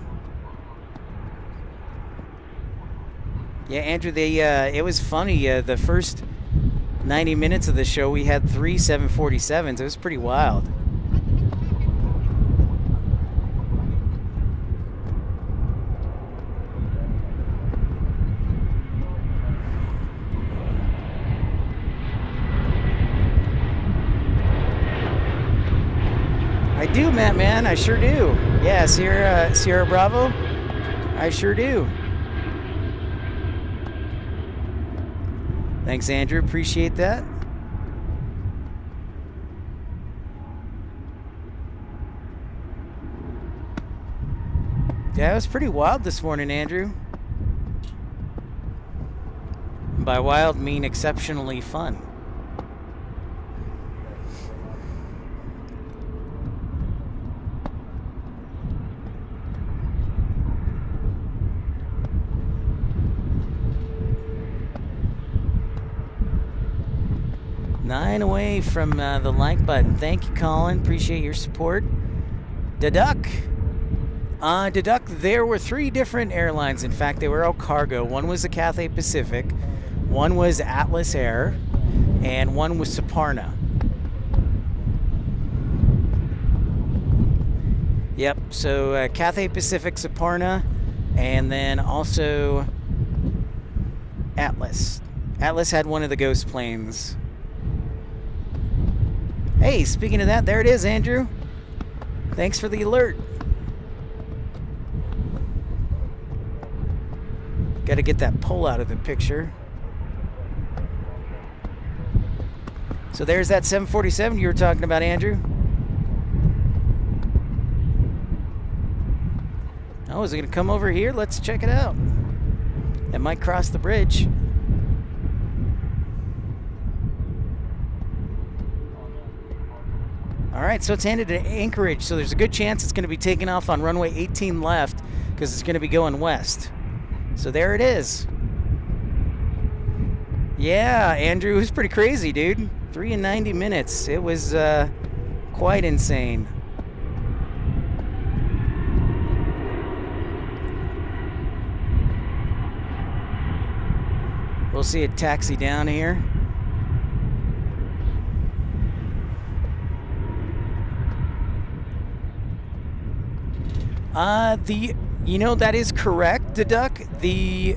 Yeah, Andrew, it was funny. The first 90 minutes of the show, we had 3 747s. It was pretty wild. I do, Matt, man. I sure do. Yeah, Sierra Bravo. I sure do. Thanks, Andrew. Appreciate that. Yeah, it was pretty wild this morning, Andrew. And by wild, mean exceptionally fun. Nine away from the like button. Thank you, Collin. Appreciate your support. Deduck. There were 3 different airlines. In fact, they were all cargo. One was the Cathay Pacific, one was Atlas Air, and one was Saparna. Yep, so Cathay Pacific, Saparna, and then also Atlas. Atlas had one of the ghost planes. Hey, speaking of that, there it is, Andrew. Thanks for the alert. Got to get that pole out of the picture. So there's that 747 you were talking about, Andrew. Oh, is it going to come over here? Let's check it out. It might cross the bridge. All right, so it's headed to Anchorage, so there's a good chance it's going to be taking off on runway 18 left because it's going to be going west. So there it is. Yeah, Andrew, it was pretty crazy, dude. 3 and 90 minutes. It was quite insane. We'll see it taxi down here. That is correct, Duck. The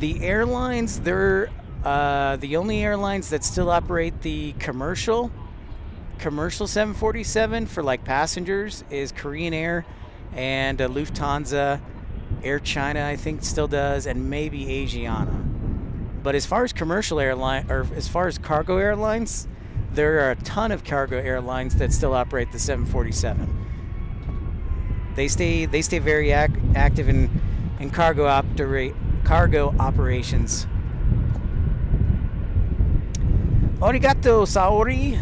airlines, they're the only airlines that still operate the commercial 747 for like passengers is Korean Air and Lufthansa. Air China, I think, still does, and maybe Asiana. But as far as commercial airline, or as far as cargo airlines, there are a ton of cargo airlines that still operate the 747. They stay very active in cargo operations. Arigato, Saori.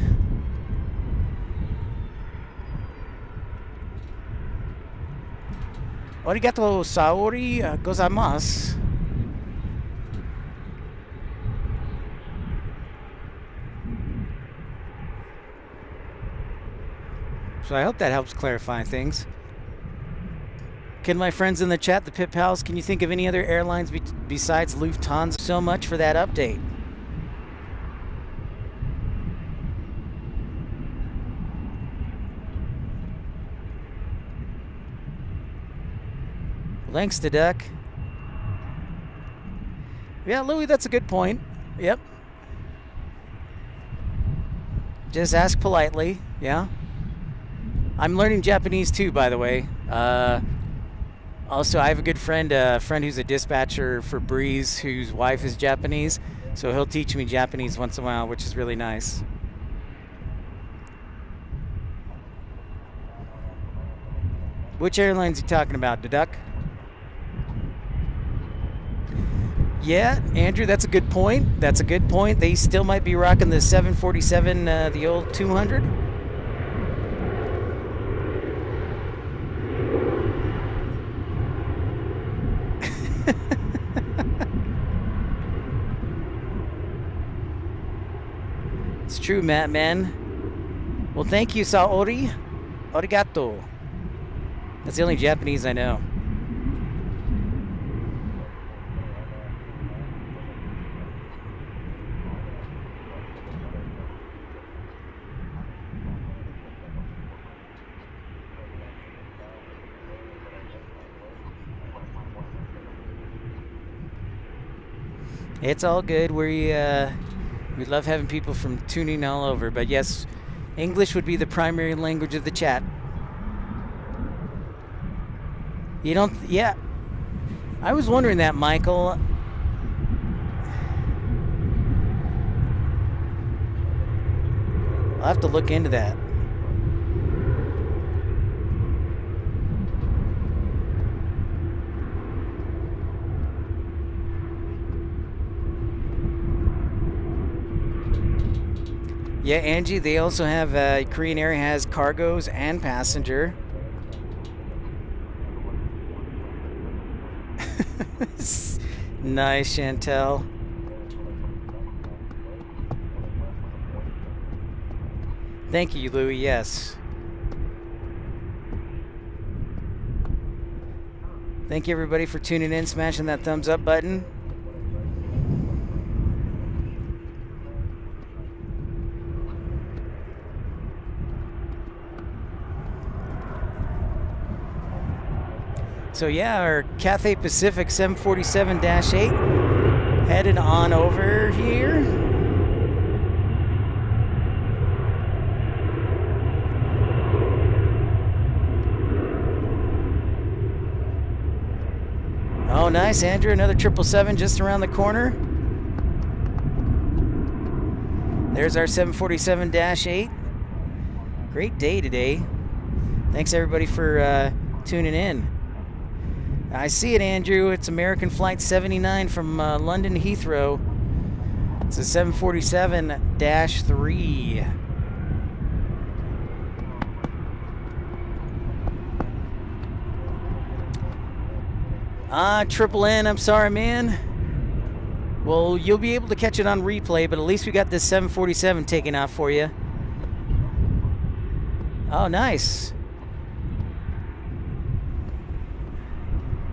Arigato, Saori. Gozaimasu. So I hope that helps clarify things. Can my friends in the chat, the Pip Pals, can you think of any other airlines besides Lufthansa? So much for that update. Thanks to Duck. Yeah, Louis, that's a good point. Yep. Just ask politely. Yeah. I'm learning Japanese too, by the way. Also, I have a good friend who's a dispatcher for Breeze, whose wife is Japanese. So he'll teach me Japanese once in a while, which is really nice. Which airlines are you talking about, Duck? Yeah, Andrew, that's a good point. That's a good point. They still might be rocking the 747, the old 200. It's true, Matt, man. Well, thank you, Saori. Arigato. That's the only Japanese I know. It's all good. We love having people from tuning all over. But yes, English would be the primary language of the chat. You don't... Yeah. I was wondering that, Michael. I'll have to look into that. Yeah, Angie, they also have, Korean Air has cargos and passenger. Nice, Chantel. Thank you, Louie, yes. Thank you, everybody, for tuning in, smashing that thumbs up button. So yeah, our Cathay Pacific 747-8 headed on over here. Oh, nice, Andrew. Another 777 just around the corner. There's our 747-8. Great day today. Thanks, everybody, for tuning in. I see it, Andrew. It's American Flight 79 from London Heathrow. It's a 747-3. Triple N, I'm sorry, man. Well, you'll be able to catch it on replay, but at least we got this 747 taken off for you. Oh, nice.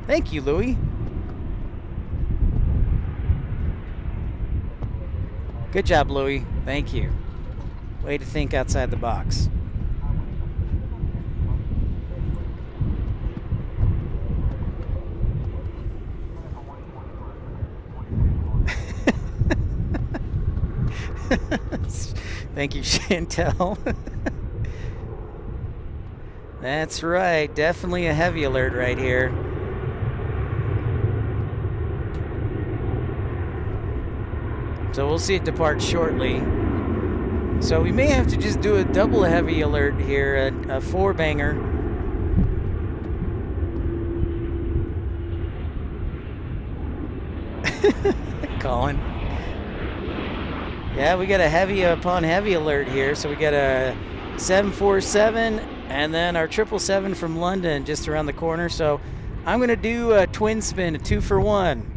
Thank you, Louie. Good job, Louie. Thank you. Way to think outside the box. Thank you, Chantel. That's right. Definitely a heavy alert right here. So we'll see it depart shortly. So we may have to just do a double heavy alert here, a four-banger. Collin. Yeah, we got a heavy upon heavy alert here. So we got a 747 and then our 777 from London just around the corner. So I'm going to do a twin spin, a 2-for-1.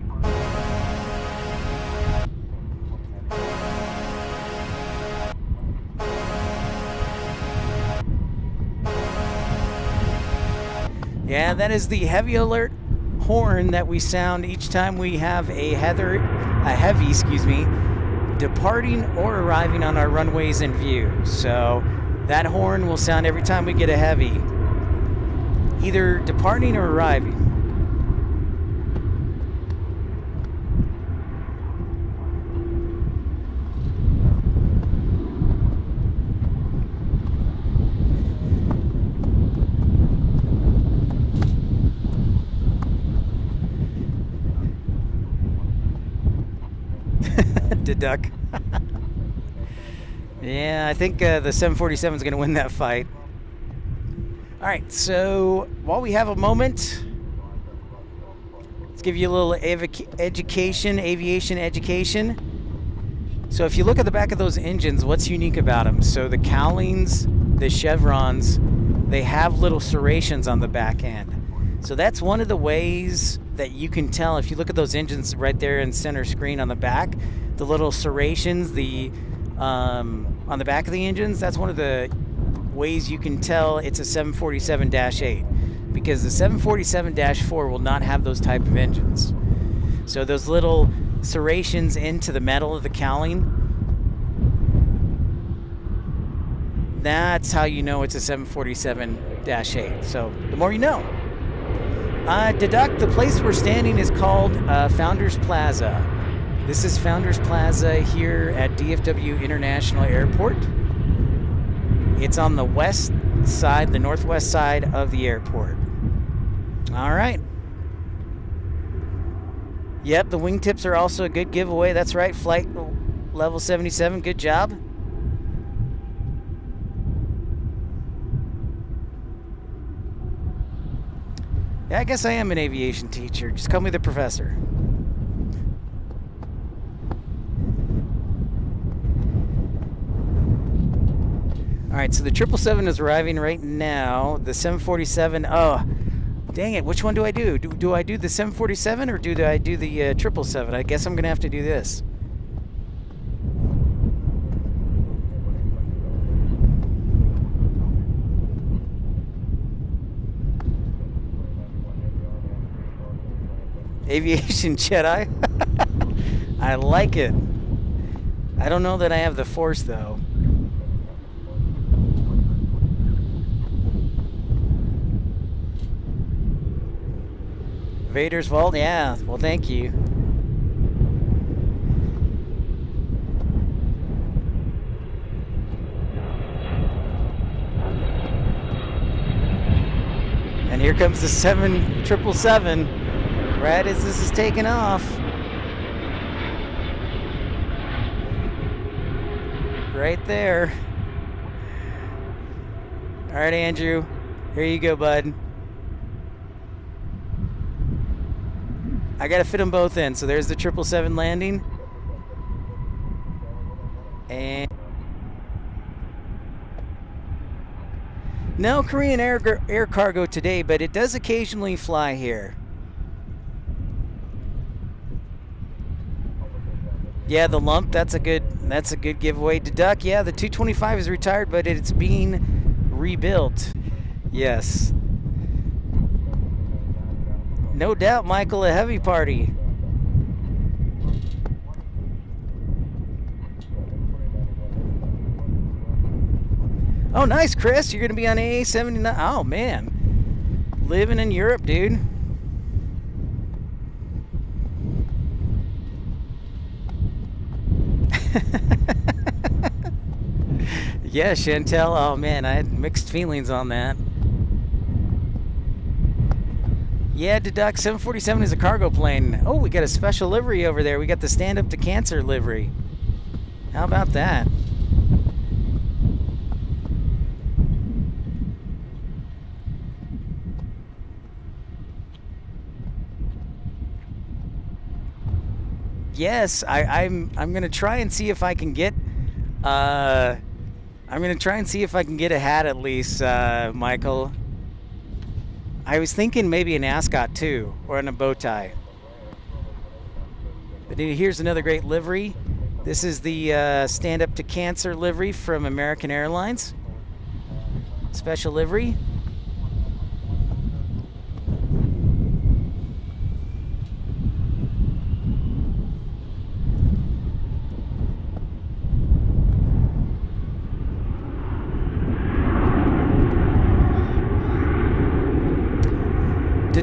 Yeah, that is the heavy alert horn that we sound each time we have a heavy, departing or arriving on our runways in view. So that horn will sound every time we get a heavy, either departing or arriving. Duck. Yeah, I think the 747 is going to win that fight. All right, so while we have a moment, let's give you a little aviation education. So if you look at the back of those engines, what's unique about them? So the cowlings, the chevrons, they have little serrations on the back end. So that's one of the ways that you can tell. If you look at those engines right there in center screen on the back, the little serrations, on the back of the engines, that's one of the ways you can tell it's a 747-8, because the 747-4 will not have those type of engines. So those little serrations into the metal of the cowling, that's how you know it's a 747-8. So the more you know. Deduct, the place we're standing is called Founders Plaza. This is Founders Plaza here at DFW International Airport. It's on the west side, the northwest side of the airport. All right. Yep, the wingtips are also a good giveaway. That's right, flight level 77. Good job. Yeah, I guess I am an aviation teacher. Just call me the professor. All right, so the 777 is arriving right now. The 747, oh, dang it. Which one do I do? Do I do the 747 or do I do the 777? I guess I'm going to have to do this. Aviation Jedi. I like it. I don't know that I have the Force, though. Vader's Vault? Yeah. Well, thank you. And here comes the 777. Right as this is taking off. Right there. All right, Andrew. Here you go, bud. I got to fit them both in. So there's the 777 landing. And no Korean air cargo today, but it does occasionally fly here. Yeah, the lump, that's a good giveaway. Deduct, yeah, the 225 is retired, but it's being rebuilt. Yes. No doubt, Michael, a heavy party. Oh, nice, Chris. You're going to be on AA79. Oh, man. Living in Europe, dude. Yeah, Chantel. Oh, man, I had mixed feelings on that. Yeah, Deduct, 747 is a cargo plane. Oh, we got a special livery over there. We got the Stand Up to Cancer livery. How about that? Yes, I'm gonna try and see if I can get a hat at least, Michael. I was thinking maybe an ascot too, or in a bow tie. But here's another great livery. This is the Stand Up to Cancer livery from American Airlines. Special livery.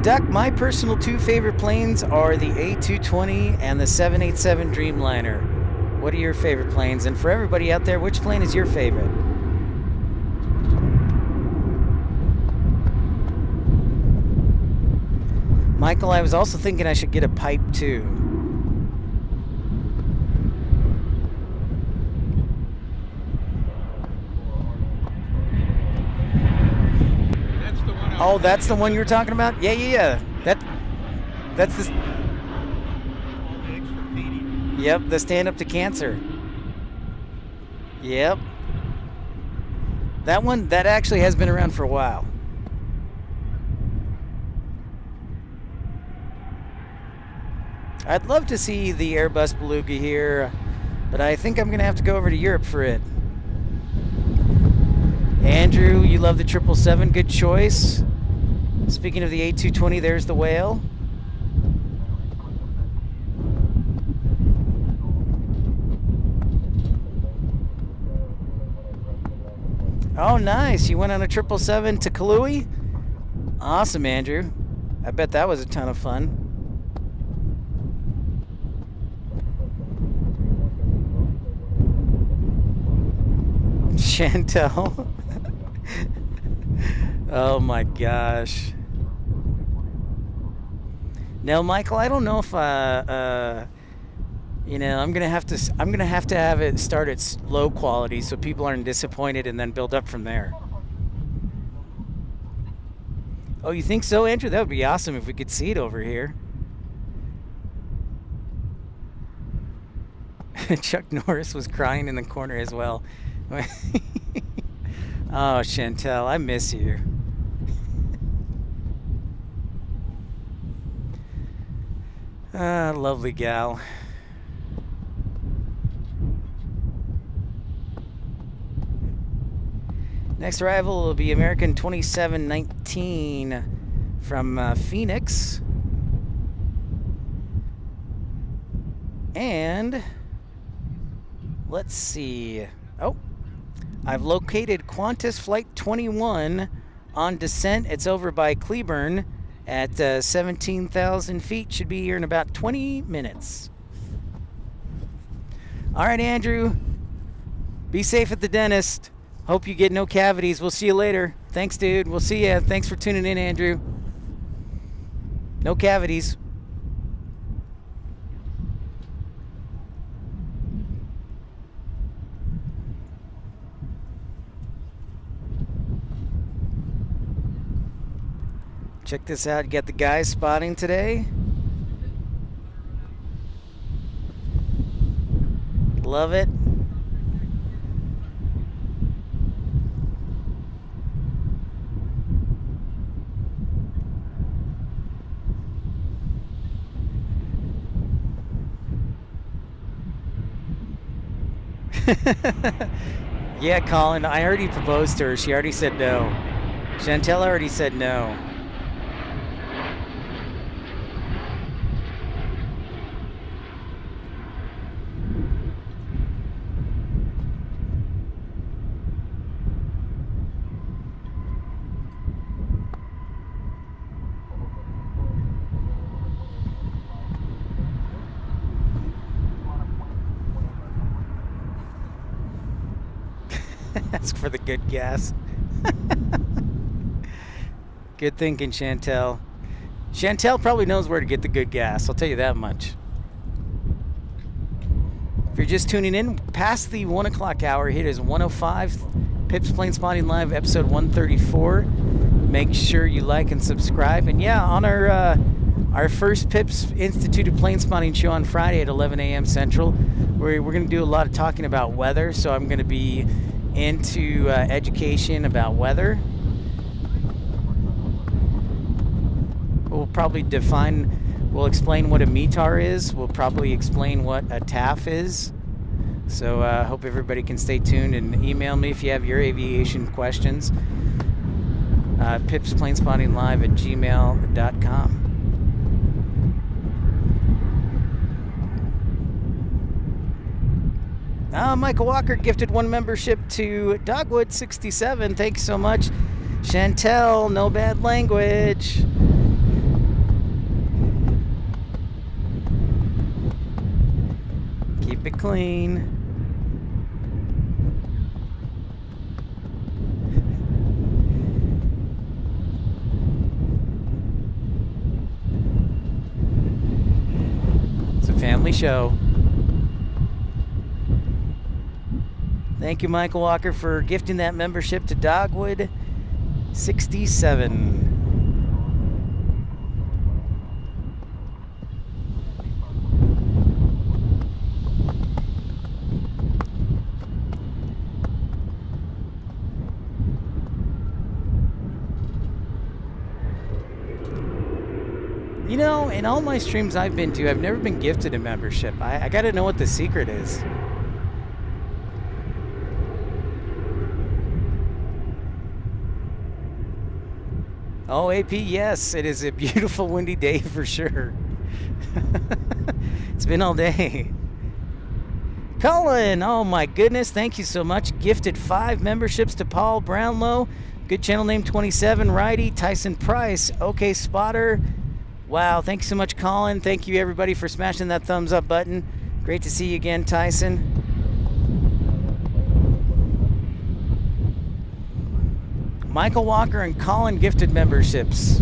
Duck, my personal 2 favorite planes are the A220 and the 787 Dreamliner. What are your favorite planes? And for everybody out there, which plane is your favorite? Michael, I was also thinking I should get a pipe too. That's the one. Oh, that's the one you were talking about? Yeah. That's the. All the extra heating. Yep, the stand up to cancer. Yep. That one, that actually has been around for a while. I'd love to see the Airbus Beluga here, but I think I'm going to have to go over to Europe for it. Andrew, you love the 777. Good choice. Speaking of the A220, there's the whale. Oh, nice. You went on a 777 to Kahlui? Awesome, Andrew. I bet that was a ton of fun. Chantel. Oh my gosh. Now, Michael, I don't know if you know, I'm gonna have to have it start at low quality so people aren't disappointed and then build up from there. Oh, you think so, Andrew? That would be awesome if we could see it over here. Chuck Norris was crying in the corner as well. Oh, Chantel, I miss you. Ah, lovely gal. Next arrival will be American 2719 from Phoenix. And let's see. Oh, I've located Qantas Flight 21 on descent. It's over by Cleburne at 17,000 feet. Should be here in about 20 minutes. All right, Andrew. Be safe at the dentist. Hope you get no cavities. We'll see you later. Thanks, dude. We'll see you. Thanks for tuning in, Andrew. No cavities. Check this out. You got the guys spotting today. Love it. Yeah, Collin, I already proposed to her. She already said no. Chantel already said no. Ask for the good gas. Good thinking, Chantel. Chantel probably knows where to get the good gas, I'll tell you that much. If you're just tuning in, past the 1 o'clock hour, it is 105. Pips Planespotting Live, episode 134. Make sure you like and subscribe. And yeah, on our first Pips Instituted Planespotting show on Friday at 11 a.m. Central, we're going to do a lot of talking about weather. So I'm going to be into education about weather. We'll probably we'll explain what a METAR is. We'll probably explain what a TAF is. So I hope everybody can stay tuned and email me if you have your aviation questions. pipsplanespottinglive@gmail.com. Michael Walker gifted 1 membership to Dogwood67. Thanks so much. Chantel, no bad language. Keep it clean. It's a family show. Thank you, Michael Walker, for gifting that membership to Dogwood 67. You know, in all my streams I've been to, I've never been gifted a membership. I gotta know what the secret is. Oh, AP, yes, it is a beautiful windy day for sure. It's been all day. Collin, oh my goodness, thank you so much. Gifted 5 memberships to Paul Brownlow. Good channel name 27, Righty, Tyson Price, OK Spotter. Wow, thank you so much, Collin. Thank you, everybody, for smashing that thumbs up button. Great to see you again, Tyson. Michael Walker and Collin gifted memberships.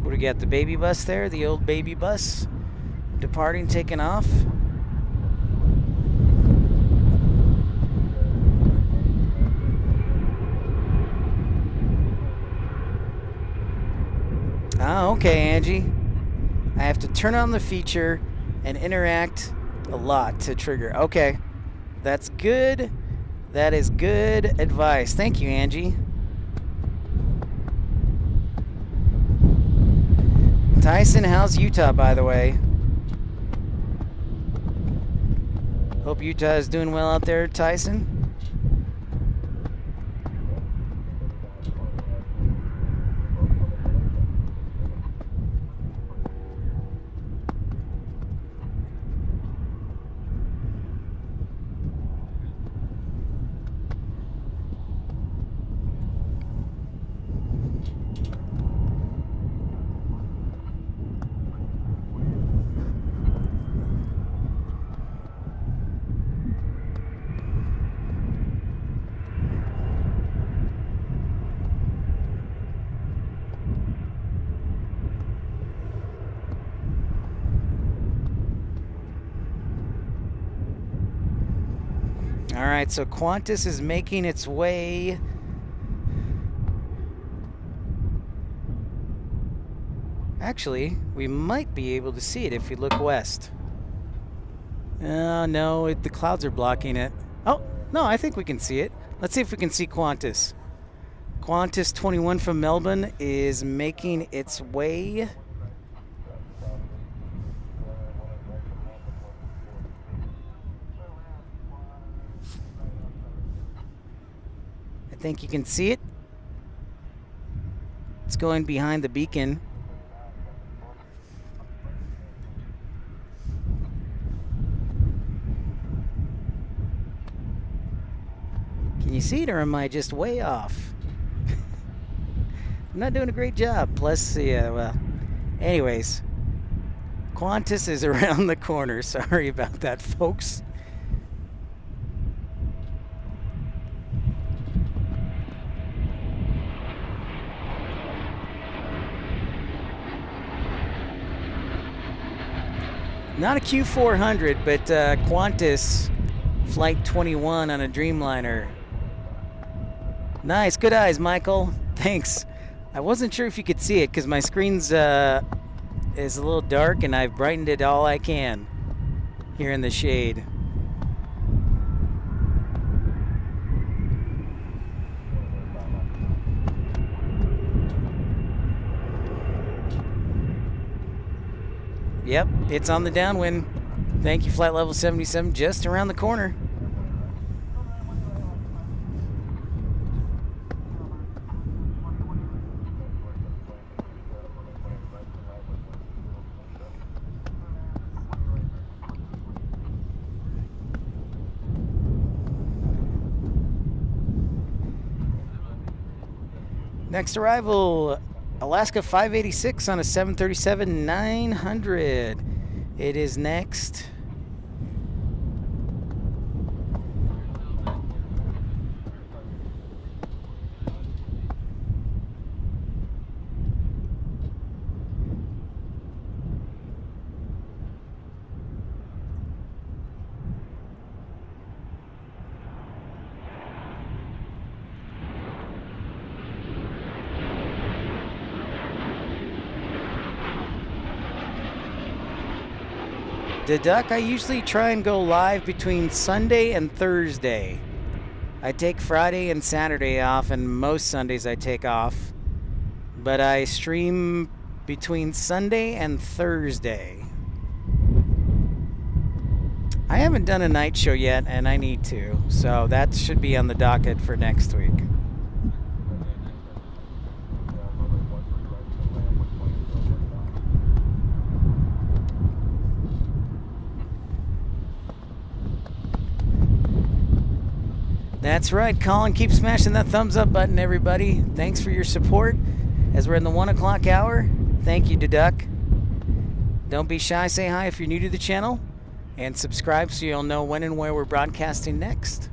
What do we got? The baby bus there, the old baby bus departing, taking off. Oh, okay, Angie. I have to turn on the feature and interact a lot to trigger. Okay, that's good. That is good advice. Thank you, Angie. Tyson, how's Utah, by the way? Hope Utah is doing well out there, Tyson. All right, so Qantas is making its way. Actually, we might be able to see it if we look west. No, the clouds are blocking it. Oh, no, I think we can see it. Let's see if we can see Qantas. Qantas 21 from Melbourne is making its way. I think you can see it. It's going behind the beacon. Can you see it, or am I just way off? I'm not doing a great job. Plus, yeah, well, anyways, Qantas is around the corner. Sorry about that, folks. Not a Q400, but Qantas Flight 21 on a Dreamliner. Nice, good eyes, Michael. Thanks. I wasn't sure if you could see it because my screen's is a little dark and I've brightened it all I can here in the shade. Yep, it's on the downwind. Thank you, flight level 77, just around the corner. Next arrival, Alaska 586 on a 737-900. It is next. The Duck, I usually try and go live between Sunday and Thursday. I take Friday and Saturday off, and most Sundays I take off. But I stream between Sunday and Thursday. I haven't done a night show yet, and I need to. So that should be on the docket for next week. That's right, Collin. Keep smashing that thumbs up button, everybody. Thanks for your support as we're in the 1 o'clock hour. Thank you, Duck. Don't be shy. Say hi if you're new to the channel. And subscribe so you'll know when and where we're broadcasting next.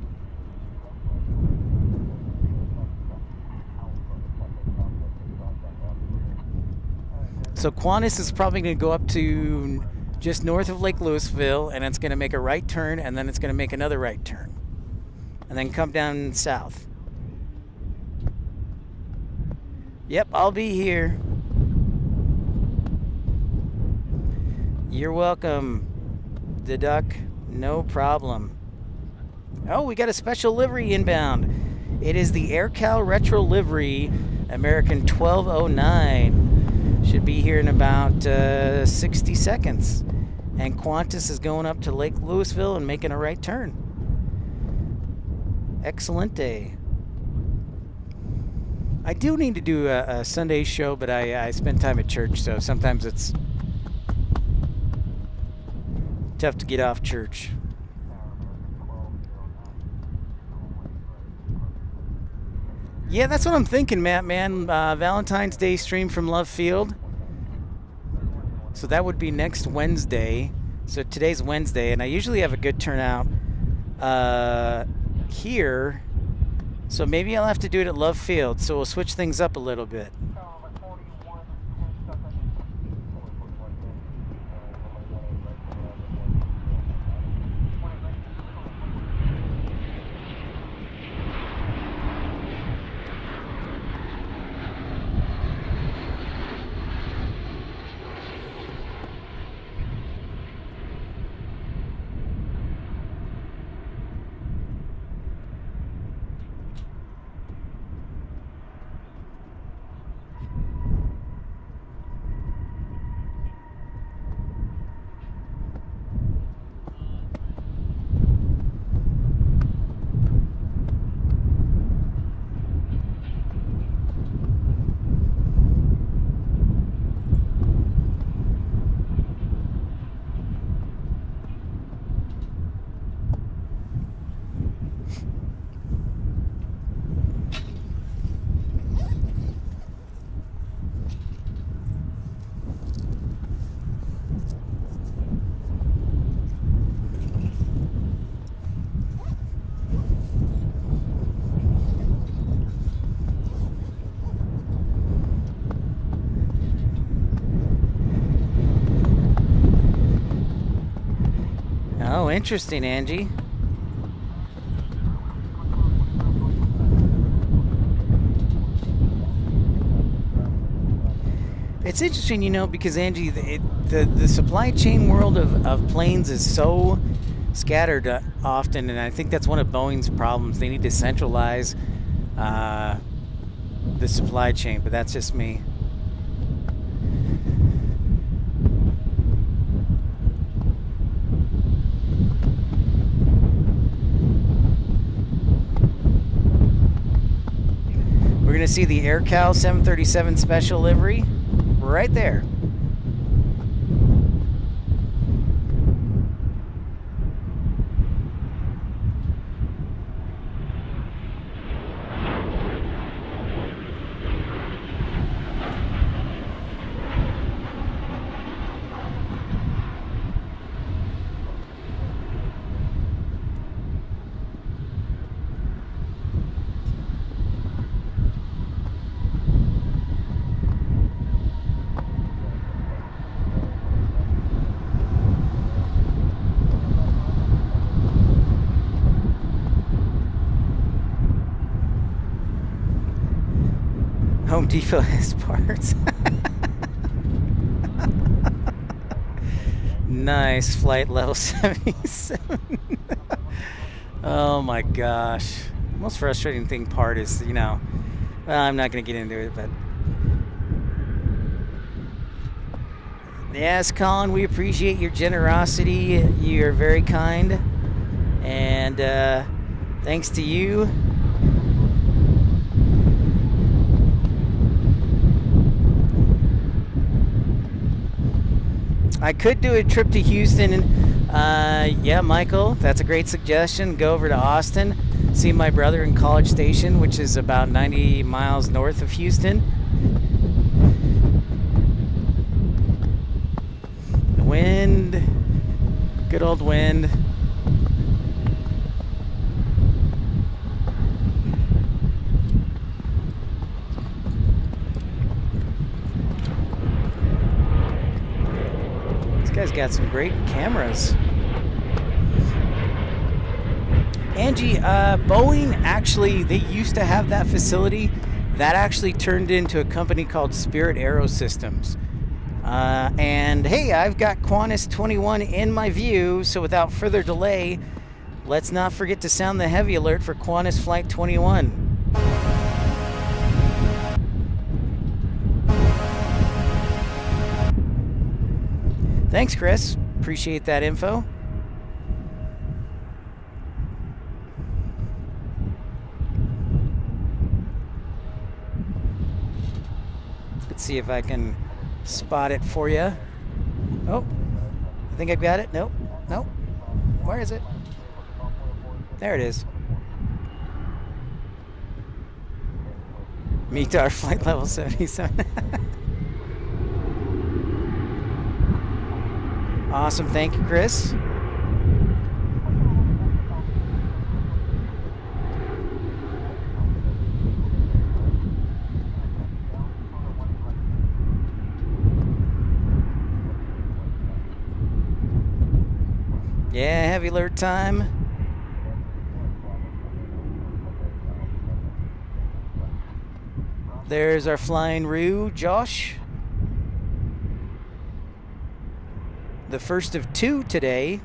So Qantas is probably going to go up to just north of Lake Louisville, and it's going to make a right turn, and then it's going to make another right turn. And then come down south. Yep, I'll be here. You're welcome, the Duck. No problem. Oh, we got a special livery inbound. It is the AirCal Retro Livery, American 1209. Should be here in about 60 seconds. And Qantas is going up to Lake Louisville and making a right turn. Excellent day. I do need to do a Sunday show, but I spend time at church, so sometimes it's tough to get off church. Yeah, that's what I'm thinking, Matt, man. Valentine's Day stream from Love Field. So that would be next Wednesday. So today's Wednesday, and I usually have a good turnout here. So maybe I'll have to do it at Love Field. So we'll switch things up a little bit. Oh, interesting, Angie. It's interesting, you know, because Angie, the supply chain world of planes is so scattered often, and I think that's one of Boeing's problems. They need to centralize the supply chain, but that's just me. We're going to see the AirCal 737 special livery right there. Home Depot has parts. Nice. Flight level 77. Oh my gosh. The most frustrating thing part is, you know, well, I'm not going to get into it, but yes, Collin, we appreciate your generosity. You are very kind, and thanks to you. I could do a trip to Houston. Yeah, Michael, that's a great suggestion. Go over to Austin, see my brother in College Station, which is about 90 miles north of Houston. The wind, good old wind. This guy's got some great cameras. Angie, Boeing actually, they used to have that facility. That actually turned into a company called Spirit Aerosystems. And hey, I've got Qantas 21 in my view, so without further delay, let's not forget to sound the heavy alert for Qantas Flight 21. Thanks, Chris. Appreciate that info. Let's see if I can spot it for you. Oh, I think I've got it. Nope. Nope. Where is it? There it is. Meet our flight level 77. Awesome. Thank you, Chris. Yeah, heavy alert time. There's our flying Roo, Josh. The first of two today.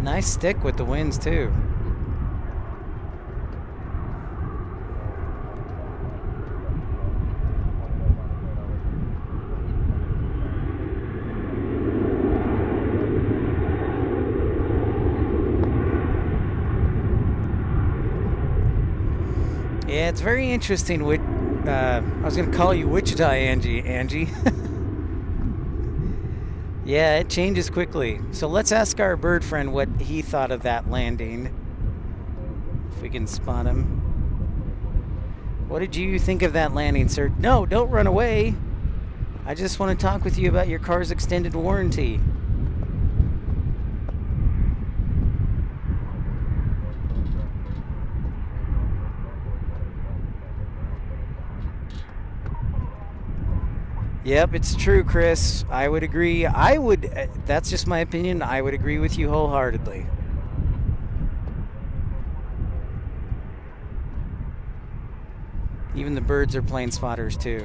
Nice stick with the winds too. Yeah, it's very interesting. I was going to call you Wichita, Angie. Yeah, it changes quickly. So let's ask our bird friend what he thought of that landing. If we can spot him. What did you think of that landing, sir? No, don't run away. I just want to talk with you about your car's extended warranty. Yep, it's true, Chris. I would agree. That's just my opinion. I would agree with you wholeheartedly. Even the birds are plane spotters, too.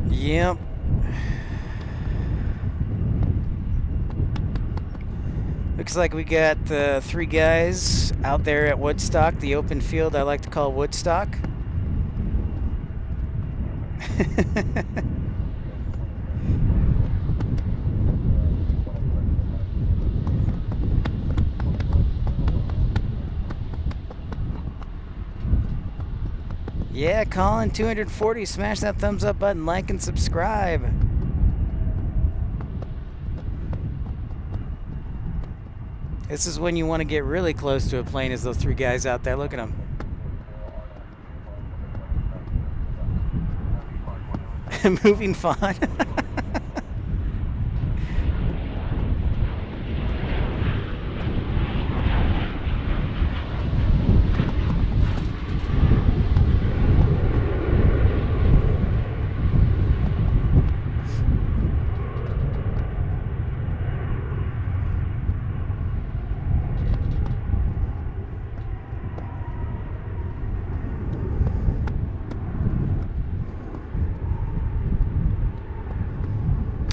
Yep. Looks like we got three guys out there at Woodstock, the open field I like to call Woodstock. Yeah, Collin, 240. Smash that thumbs up button, like and subscribe. This is when you want to get really close to a plane, is those 3 guys out there. Look at them. Moving fawn.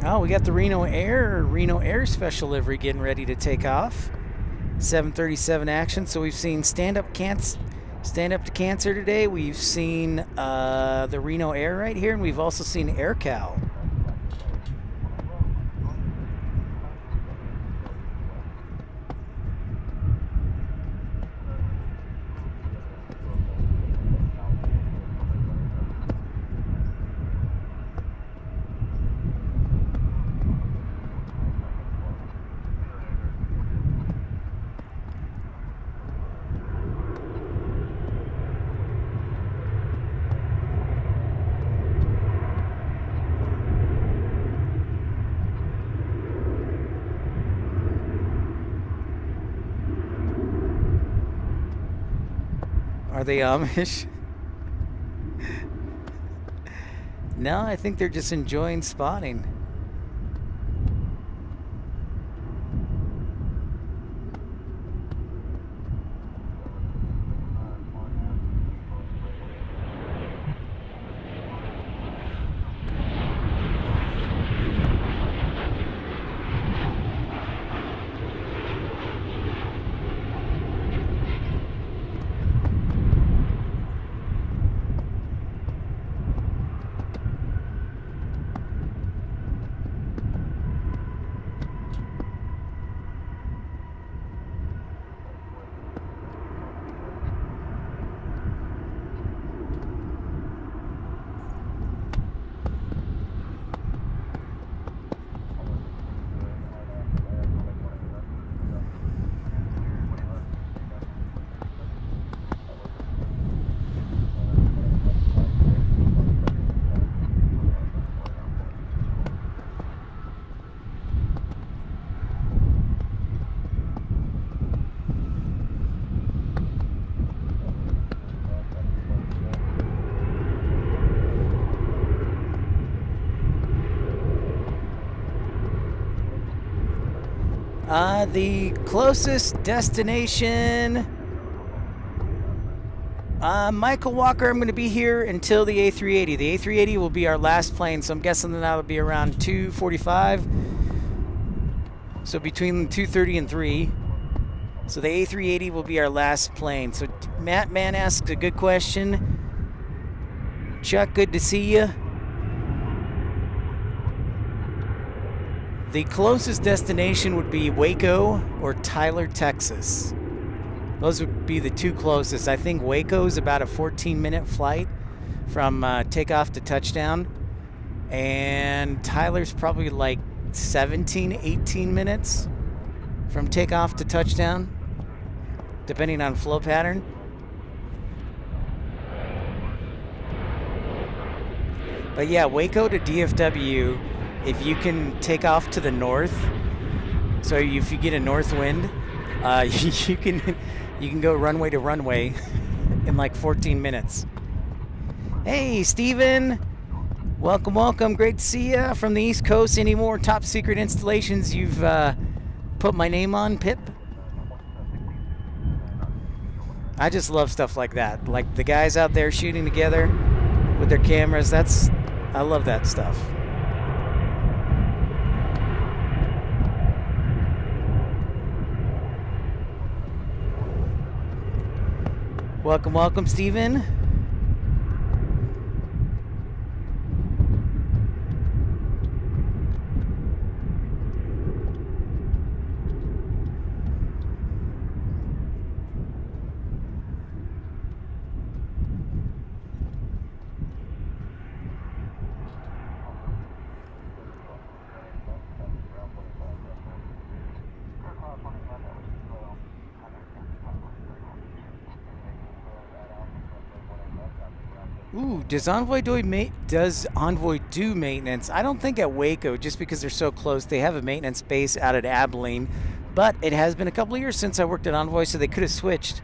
Oh, we got the Reno Air special livery getting ready to take off. 737 action. So we've seen stand up to cancer today. We've seen the Reno Air right here, and we've also seen AirCal. Are they Amish? No, I think they're just enjoying spotting. The closest destination, Michael Walker, I'm going to be here until the A380. The A380 will be our last plane, so I'm guessing that'll be around 2:45. So between 2:30 and 3. So the A380 will be our last plane. So Matt Mann asked a good question. Chuck, good to see you. The closest destination would be Waco or Tyler, Texas. Those would be the 2 closest. I think Waco is about a 14-minute flight from takeoff to touchdown. And Tyler's probably like 17, 18 minutes from takeoff to touchdown, depending on flow pattern. But yeah, Waco to DFW, if you can take off to the north, so if you get a north wind, you can go runway to runway in like 14 minutes. Hey, Steven. Welcome, welcome. Great to see you from the East Coast. Any more top secret installations you've put my name on, Pip? I just love stuff like that. Like the guys out there shooting together with their cameras. I love that stuff. Welcome, welcome, Steven. Ooh, does Envoy do maintenance? I don't think at Waco, just because they're so close. They have a maintenance base out at Abilene, but it has been a couple of years since I worked at Envoy, so they could have switched.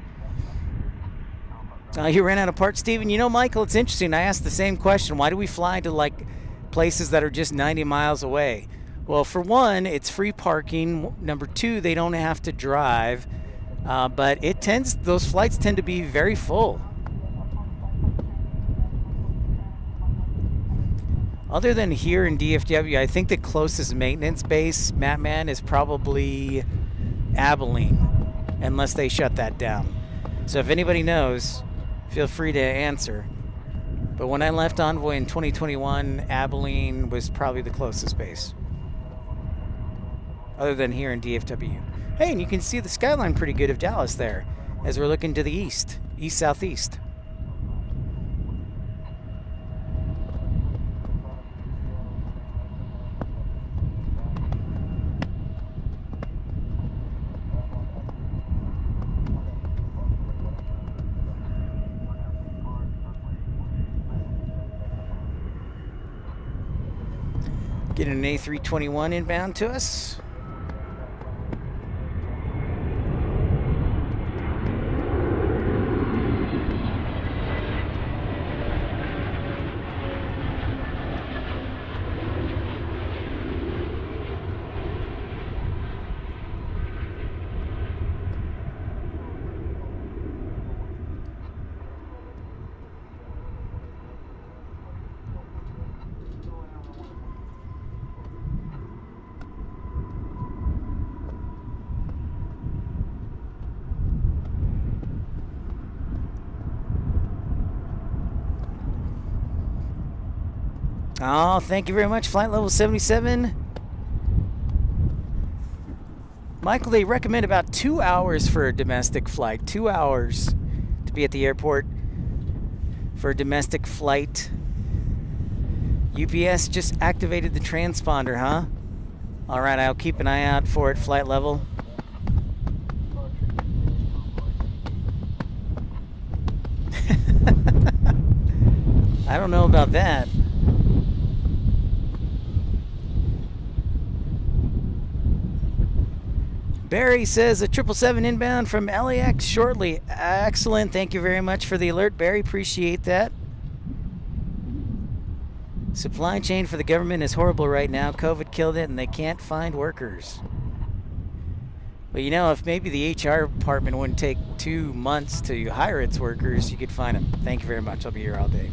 You ran out of parts, Steven. You know, Michael, it's interesting. I asked the same question. Why do we fly to like places that are just 90 miles away? Well, for one, it's free parking. Number two, they don't have to drive. But those flights tend to be very full. Other than here in DFW, I think the closest maintenance base, Mattman, is probably Abilene, unless they shut that down. So if anybody knows, feel free to answer. But when I left Envoy in 2021, Abilene was probably the closest base, other than here in DFW. Hey, and you can see the skyline pretty good of Dallas there, as we're looking to the east-southeast. Getting an A321 inbound to us. Oh, thank you very much, flight level 77. Michael, they recommend about 2 hours for a domestic flight. 2 hours to be at the airport for a domestic flight. UPS just activated the transponder, huh? All right, I'll keep an eye out for it, flight level. I don't know about that. Barry says a 777 inbound from LAX shortly. Excellent. Thank you very much for the alert, Barry. Appreciate that. Supply chain for the government is horrible right now. COVID killed it and they can't find workers. But you know, if maybe the HR department wouldn't take 2 months to hire its workers, you could find them. Thank you very much. I'll be here all day.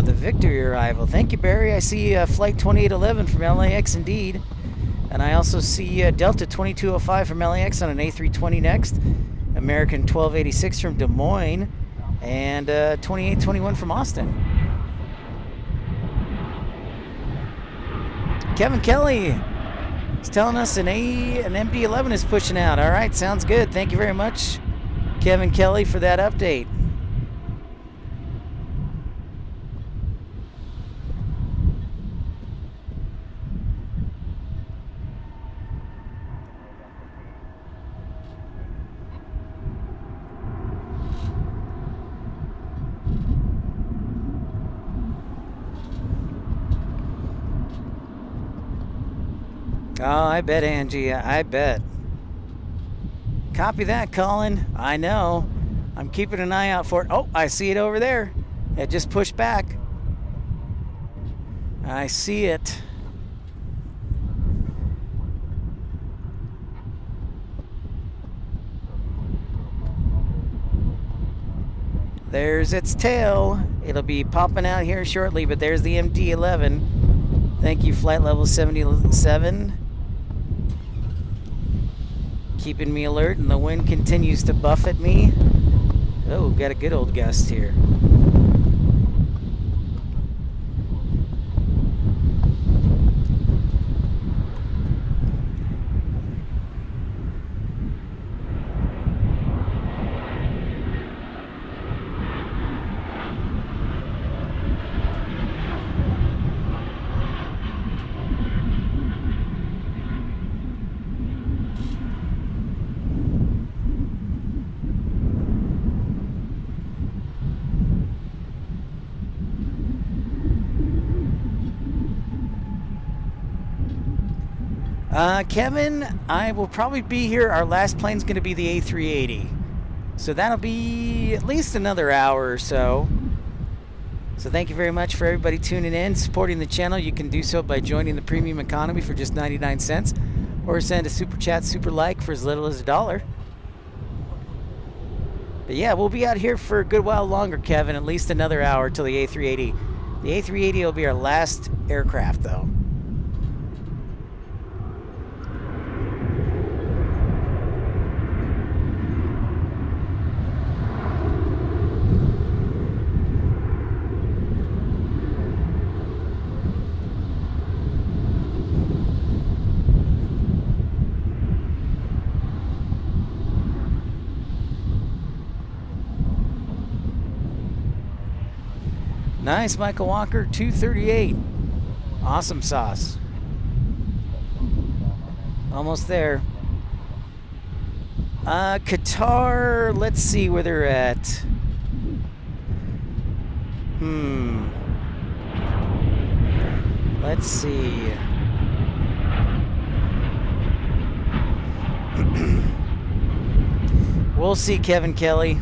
The Victory arrival. Thank you, Barry. I see Flight 2811 from LAX indeed. And I also see Delta 2205 from LAX on an A320 next. American 1286 from Des Moines. And 2821 from Austin. Kevin Kelly is telling us an MD-11 is pushing out. All right, sounds good. Thank you very much, Kevin Kelly, for that update. Oh, I bet, Angie. I bet. Copy that, Collin. I know. I'm keeping an eye out for it. Oh, I see it over there. It just pushed back. I see it. There's its tail. It'll be popping out here shortly, but there's the MD-11. Thank you, flight level 77. Keeping me alert, and the wind continues to buffet me. Oh, got a good old gust here. Kevin, I will probably be here. Our last plane's going to be the A380. So that'll be at least another hour or so. So thank you very much for everybody tuning in, supporting the channel. You can do so by joining the premium economy for just 99 cents or send a super chat, super like for as little as $1. But yeah, we'll be out here for a good while longer, Kevin, at least another hour till the A380. The A380 will be our last aircraft, though. Nice, Michael Walker, 238. Awesome sauce. Almost there. Qatar, let's see where they're at. Let's see. We'll see, Kevin Kelly.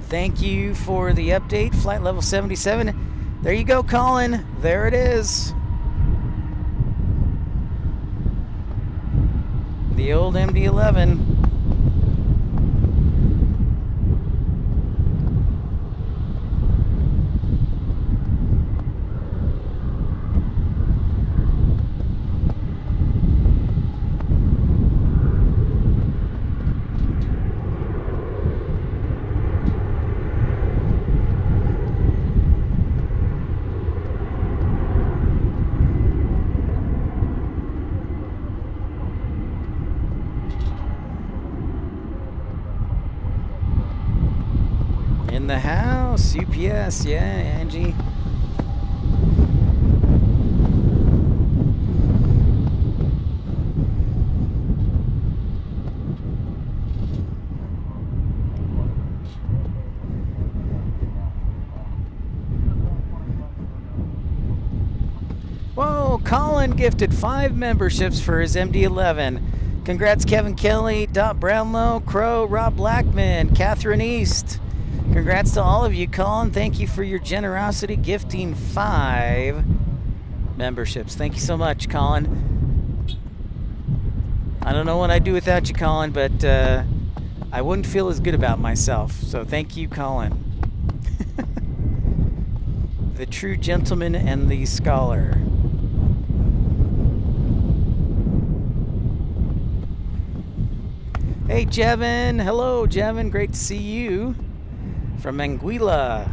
Thank you for the update, flight level 77. There you go, Collin. There it is. The old MD-11. In the house, UPS, yeah, Angie. Whoa, Collin gifted 5 memberships for his MD-11. Congrats, Kevin Kelly, Dot Brownlow, Crow, Rob Blackman, Catherine East. Congrats to all of you, Collin. Thank you for your generosity, gifting 5 memberships. Thank you so much, Collin. I don't know what I'd do without you, Collin, but I wouldn't feel as good about myself. So thank you, Collin. The true gentleman and the scholar. Hey, Jevin. Hello, Jevin. Great to see you. From Anguilla.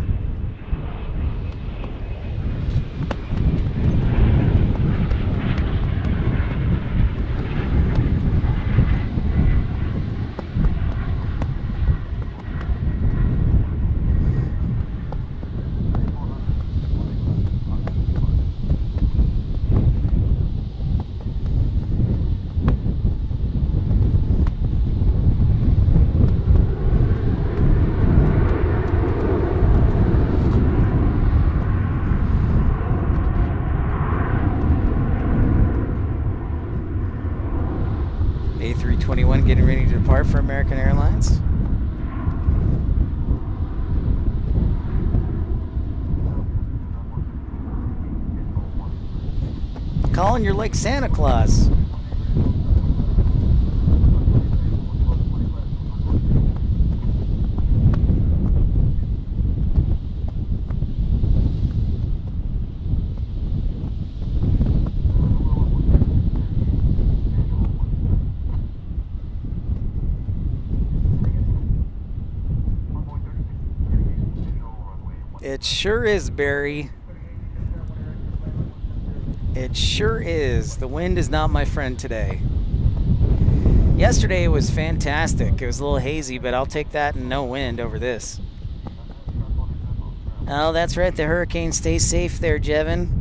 A321 getting ready to depart for American Airlines. Collin, you're like Santa Claus. It sure is, Barry. It sure is. The wind is not my friend today. Yesterday it was fantastic. It was a little hazy, but I'll take that and no wind over this. Oh, that's right. The hurricane. Stay safe there, Jevin.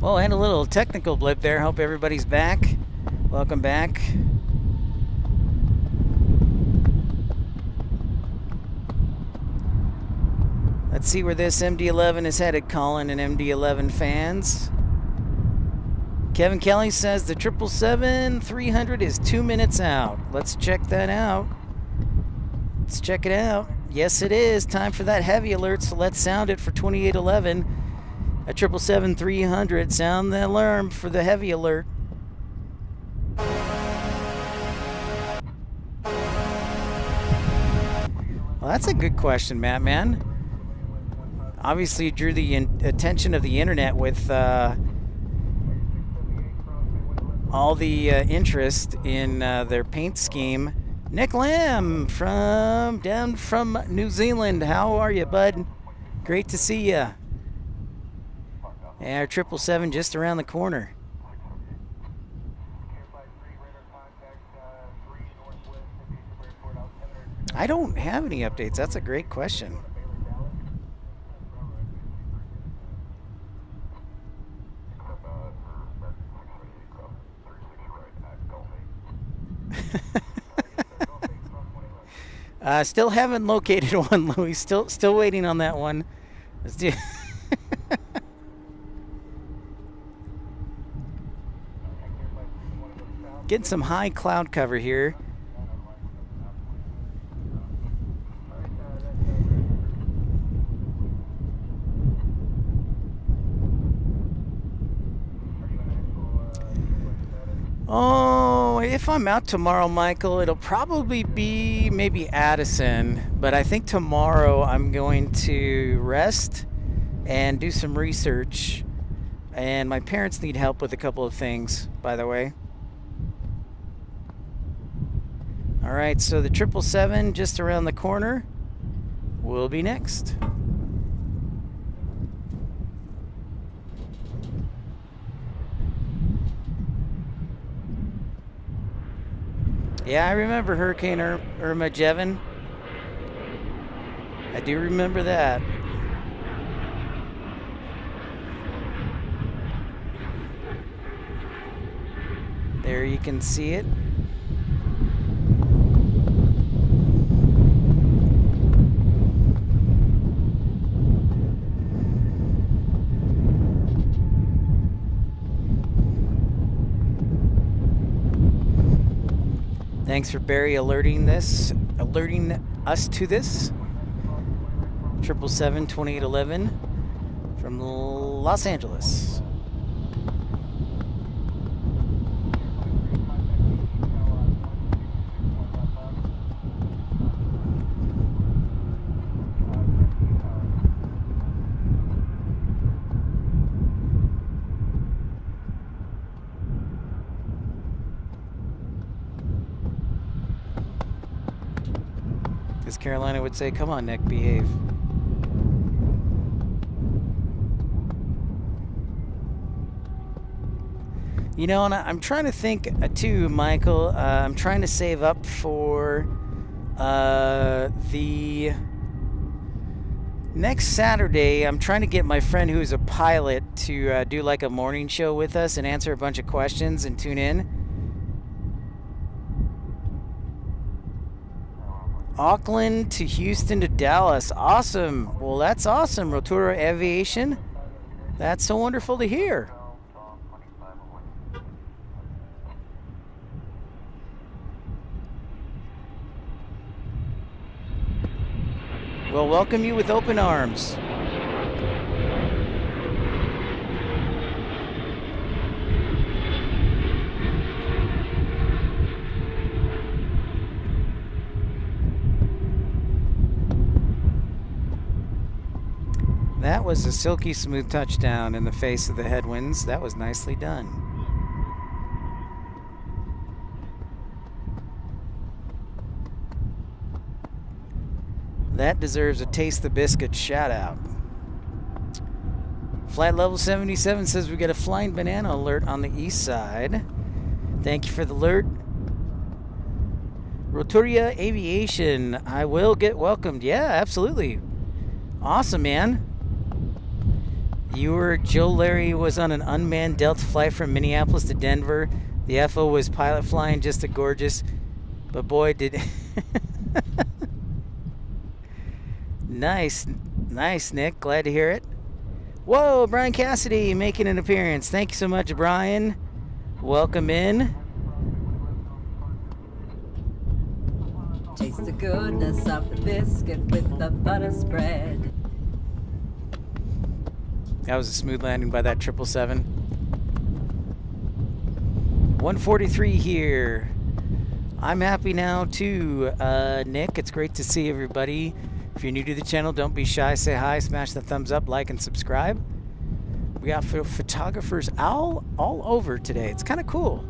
Well, I had a little technical blip there. Hope everybody's back. Welcome back. Let's see where this MD-11 is headed, Collin and MD-11 fans. Kevin Kelly says the 777-300 is 2 minutes out. Let's check that out. Let's check it out. Yes, it is. Time for that heavy alert, so let's sound it for 2811. A 777-300. Sound the alarm for the heavy alert. Well, that's a good question, Matt, man. Obviously, you drew the attention of the internet with all the interest in their paint scheme. Nick Lamb down from New Zealand. How are you, bud? Great to see you. Yeah, our 777 just around the corner. I don't have any updates. That's a great question. Still haven't located one, Louis. Still waiting on that one. Let's do. Getting some high cloud cover here. Oh, if I'm out tomorrow, Michael, it'll probably be maybe Addison. But I think tomorrow I'm going to rest and do some research. And my parents need help with a couple of things, by the way. All right, so the 777 just around the corner will be next. Yeah, I remember Hurricane Irma, Jevin. I do remember that. There you can see it. Thanks for Barry alerting us to this. 777-2811 from Los Angeles. As Carolina would say, come on, Nick, behave. You know, and I'm trying to think, too, Michael, I'm trying to save up for the next Saturday. I'm trying to get my friend who is a pilot to do like a morning show with us and answer a bunch of questions and tune in. Auckland to Houston to Dallas. Awesome. Well, that's awesome, Rotorua Aviation. That's so wonderful to hear. We'll welcome you with open arms. That was a silky smooth touchdown in the face of the headwinds. That was nicely done. That deserves a Taste the Biscuit shout out. Flight level 77 says we got a flying banana alert on the east side. Thank you for the alert. Rotorua Aviation, I will get welcomed. Yeah, absolutely. Awesome, man. Joe Larry was on an unmanned Delta flight from Minneapolis to Denver. The FO was pilot flying, just a gorgeous. But boy, did... Nice, Nick. Glad to hear it. Whoa, Brian Cassidy making an appearance. Thank you so much, Brian. Welcome in. Taste the goodness of the biscuit with the butter spread. That was a smooth landing by that 777. 143 here. I'm happy now too, Nick. It's great to see everybody. If you're new to the channel, don't be shy. Say hi, smash the thumbs up, like, and subscribe. We got photographers all over today. It's kind of cool.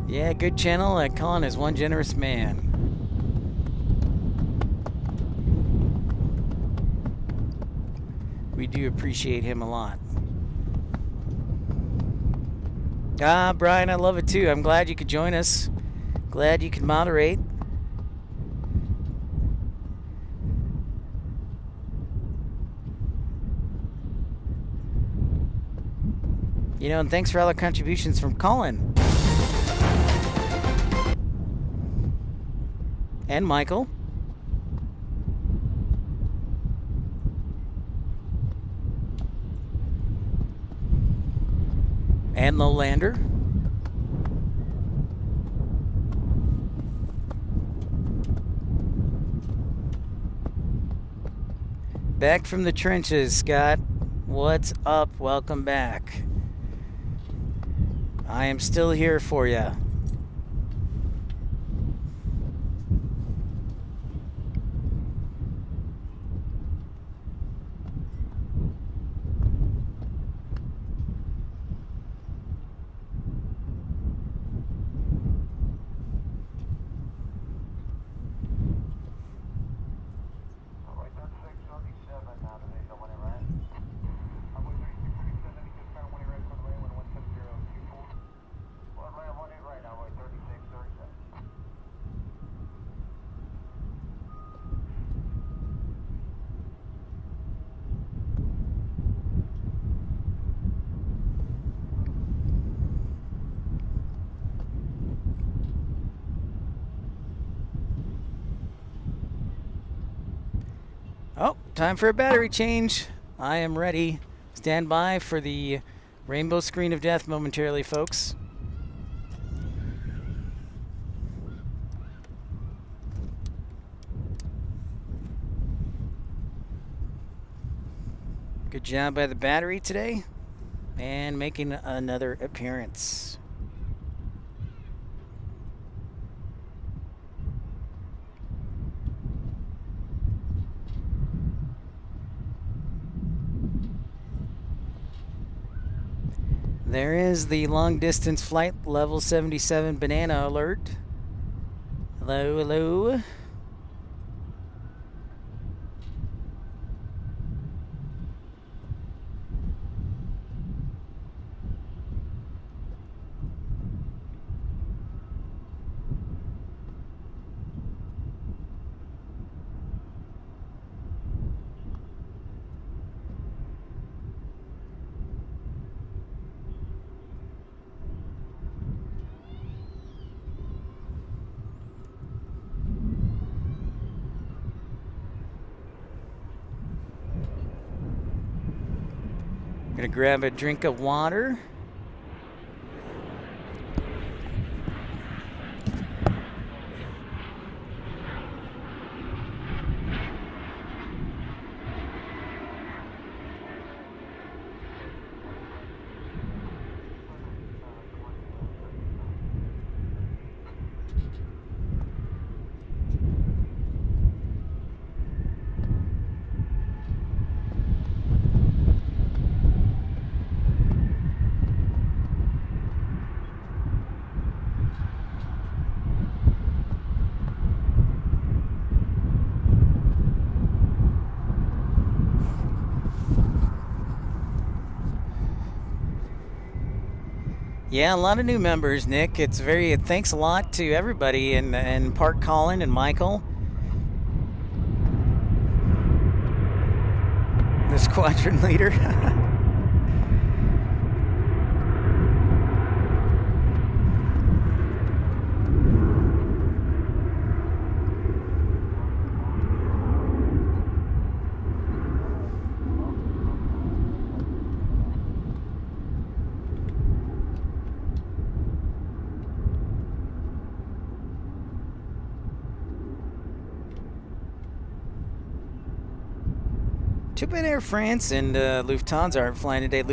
Yeah, good channel. Collin is one generous man. We do appreciate him a lot. Ah, Brian, I love it too. I'm glad you could join us. Glad you could moderate. You know, and thanks for all the contributions from Collin. And Michael. And Lowlander. Back from the trenches, Scott. What's up? Welcome back. I am still here for you. Oh, time for a battery change. I am ready. Stand by for the rainbow screen of death momentarily, folks. Good job by the battery today, and making another appearance. There is the long distance flight level 77 banana alert. Hello, hello. Gonna grab a drink of water. Yeah, a lot of new members, Nick. It's very. Thanks a lot to everybody, and Park Collin and Michael, the squadron leader. Too bad Air France and Lufthansa aren't flying today.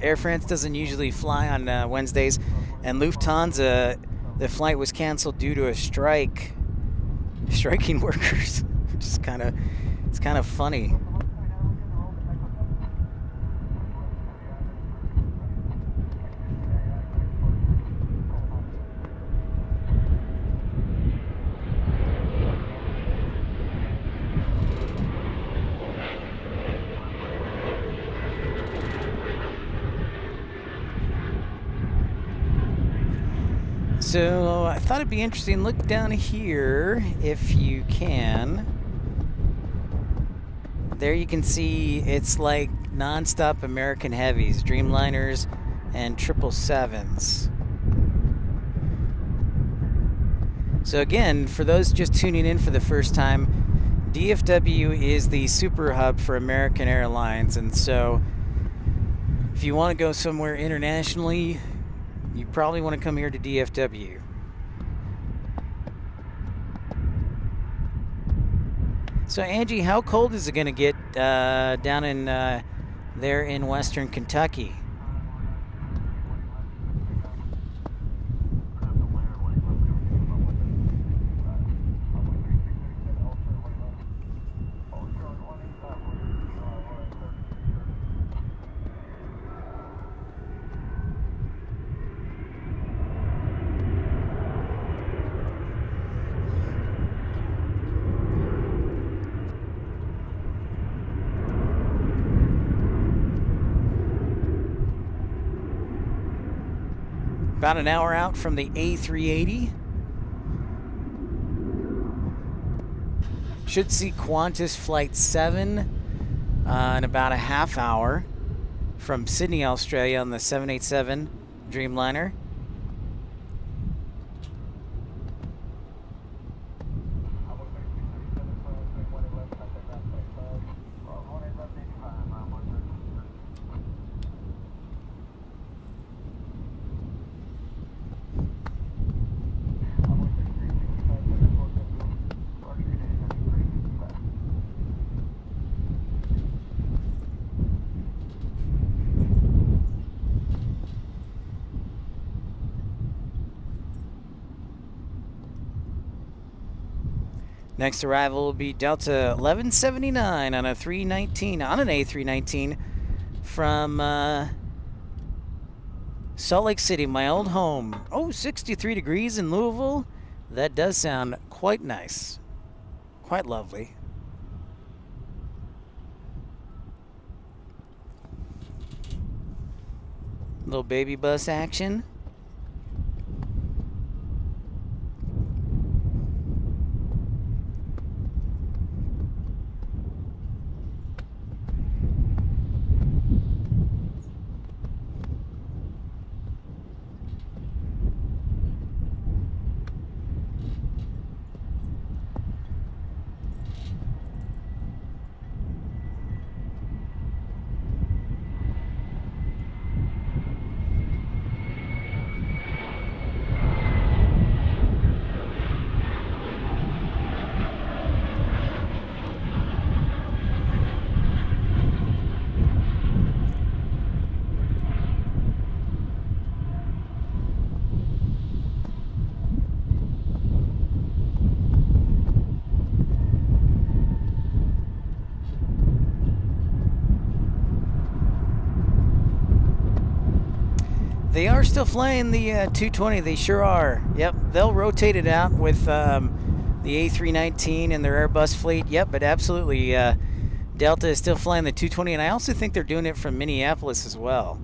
Air France doesn't usually fly on Wednesdays, and Lufthansa, the flight was canceled due to a strike, striking workers, which is it's kind of funny. So I thought it'd be interesting. Look down here if you can. There you can see it's like non-stop American heavies, Dreamliners and 777s. So again, for those just tuning in for the first time, DFW is the super hub for American Airlines, and so if you want to go somewhere internationally, you probably want to come here to DFW. So Angie, how cold is it going to get down in there in western Kentucky? About an hour out from the A380. Should see Qantas Flight 7 in about a half hour from Sydney, Australia on the 787 Dreamliner. Next arrival will be Delta 1179 on a 319 on an A319 from Salt Lake City, my old home. Oh, 63 degrees in Louisville. That does sound quite nice, quite lovely. Little baby bus action. They are still flying the 220. They sure are. Yep, they'll rotate it out with the A319 and their Airbus fleet. Yep, but absolutely, Delta is still flying the 220, and I also think they're doing it from Minneapolis as well.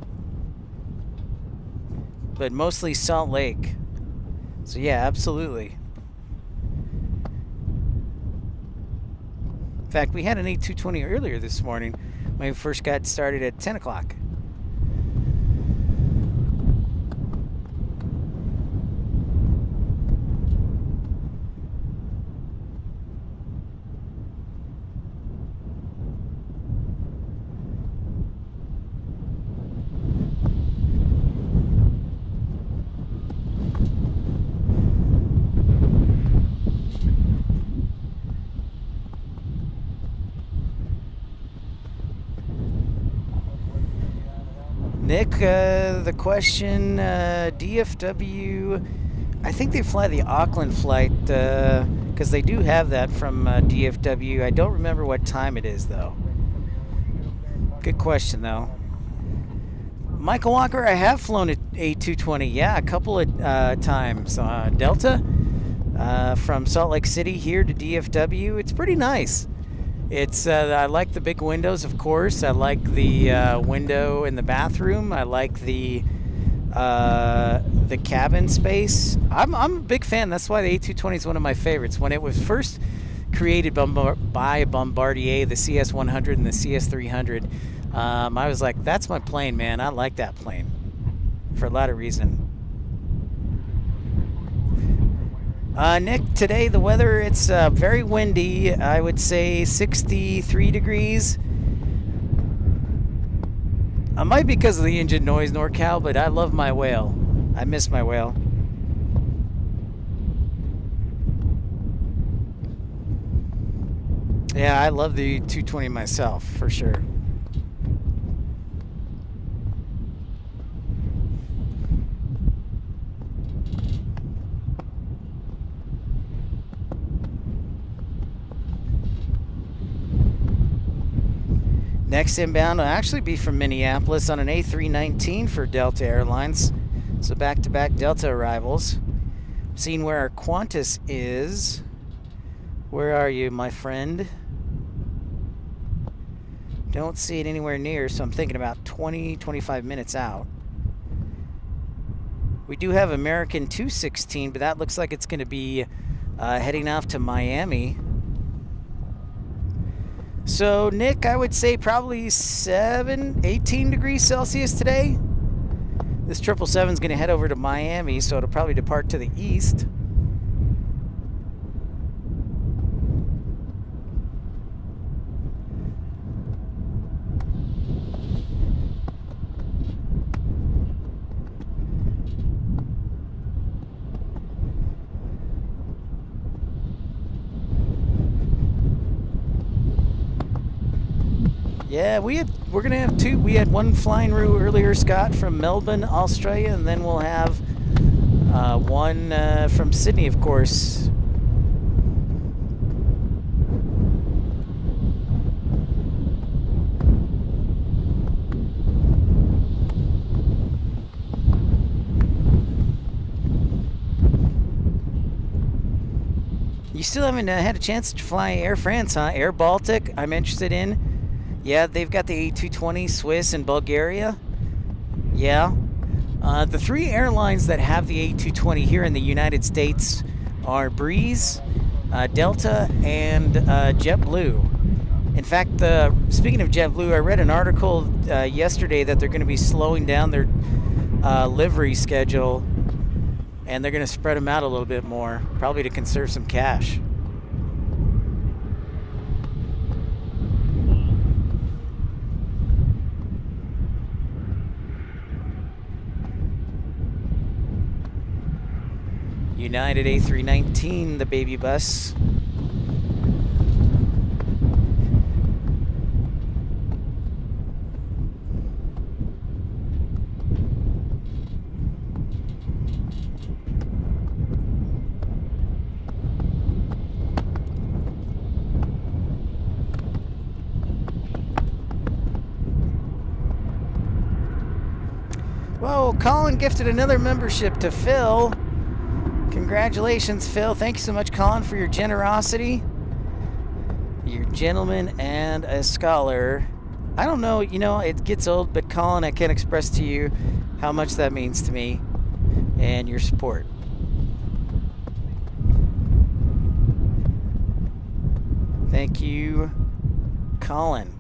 but mostly Salt Lake. So yeah, absolutely. In fact, we had an A220 earlier this morning when we first got started at 10 o'clock. Nick, the question, DFW, I think they fly the Auckland flight, because they do have that from DFW. I don't remember what time it is, though. Good question, though. Michael Walker, I have flown at A220, yeah, a couple of times. Delta, from Salt Lake City here to DFW. It's pretty nice. It's I like the big windows, of course. I like the window in the bathroom. I like the cabin space. I'm a big fan. That's why the A220 is one of my favorites. When it was first created by Bombardier, the CS100 and the CS300, I was like, that's my plane, man. I like that plane for a lot of reasons. Nick, today the weather, it's very windy. I would say 63 degrees. It might be because of the engine noise, NorCal, but I love my whale. I miss my whale. Yeah, I love the 220 myself, for sure. Next inbound will actually be from Minneapolis on an A319 for Delta Airlines. So back-to-back Delta arrivals. Seeing where our Qantas is. Where are you, my friend? Don't see it anywhere near, so I'm thinking about 20-25 minutes out. We do have American 216, but that looks like it's going to be heading off to Miami. So, Nick, I would say probably 18 degrees Celsius today. This 777 is going to head over to Miami, so it'll probably depart to the east. Yeah, we're gonna have two. We had one flying route earlier, Scott, from Melbourne, Australia, and then we'll have one from Sydney, of course. You still haven't had a chance to fly Air France, huh? Air Baltic, I'm interested in. Yeah, they've got the A220, Swiss, and Bulgaria. Yeah. The three airlines that have the A220 here in the United States are Breeze, Delta, and JetBlue. In fact, speaking of JetBlue, I read an article yesterday that they're going to be slowing down their livery schedule, and they're going to spread them out a little bit more, probably to conserve some cash. United A319, the baby bus. Whoa, Collin gifted another membership to Phil. Congratulations, Phil. Thank you so much, Collin, for your generosity. You're a gentleman and a scholar. I don't know, it gets old, but Collin, I can't express to you how much that means to me. and your support. Thank you, Collin.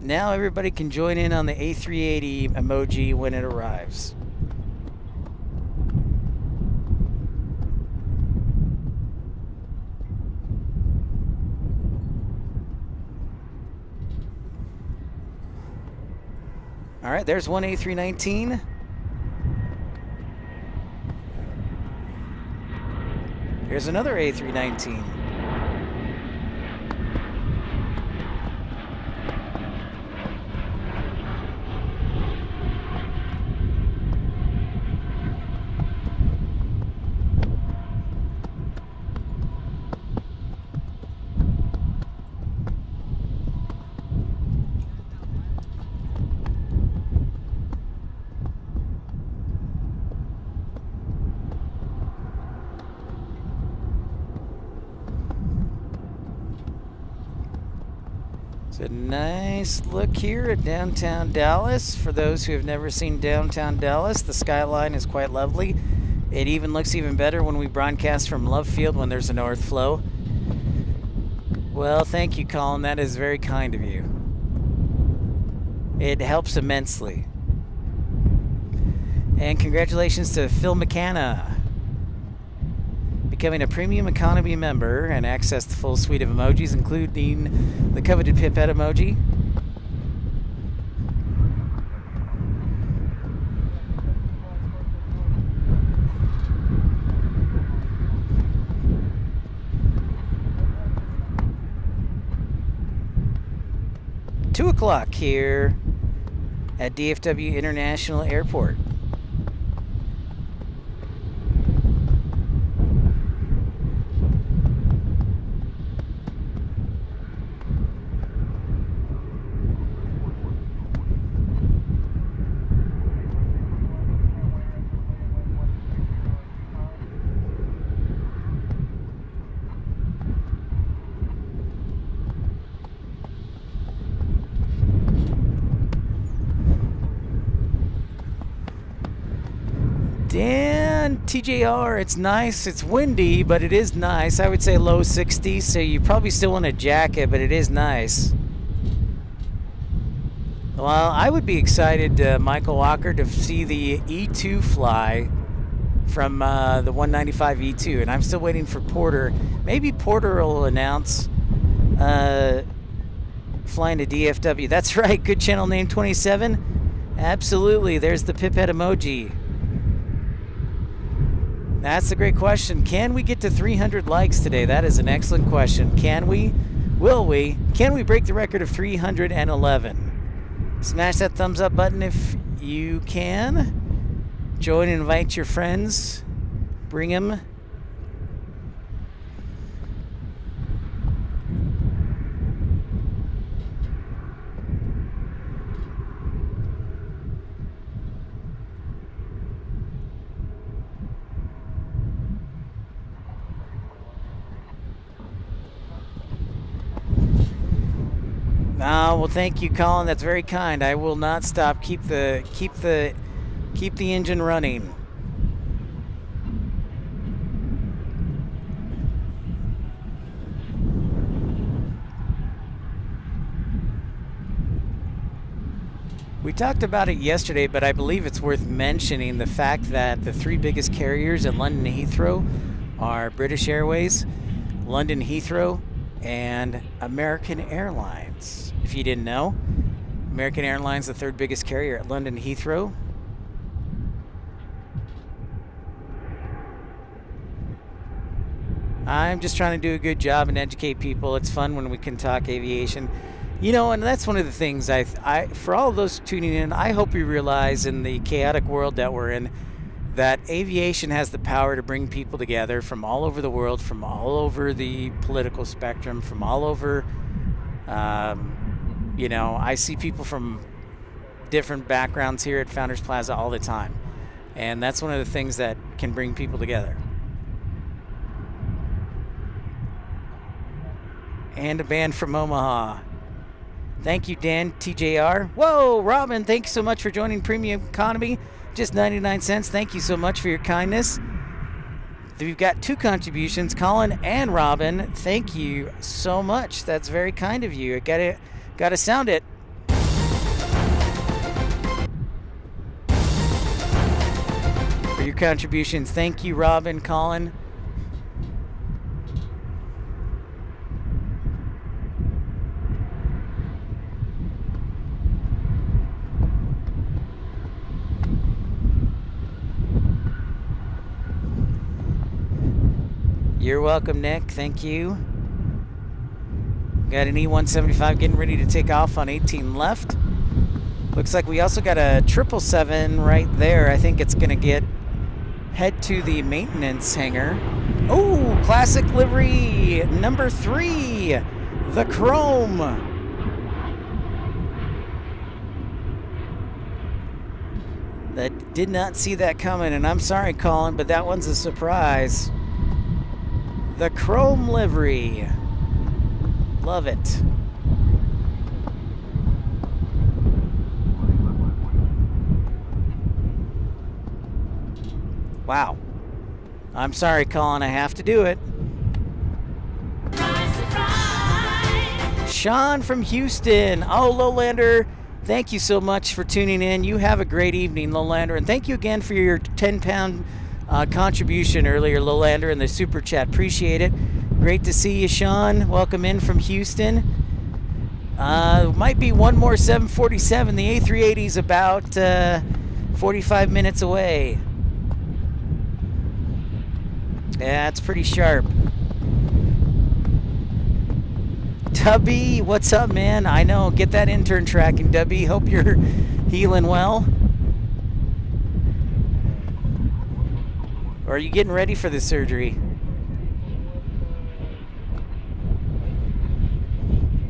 Now everybody can join in on the A380 emoji when it arrives. All right, there's one A319. Here's another A319. It's a nice look here at downtown Dallas. For those who have never seen downtown Dallas, the skyline is quite lovely. It even looks even better when we broadcast from Love Field when there's a north flow. Well, thank you, Collin. That is very kind of you. It helps immensely. And congratulations to Phil McCanna, becoming a premium economy member and access the full suite of emojis, including the coveted pipette emoji. Two o'clock here at DFW International Airport. Dan, TJR, it's nice. It's windy, but it is nice. I would say low 60s, so you probably still want a jacket, but it is nice. Well, I would be excited, Michael Walker, to see the E2 fly from the 195 E2, and I'm still waiting for Porter. Maybe Porter will announce flying to DFW. That's right, good channel name 27. Absolutely, there's the pipette emoji. That's a great question. Can we get to 300 likes today? That is an excellent question. Can we? Will we? Can we break the record of 311? Smash that thumbs up button if you can. Join and invite your friends. Bring them. Well, thank you, Collin. That's very kind. I will not stop. Keep the engine running. We talked about it yesterday, but I believe it's worth mentioning the fact that the three biggest carriers at London Heathrow are British Airways, London Heathrow, and American Airlines. If you didn't know, American Airlines, the third biggest carrier at London Heathrow. I'm just trying to do a good job and educate people. It's fun when we can talk aviation. You know, and that's one of the things I for all of those tuning in, I hope you realize in the chaotic world that we're in, that aviation has the power to bring people together from all over the world, from all over the political spectrum, from all over, you know, I see people from different backgrounds here at Founders Plaza all the time. And that's one of the things that can bring people together. And a band from Omaha. Thank you, Dan, TJR. Whoa, Robin, thanks so much for joining Premium Economy. just 99 cents. Thank you so much for your kindness. We've got 2 contributions, Collin and Robin. Thank you so much. That's very kind of you. Gotta sound it. For your contributions. Thank you, Robin, Collin. You're welcome, Nick. Thank you. Got an E175 getting ready to take off on 18 left. Looks like we also got a 777 right there. I think it's going to head to the maintenance hangar. Oh, classic livery number 3, the Chrome. That did not see that coming, and I'm sorry, Collin, but that one's a surprise. The Chrome livery. Love it. Wow. I'm sorry, Collin, I have to do it. Sean from Houston. Oh, Lowlander, thank you so much for tuning in. You have a great evening, Lowlander, and thank you again for your 10-pound contribution earlier, Lowlander, in the super chat. Appreciate it. Great to see you, Sean. Welcome in from Houston. Might be one more 747. The A380 is about 45 minutes away. Yeah, it's pretty sharp. Tubby, what's up, man? I know. Get that intern tracking, Tubby. Hope you're healing well. Or are you getting ready for the surgery?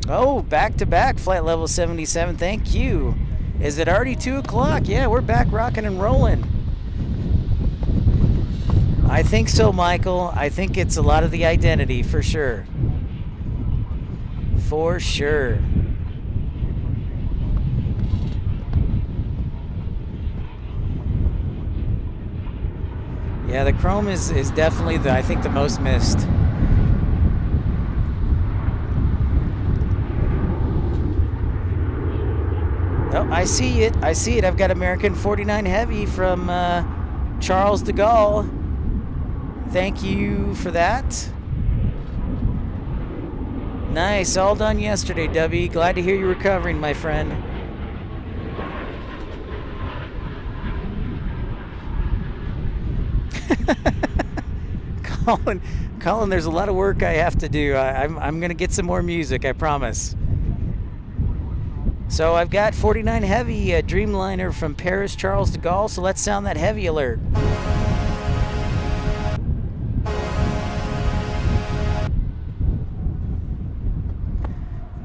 Oh, back-to-back flight level 77. Thank you. Is it already 2 o'clock? Yeah, we're back rocking and rolling. I think so, Michael. I think it's a lot of the identity, for sure. For sure. Yeah, the Chrome is definitely, I think, the most missed. Oh, I see it. I see it. I've got American 49 Heavy from Charles de Gaulle. Thank you for that. Nice. All done yesterday, Dubby. Glad to hear you're recovering, my friend. Collin, there's a lot of work I have to do. I'm going to get some more music, I promise. So I've got 49 Heavy Dreamliner from Paris, Charles de Gaulle, so let's sound that heavy alert.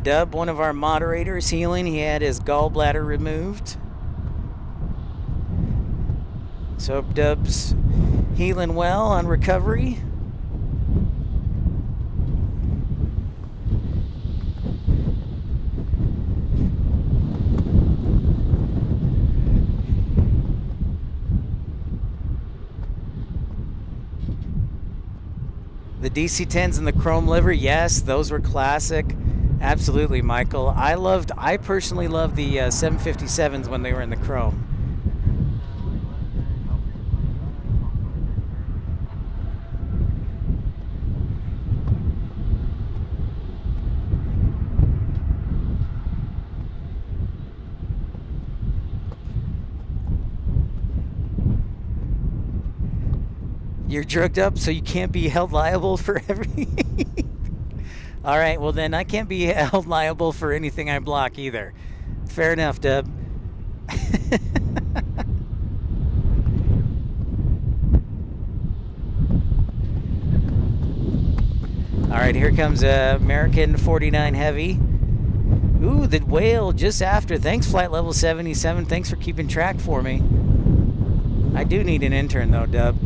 Dub, one of our moderators, healing. He had his gallbladder removed. So Dub's healing well on recovery. The DC-10s and the Chrome livery, yes, those were classic. Absolutely, Michael. I personally loved the 757s when they were in the Chrome. You're drugged up, so you can't be held liable for everything. All right, well then I can't be held liable for anything I block either. Fair enough, Dub. All right, here comes American 49 Heavy. Ooh, the whale just after. Thanks, flight level 77. Thanks for keeping track for me. I do need an intern though, Dub.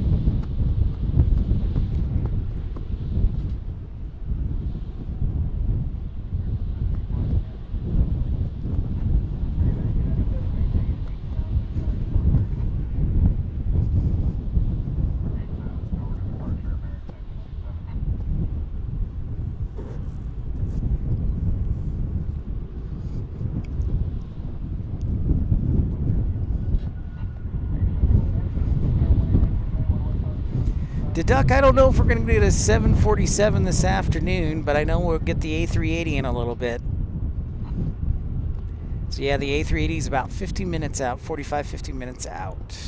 Duck, I don't know if we're going to get a 747 this afternoon, but I know we'll get the A380 in a little bit. So yeah, the A380 is about 50 minutes out, 45, 50 minutes out.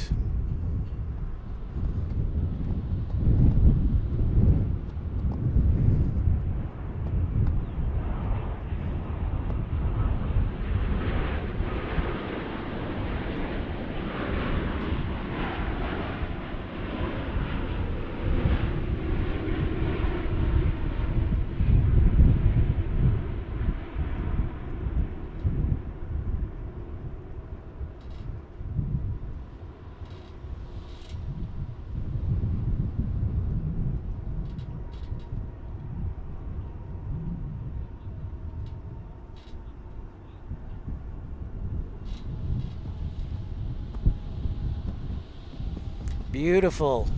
Beautiful.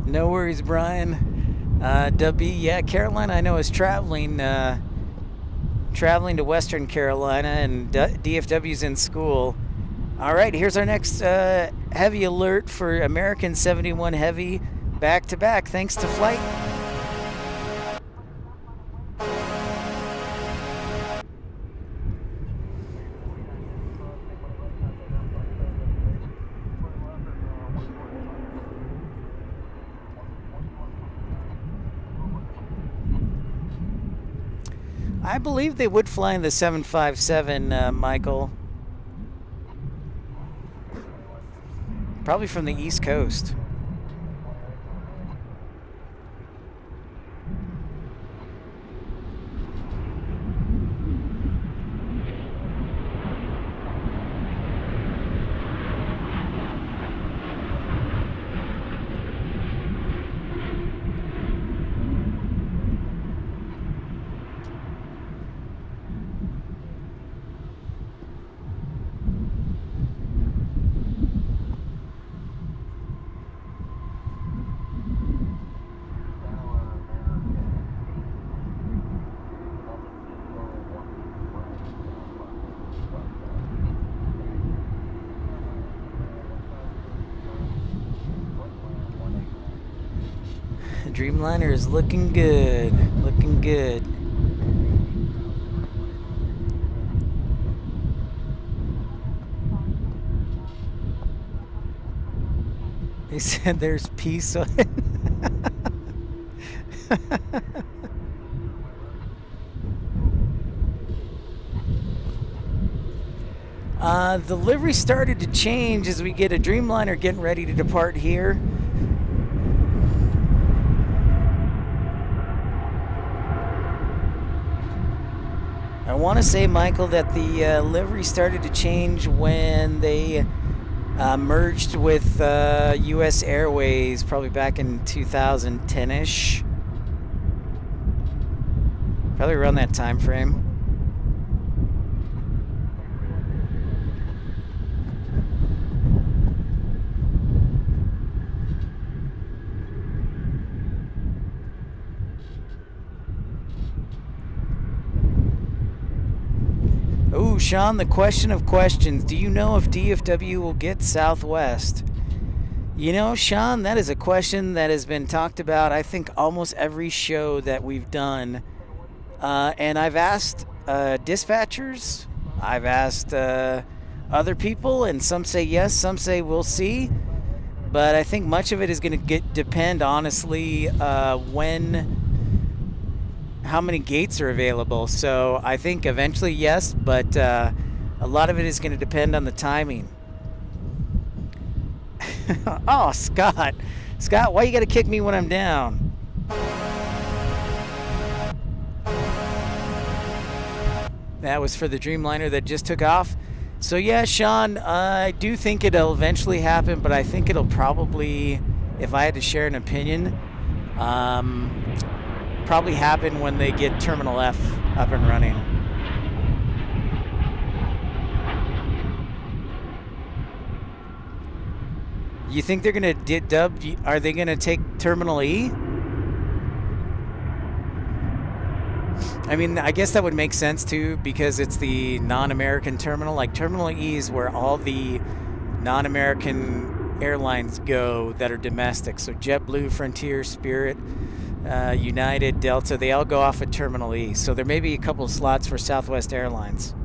No worries, Brian. W, yeah, Carolina, I know, is traveling to Western Carolina, and DFW's in school. All right, here's our next heavy alert for American 71 Heavy, back to back, thanks to flight. I believe they would fly in the 757, Michael. Probably from the East Coast. Dreamliner is looking good, looking good. They said there's peace on it. The livery started to change as we get a Dreamliner getting ready to depart here. I want to say, Michael, that the livery started to change when they merged with U.S. Airways, probably back in 2010-ish. Probably around that time frame. Ooh, Sean, the question of questions. Do you know if DFW will get Southwest? You know, Sean, that is a question that has been talked about, I think, almost every show that we've done. And I've asked dispatchers, I've asked other people, and some say yes, some say we'll see. But I think much of it is going to depend, honestly, how many gates are available. So I think eventually yes, but a lot of it is going to depend on the timing. Oh, Scott, why you got to kick me when I'm down? That was for the Dreamliner that just took off. So yeah, Sean, I do think it'll eventually happen, but I think it'll probably, if I had to share an opinion, probably happen when they get Terminal F up and running. You think they're going to are they going to take Terminal E? I mean, I guess that would make sense too, because it's the non-American terminal. Like Terminal E is where all the non-American airlines go that are domestic. So JetBlue, Frontier, Spirit, United, Delta, they all go off at Terminal E. So there may be a couple of slots for Southwest Airlines.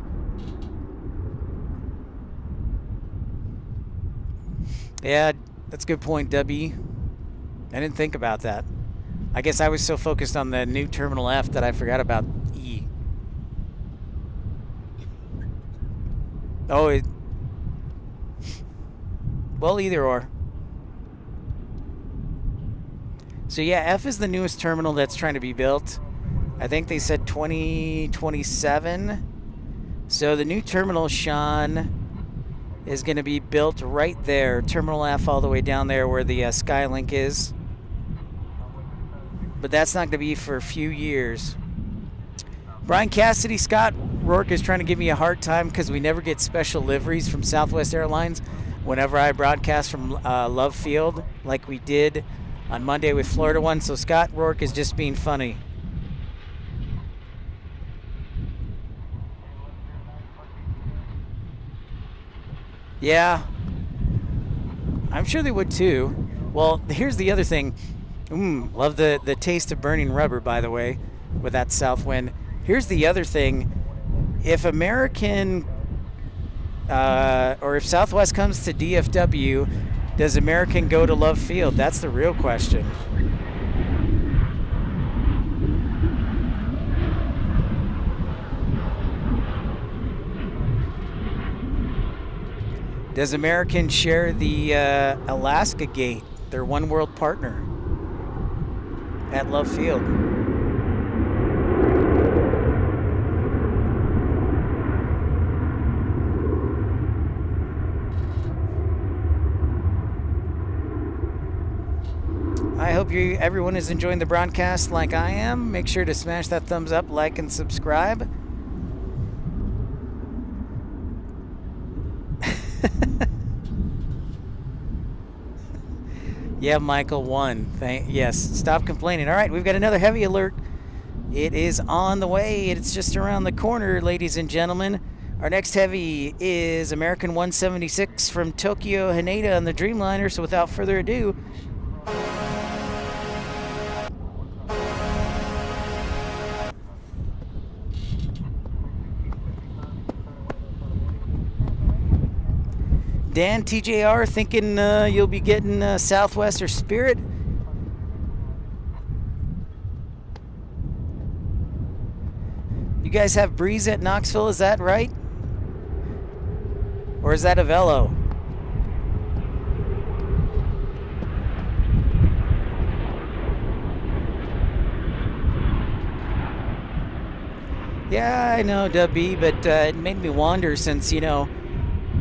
Yeah, that's a good point, W. I didn't think about that. I guess I was so focused on the new Terminal F that I forgot about E. Oh, well, either or. So yeah, F is the newest terminal that's trying to be built. I think they said 2027. So the new terminal, Sean, is going to be built right there. Terminal F all the way down there where the Skylink is. But that's not going to be for a few years. Brian Cassidy, Scott Rourke is trying to give me a hard time because we never get special liveries from Southwest Airlines whenever I broadcast from Love Field like we did on Monday with Florida One. So Scott Rourke is just being funny. Yeah, I'm sure they would too. Well, here's the other thing. Love the taste of burning rubber, by the way, with that south wind. Here's the other thing. If American, or if Southwest comes to DFW, does American go to Love Field? That's the real question. Does American share the Alaska Gate, their One World partner, at Love Field? I hope everyone is enjoying the broadcast like I am. Make sure to smash that thumbs up, like, and subscribe. Yeah, Michael won. Yes, stop complaining. All right, we've got another heavy alert. It is on the way. It's just around the corner, ladies and gentlemen. Our next heavy is American 176 from Tokyo Haneda on the Dreamliner. So without further ado, Dan, TJR, thinking you'll be getting Southwest or Spirit? You guys have Breeze at Knoxville, is that right? Or is that a Velo? Yeah, I know, W, but it made me wonder since, you know,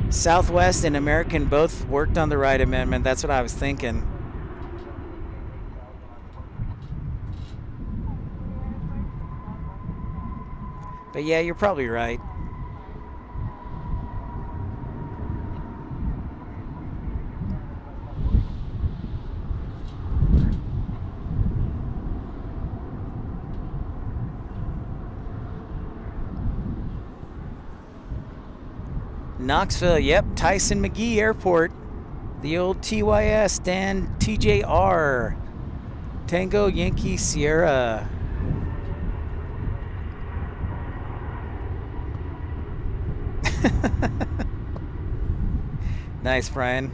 Southwest and American both worked on the Wright Amendment. That's what I was thinking. But yeah, you're probably right. Knoxville, yep, Tyson McGee Airport. The old TYS, Dan TJR. Tango Yankee Sierra. Nice, Brian.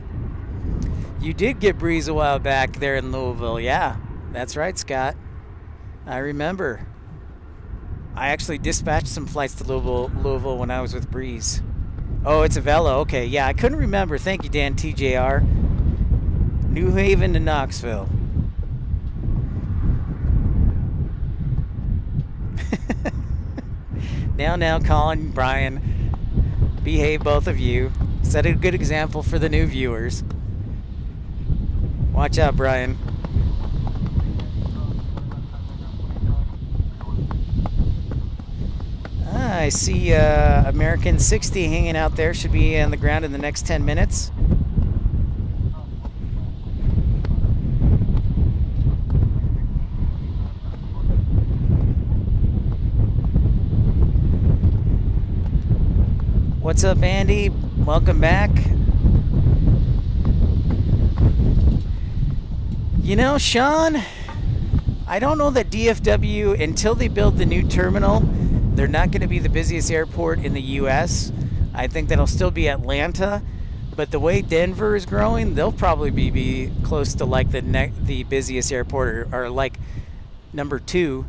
You did get Breeze a while back there in Louisville. Yeah, that's right, Scott. I remember. I actually dispatched some flights to Louisville when I was with Breeze. Oh, it's a Velo. Okay, yeah, I couldn't remember. Thank you, Dan TJR. New Haven to Knoxville. Now, Collin, Brian, behave, both of you. Set a good example for the new viewers. Watch out, Brian. I see American 60 hanging out there. Should be on the ground in the next 10 minutes. What's up, Andy? Welcome back. You know, Sean, I don't know that DFW, until they build the new terminal, they're not going to be the busiest airport in the U.S. I think that'll still be Atlanta. But the way Denver is growing, they'll probably be close to like the busiest airport, or like number 2.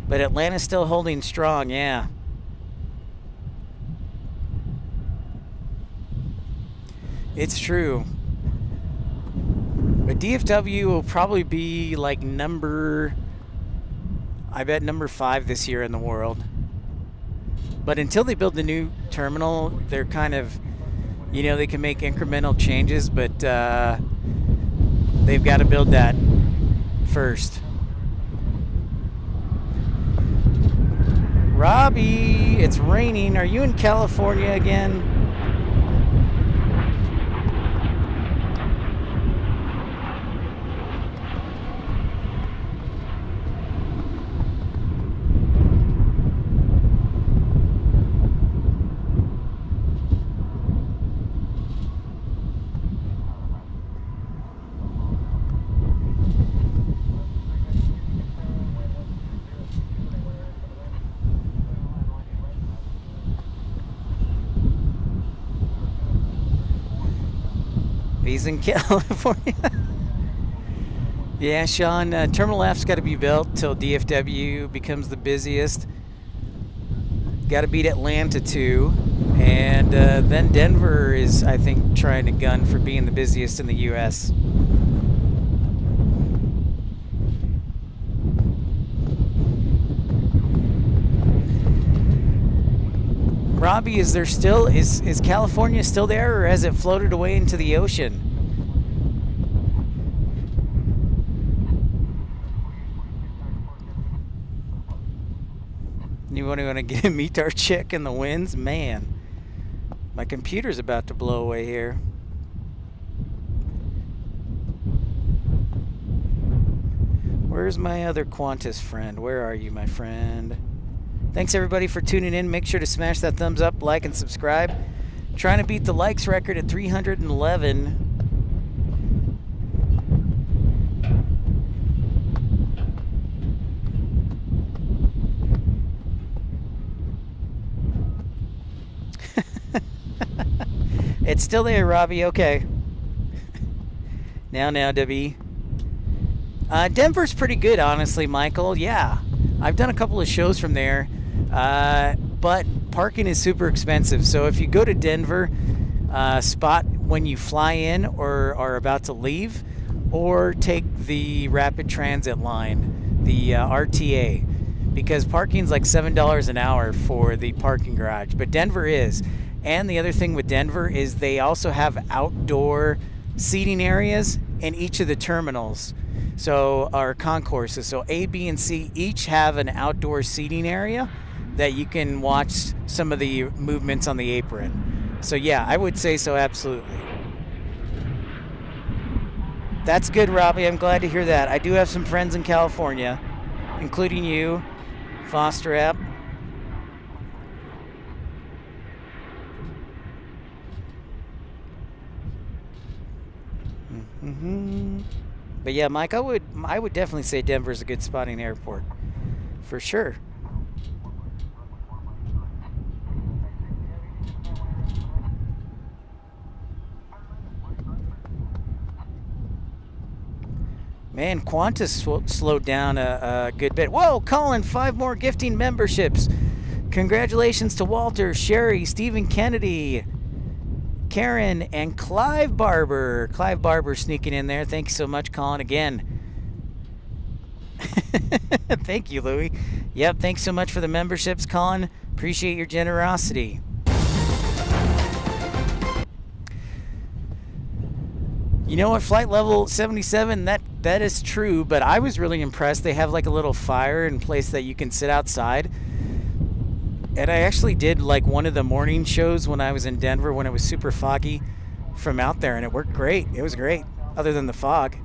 But Atlanta's still holding strong, yeah. It's true. But DFW will probably be like number 5 this year in the world. But until they build the new terminal, they're kind of, you know, they can make incremental changes, but they've got to build that first. Robbie, it's raining. Are you in California again? He's in California. Yeah, Sean, Terminal F's got to be built till DFW becomes the busiest. Got to beat Atlanta too. And then Denver is, I think, trying to gun for being the busiest in the U.S. Robbie, is California still there, or has it floated away into the ocean? You want to get meet our chick in the winds? Man, my computer's about to blow away here. Where's my other Qantas friend? Where are you, my friend? Thanks everybody for tuning in. Make sure to smash that thumbs up, like, and subscribe. Trying to beat the likes record at 311. It's still there, Robbie. Okay. Now, Debbie. Denver's pretty good, honestly, Michael. Yeah. I've done a couple of shows from there. But parking is super expensive. So if you go to Denver, spot when you fly in or are about to leave, or take the rapid transit line, the RTA, because parking's like $7 an hour for the parking garage. But Denver is. And the other thing with Denver is they also have outdoor seating areas in each of the terminals. So our concourses. So A, B, and C each have an outdoor seating area that you can watch some of the movements on the apron. So yeah, I would say so, absolutely. That's good, Robbie. I'm glad to hear that. I do have some friends in California, including you, Foster App. But yeah, Mike, I would definitely say Denver's a good spotting airport, for sure. Man, Qantas slowed down a good bit. Whoa, Collin, 5 more gifting memberships. Congratulations to Walter, Sherry, Stephen Kennedy, Karen, and Clive Barber. Clive Barber sneaking in there. Thank you so much, Collin, again. Thank you, Louie. Yep, thanks so much for the memberships, Collin. Appreciate your generosity. You know what, flight level 77, that is true, but I was really impressed. They have like a little fire in place that you can sit outside. And I actually did like one of the morning shows when I was in Denver when it was super foggy from out there, and it worked great. It was great, other than the fog.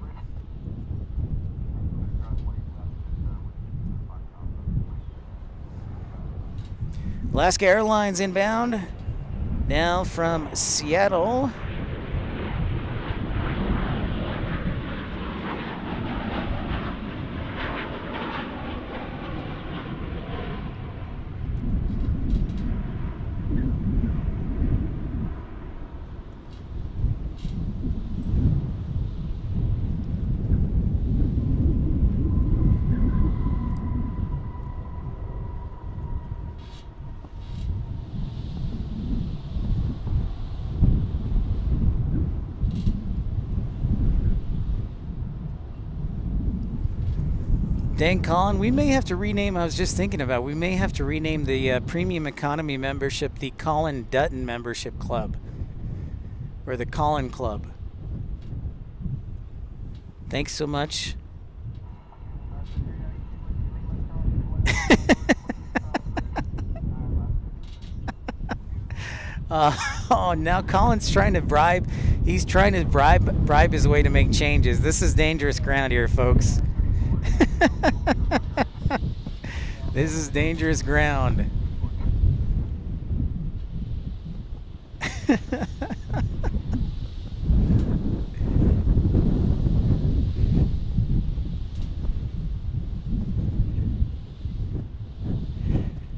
Alaska Airlines inbound. Now from Seattle. Dang, Collin, we may have to rename, I was just thinking about, we may have to rename the premium economy membership the Collin Dutton membership club. Or the Collin Club. Thanks so much. Oh, now Colin's trying to bribe. He's trying to bribe his way to make changes. This is dangerous ground here, folks. This is dangerous ground.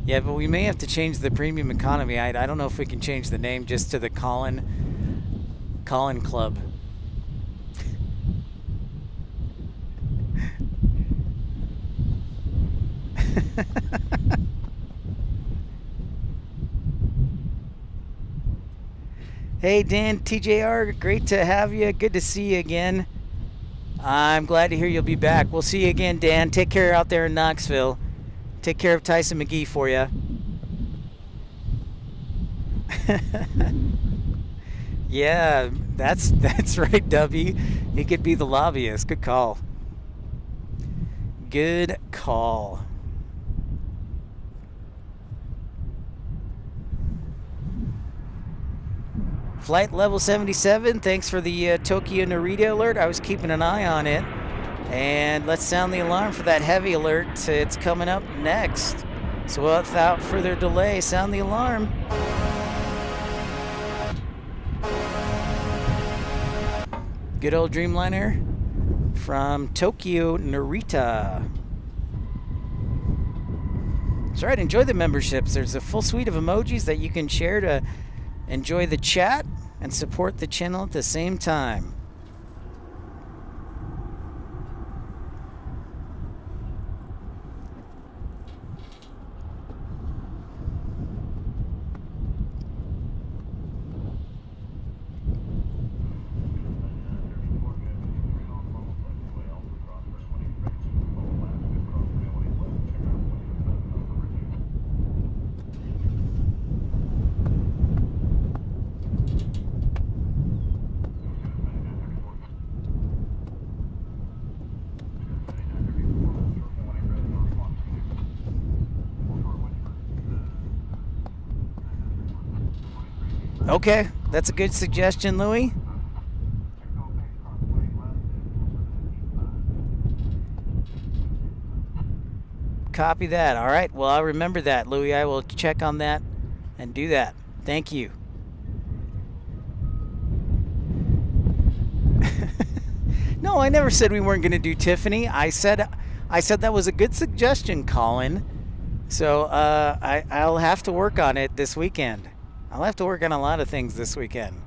Yeah, but we may have to change the premium economy. I don't know if we can change the name just to the Collin Club. Hey Dan, TJR, great to have you. Good to see you again. I'm glad to hear you'll be back. We'll see you again, Dan. Take care out there in Knoxville. Take care of Tyson McGee for you. Yeah, that's right, Dubby. He could be the lobbyist. Good call. Good call. Flight level 77, thanks for the Tokyo Narita alert. I was keeping an eye on it. And let's sound the alarm for that heavy alert. It's coming up next. So without further delay, sound the alarm. Good old Dreamliner from Tokyo Narita. That's right, enjoy the memberships. There's a full suite of emojis that you can share to enjoy the chat and support the channel at the same time. Okay, that's a good suggestion, Louie. Copy that. All right, well, I'll remember that, Louie. I will check on that and do that. Thank you. No, I never said we weren't going to do Tiffany. I said that was a good suggestion, Collin. So I'll have to work on it this weekend. I'll have to work on a lot of things this weekend.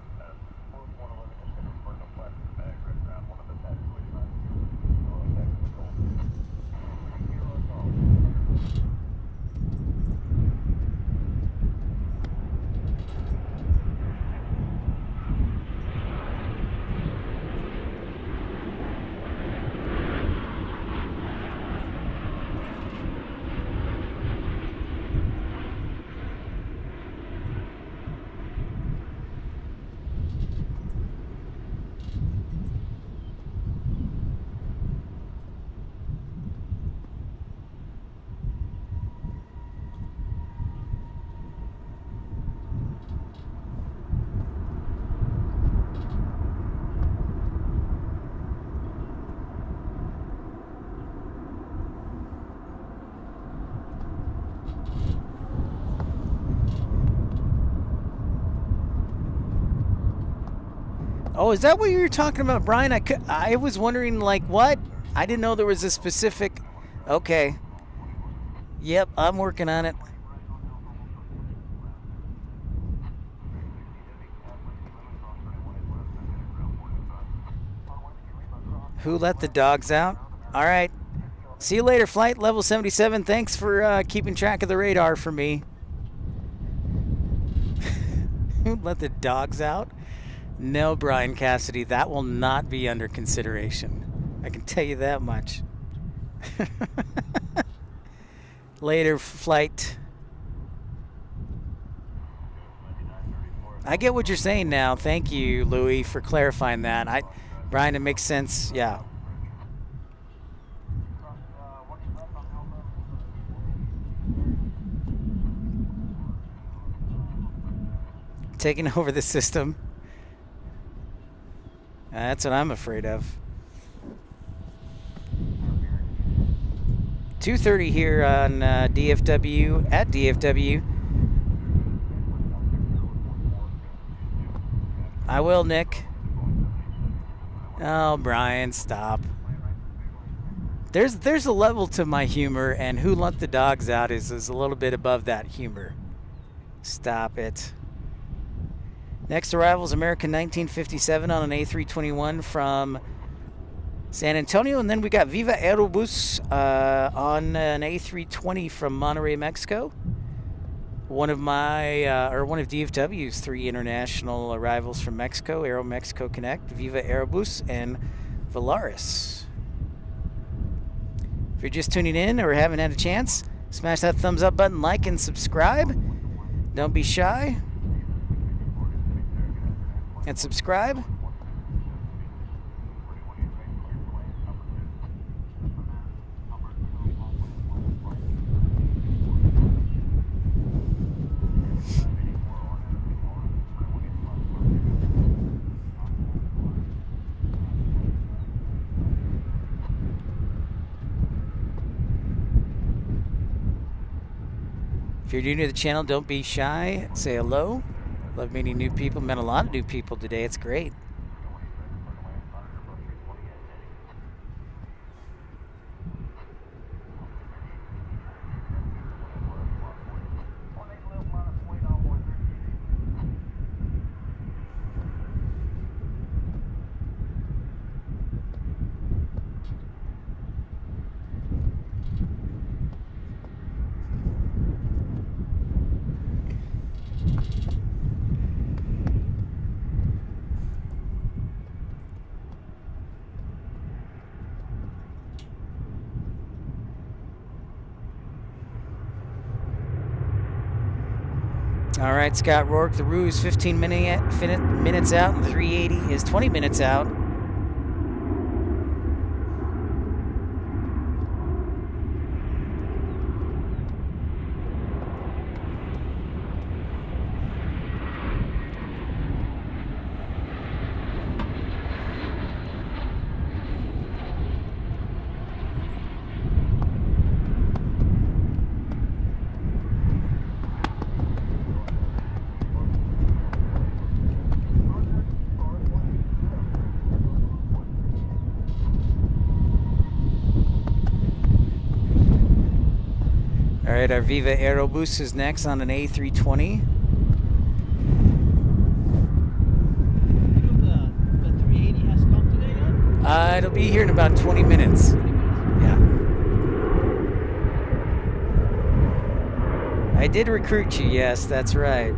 Oh, is that what you were talking about, Brian? I was wondering, like, what? I didn't know there was a specific... Okay. Yep, I'm working on it. Who let the dogs out? All right. See you later, flight level 77. Thanks for keeping track of the radar for me. Who let the dogs out? No, Brian Cassidy, that will not be under consideration. I can tell you that much. Later, flight. I get what you're saying now. Thank you, Louie, for clarifying that. Brian, it makes sense. Yeah. Taking over the system. That's what I'm afraid of. 2:30 here on DFW, at DFW. I will, Nick. Oh, Brian, stop. There's a level to my humor, and who let the dogs out is a little bit above that humor. Stop it. Next arrival is American 1957 on an A321 from San Antonio, and then we got Viva Aerobus on an A320 from Monterrey, Mexico. One of DFW's 3 international arrivals from Mexico: Aero Mexico Connect, Viva Aerobus, and Volaris. If you're just tuning in or haven't had a chance, smash that thumbs up button, like, and subscribe. Don't be shy. And subscribe. If you're new to the channel, don't be shy. Say hello. Love meeting new people. Met a lot of new people today. It's great. All right, Scott Rourke, the Rue is 15 minutes out, and 380 is 20 minutes out. All right, our Viva Aerobus is next on an A320. The 380 has come today yet? It'll be here in about 20 minutes. Yeah. I did recruit you, yes, that's right.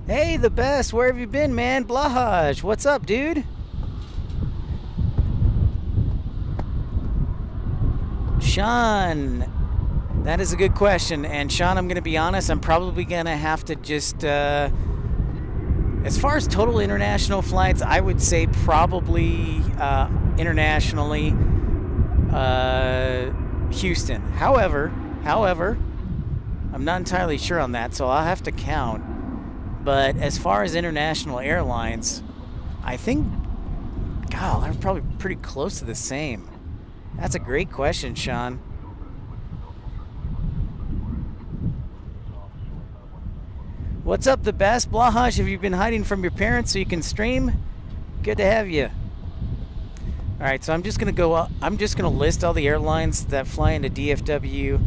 Hey, the best. Where have you been, man? Blahaj, what's up, dude? Sean, that is a good question. And Sean, I'm going to be honest, I'm probably going to have to just, as far as total international flights, I would say probably internationally, Houston. However, I'm not entirely sure on that, so I'll have to count. But as far as international airlines, I think, God, they're probably pretty close to the same. That's a great question, Sean. What's up, the best? Blahaj, have you been hiding from your parents so you can stream? Good to have you. All right, so I'm just going to list all the airlines that fly into DFW,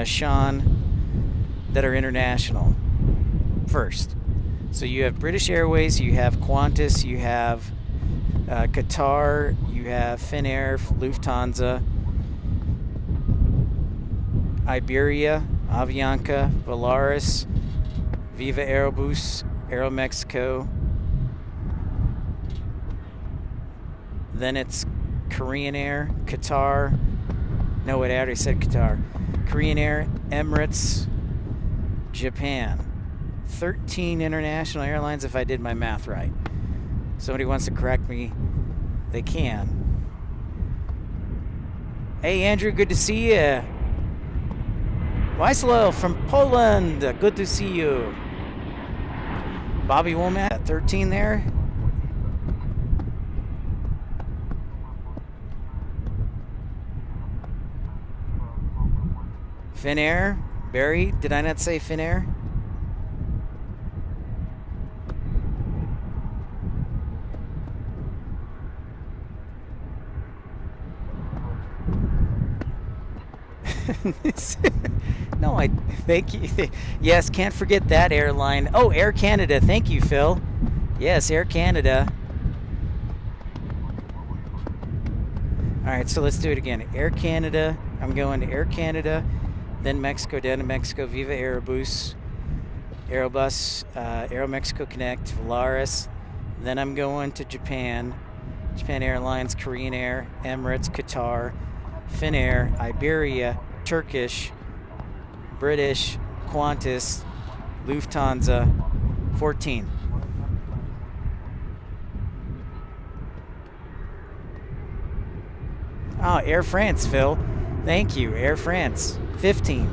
Sean, that are international first. So you have British Airways, you have Qantas, you have Qatar, you have Finnair, Lufthansa, Iberia, Avianca, Volaris, Viva Aerobus, Aeromexico. Then it's Korean Air, Qatar. No, wait, I already said Qatar. Korean Air, Emirates, Japan. 13 international airlines if I did my math right. Somebody wants to correct me, they can. Hey, Andrew, good to see you. Weislow from Poland, good to see you. Bobby Womack at 13 there. Finnair, Barry, did I not say Finnair? No, I thank you. Yes, can't forget that airline. Oh, Air Canada. Thank you, Phil. Yes, Air Canada. All right, so let's do it again. Air Canada. I'm going to Air Canada, then Mexico, down to Mexico, Viva Aerobus, Aeromexico Connect, Volaris. Then I'm going to Japan, Japan Airlines, Korean Air, Emirates, Qatar, Finnair, Iberia, Turkish, British, Qantas, Lufthansa, 14. Oh, Air France, Phil. Thank you, Air France, 15.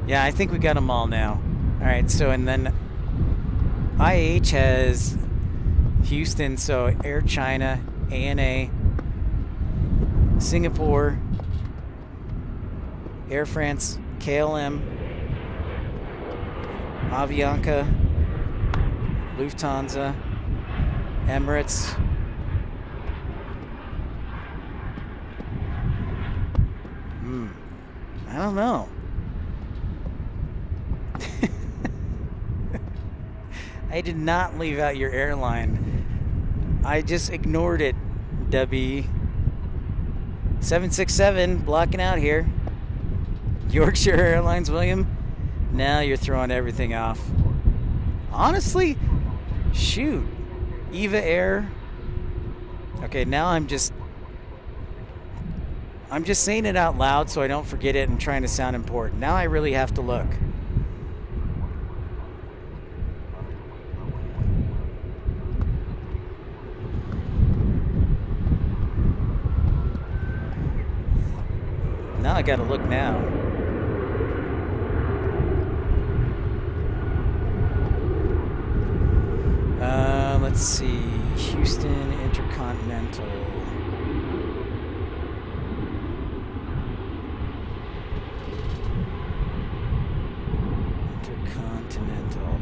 Yeah, I think we got them all now. All right, so and then IH has Houston, so Air China, ANA, Singapore, Air France, KLM, Avianca, Lufthansa, Emirates, I don't know. I did not leave out your airline. I just ignored it, Debbie. 767, blocking out here. Yorkshire Airlines, William. Now you're throwing everything off. Honestly, shoot. Eva Air. Okay, now I'm just saying it out loud so I don't forget it and trying to sound important. Now I really have to look. Now I gotta look now. Let's see. Houston Intercontinental. Intercontinental.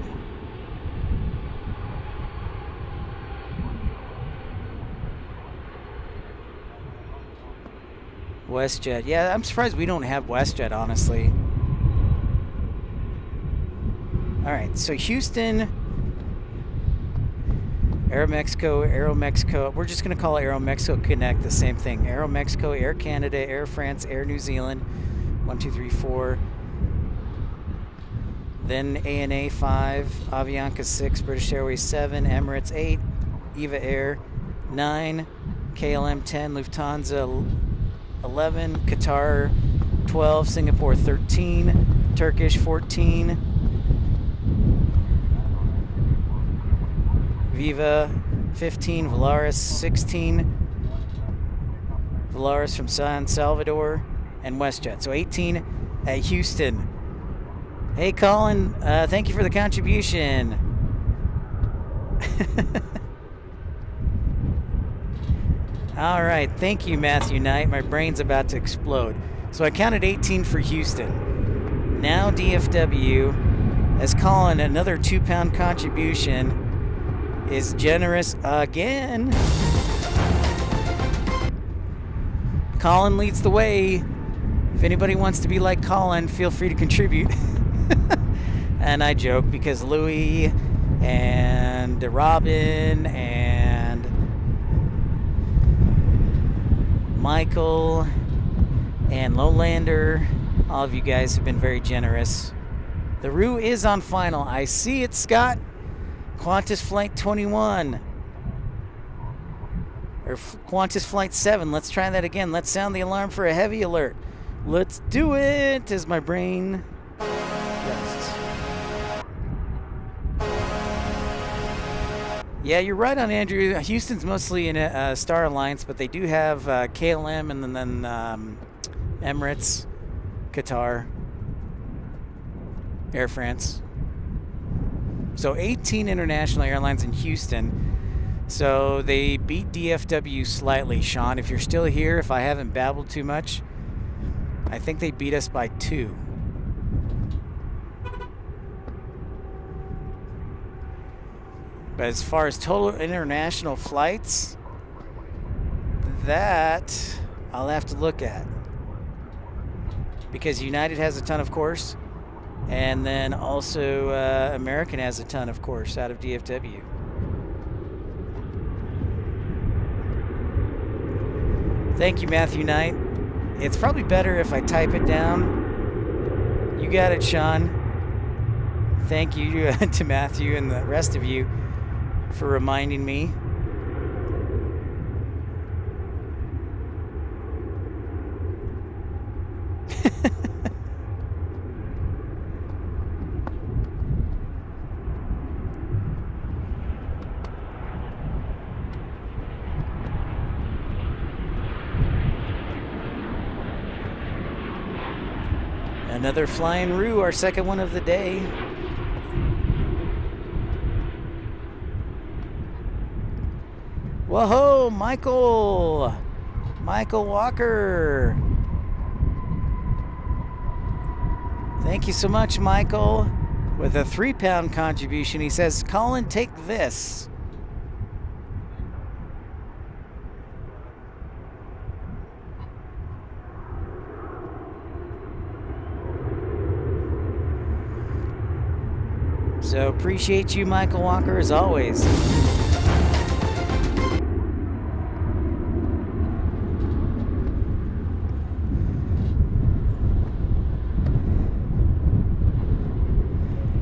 WestJet. Yeah, I'm surprised we don't have WestJet, honestly. All right, so Houston, Aeromexico. We're just going to call Aeromexico Connect the same thing. Aeromexico, Air Canada, Air France, Air New Zealand, 1, 2, 3, 4. Then ANA 5, Avianca 6, British Airways 7, Emirates 8, EVA Air 9, KLM 10, Lufthansa 11, Qatar 12, Singapore 13, Turkish 14, Viva 15, Volaris 16, Volaris from San Salvador, and WestJet. So 18 at Houston. Hey, Collin, thank you for the contribution. All right, thank you, Matthew Knight. My brain's about to explode. So I counted 18 for Houston. Now DFW, as Collin, another 2-pound contribution, is generous again. Collin leads the way. If anybody wants to be like Collin, feel free to contribute. And I joke because Louie and Robin and Michael and Lowlander, all of you guys have been very generous. The Roo is on final. I see it, Scott. Qantas Flight 21. Or Qantas Flight 7. Let's try that again. Let's sound the alarm for a heavy alert. Let's do it as my brain rests. Yeah, you're right on, Andrew. Houston's mostly in a Star Alliance, but they do have KLM and then Emirates, Qatar, Air France. So 18 international airlines in Houston. So they beat DFW slightly, Sean. If you're still here, if I haven't babbled too much, I think they beat us by 2. But as far as total international flights, that I'll have to look at. Because United has a ton, of course. And then also American has a ton, of course, out of DFW. Thank you, Matthew Knight. It's probably better if I type it down. You got it, Sean. Thank you to Matthew and the rest of you for reminding me. Another flying Roo, our second one of the day. Whoa, Michael Walker. Thank you so much, Michael, with a 3-pound contribution. He says, Collin, take this. So appreciate you, Michael Walker, as always.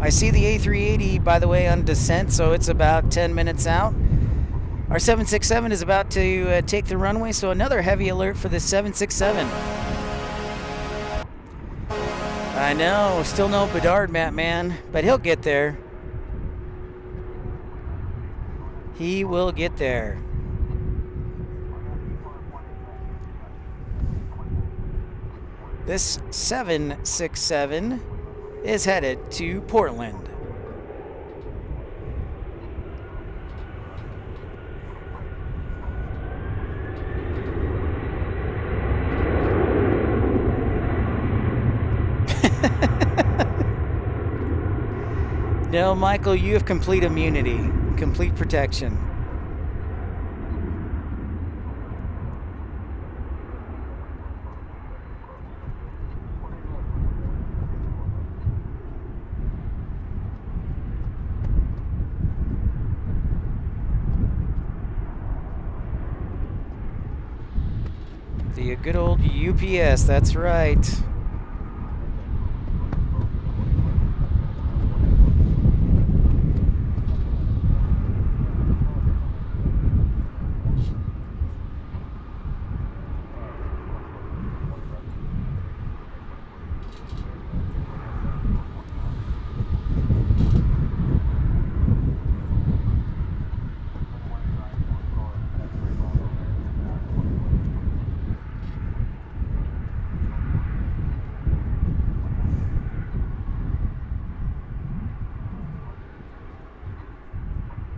I see the A380, by the way, on descent, so it's about 10 minutes out. Our 767 is about to take the runway, so another heavy alert for the 767. I know, still no Bedard, man, but he'll get there. He will get there. This 767 is headed to Portland. No, Michael, you have complete immunity, complete protection. The good old UPS, that's right.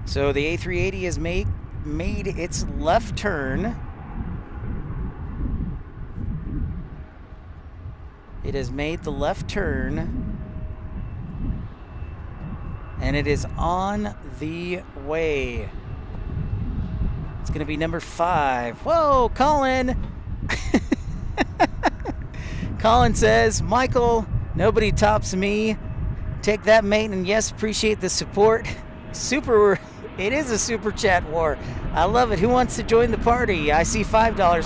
So the A380 has made its left turn. It has made the left turn. And it is on the way. It's going to be number 5. Whoa, Collin! Collin says, Michael, nobody tops me. Take that, mate, and yes, appreciate the support. It is a super chat war. I love it. Who wants to join the party? I see $5, $5,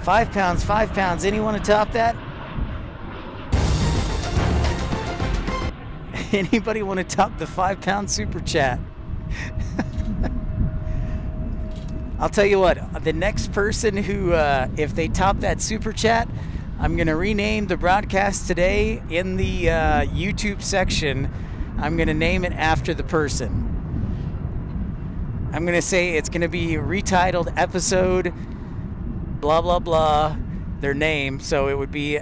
£5, £5. Anyone to top that? Anybody want to top the £5 super chat? I'll tell you what, the next person who, if they top that super chat, I'm going to rename the broadcast today in the YouTube section. I'm going to name it after the person. I'm going to say it's going to be retitled episode blah, blah, blah, their name. So it would be,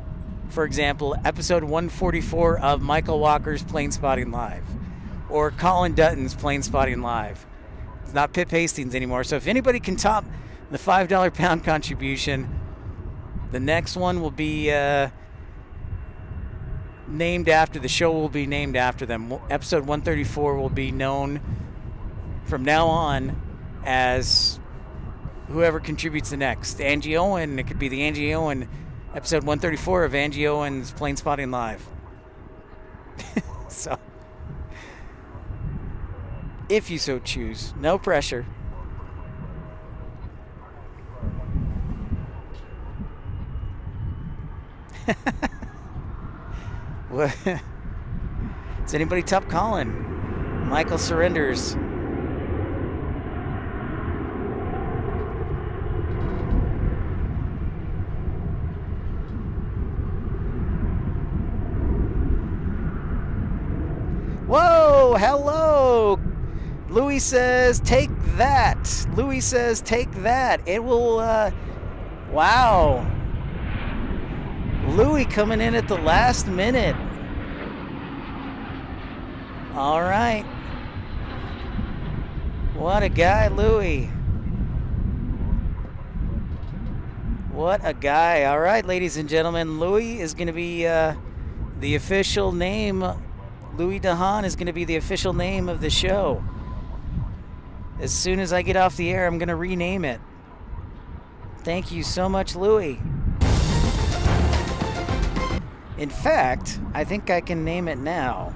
for example, episode 144 of Michael Walker's Planespotting Live or Collin Dutton's Planespotting Live. It's not Pip Hastings anymore. So if anybody can top the $5 pound contribution, the next one will be named after, the show will be named after them. Episode 134 will be known from now on as whoever contributes the next. Angie Owen, it could be the Angie Owen, episode 134 of Angie Owen's Planespotting Live. So, if you so choose, no pressure. Does anybody top Collin? Michael surrenders. Whoa, hello. Louis says, take that. Louis says, take that. It will, wow. Louis coming in at the last minute. All right. What a guy, Louis. What a guy. All right, ladies and gentlemen, Louis is going to be the official name. Louis DeHaan is going to be the official name of the show. As soon as I get off the air, I'm going to rename it. Thank you so much, Louis. In fact, I think I can name it now.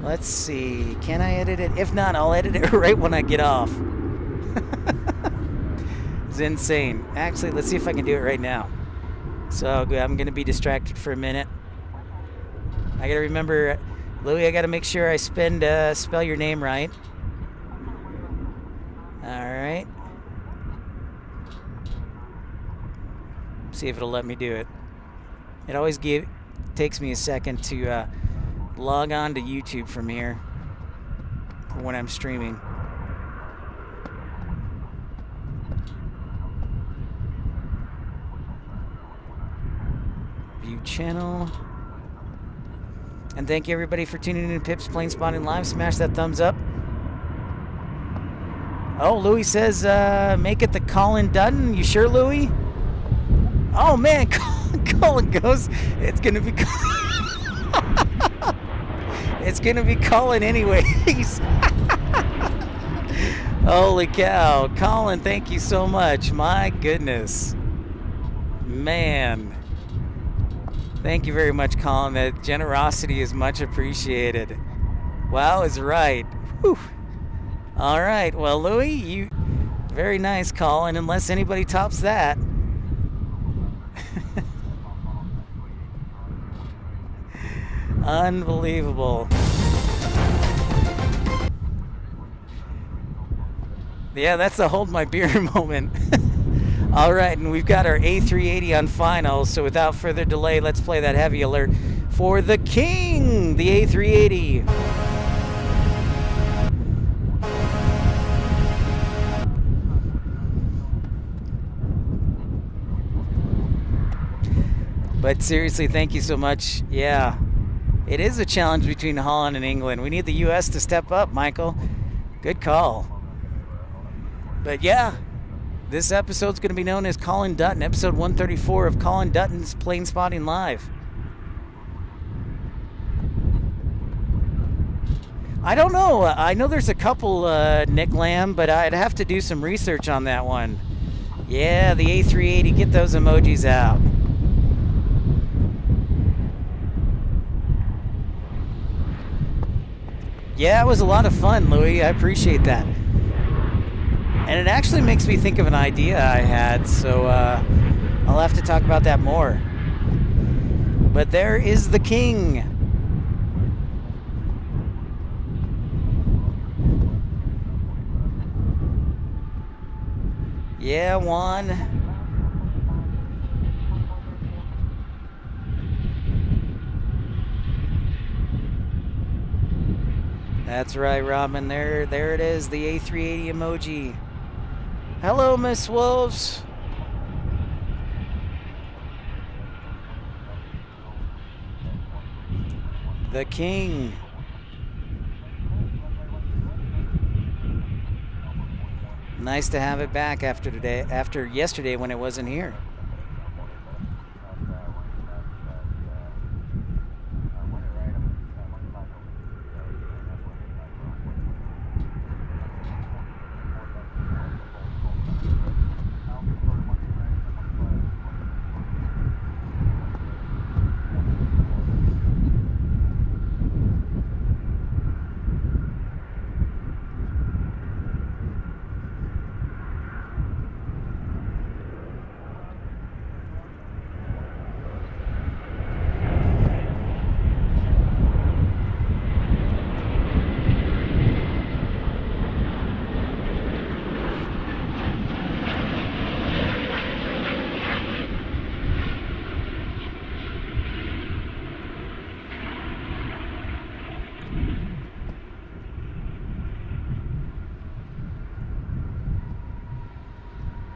Let's see. Can I edit it? If not, I'll edit it right when I get off. It's insane. Actually, let's see if I can do it right now. So I'm going to be distracted for a minute. I got to remember, Louis, I got to make sure I spell your name right. All right. See if it'll let me do it. It always takes me a second to log on to YouTube from here for when I'm streaming. View channel. And thank you everybody for tuning in to Pip's Planespotting Live. Smash that thumbs up. Oh, Louis says make it the Collin Dutton. You sure, Louis? Oh man, Collin goes. It's gonna be. It's gonna be Collin anyways. Holy cow, Collin! Thank you so much. My goodness, man. Thank you very much, Collin. That generosity is much appreciated. Wow is right. Whew. All right. Well, Louis, you very nice, Collin. Unless anybody tops that. Unbelievable. Yeah, that's the hold my beer moment. All right, and we've got our A380 on finals, so without further delay, let's play that heavy alert for the king, the A380. But seriously, thank you so much. Yeah. It is a challenge between Holland and England. We need the U.S. to step up, Michael. Good call. But yeah, this episode's going to be known as Collin Dutton, episode 134 of Collin Dutton's Planespotting Live. I don't know. I know there's a couple, Nick Lamb, but I'd have to do some research on that one. Yeah, the A380. Get those emojis out. Yeah, it was a lot of fun, Louis. I appreciate that. And it actually makes me think of an idea I had, so I'll have to talk about that more. But there is the king. Yeah, Juan. That's right, Robin. There it is, the A380 emoji. Hello, Miss Wolves. The king. Nice to have it back after yesterday when it wasn't here.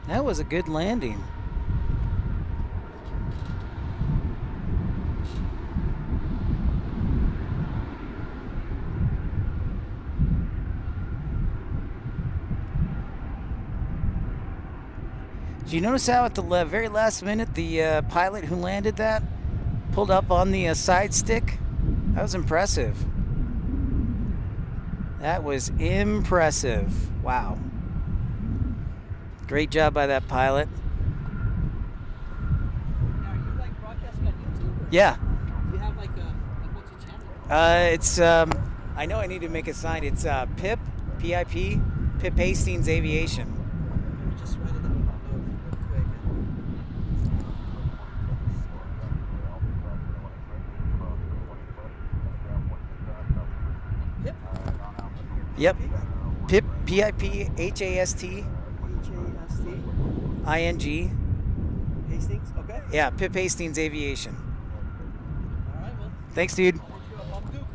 That was a good landing. Did you notice how at the very last minute the pilot who landed that pulled up on the side stick? That was impressive. That was impressive. Wow. Great job by that pilot. Now, are you like broadcasting on YouTube? Yeah. Do you have like what's your channel? It's I know I need to make a sign. It's PIP, P-I-P, Pip Hastings Aviation. Let me just write it down real quick. Pip? Yep. PIP, P-I-P, H-A-S-T. I-N-G. Hastings, okay. Yeah, Pip Hastings Aviation. All right, well. Thanks, dude. Thank you, Bob Duke.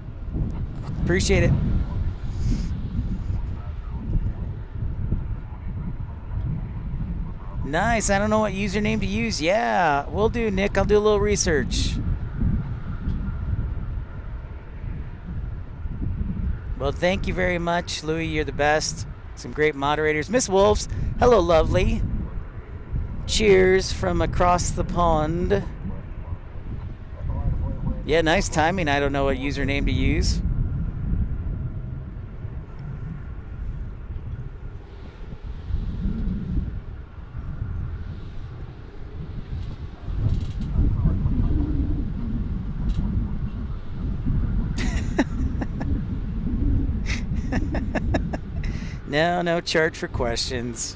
Appreciate it. Nice. I don't know what username to use. Yeah, we'll do, Nick. I'll do a little research. Well, thank you very much, Louis. You're the best. Some great moderators. Miss Wolves, hello, lovely. Cheers from across the pond. Yeah, nice timing. I don't know what username to use. No charge for questions.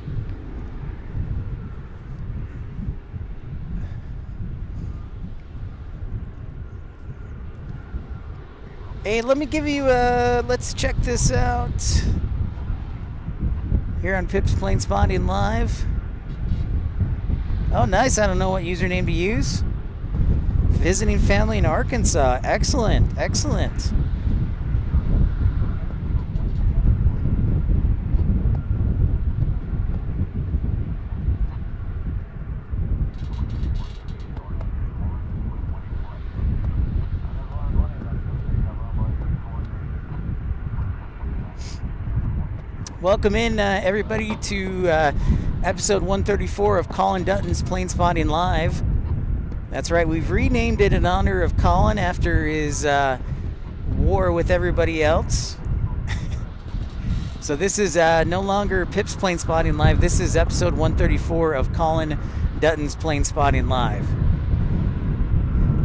Hey, let me give you let's check this out. Here on Pip's Planespotting Live. Oh, nice. I don't know what username to use. Visiting family in Arkansas. Excellent, excellent. Welcome in, everybody, to episode 134 of Collin Dutton's Planespotting Live. That's right, we've renamed it in honor of Collin after his war with everybody else. So this is no longer Pip's Planespotting Live. This is episode 134 of Collin Dutton's Planespotting Live.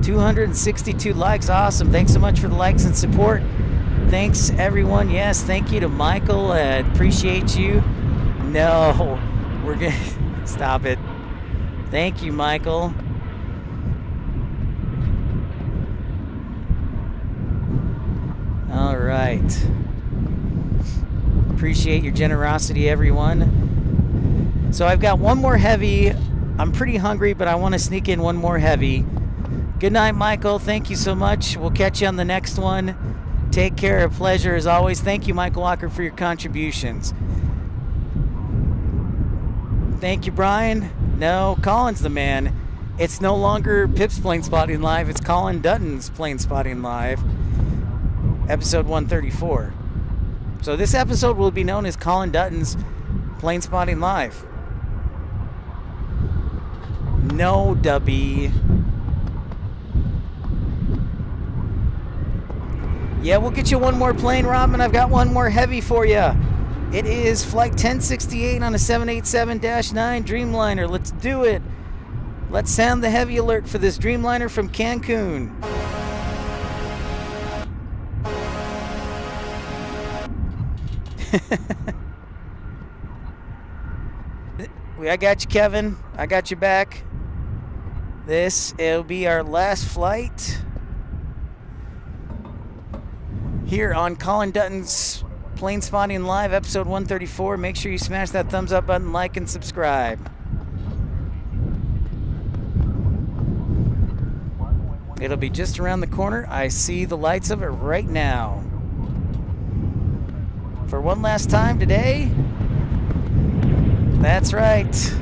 262 likes, awesome. Thanks so much for the likes and support. Thanks, everyone. Yes, thank you to Michael. Appreciate you. No, we're gonna stop it. Thank you, Michael. All right. Appreciate your generosity, everyone. So I've got one more heavy. I'm pretty hungry, but I want to sneak in one more heavy. Good night, Michael. Thank you so much. We'll catch you on the next one. Take care. A pleasure as always. Thank you, Michael Walker, for your contributions. Thank you, Brian. No, Collin's the man. It's no longer Pip's Planespotting Live. It's Collin Dutton's Planespotting Live. Episode 134. So this episode will be known as Collin Dutton's Planespotting Live. No, Dubby. Yeah, we'll get you one more plane, Robin. I've got one more heavy for you. It is flight 1068 on a 787-9 Dreamliner. Let's do it. Let's sound the heavy alert for this Dreamliner from Cancun. I got you, Kevin. I got you back. It'll be our last flight here on Collin Dutton's Planespotting Live, episode 134. Make sure you smash that thumbs up button, like, and subscribe. It'll be just around the corner. I see the lights of it right now. For one last time today. That's right.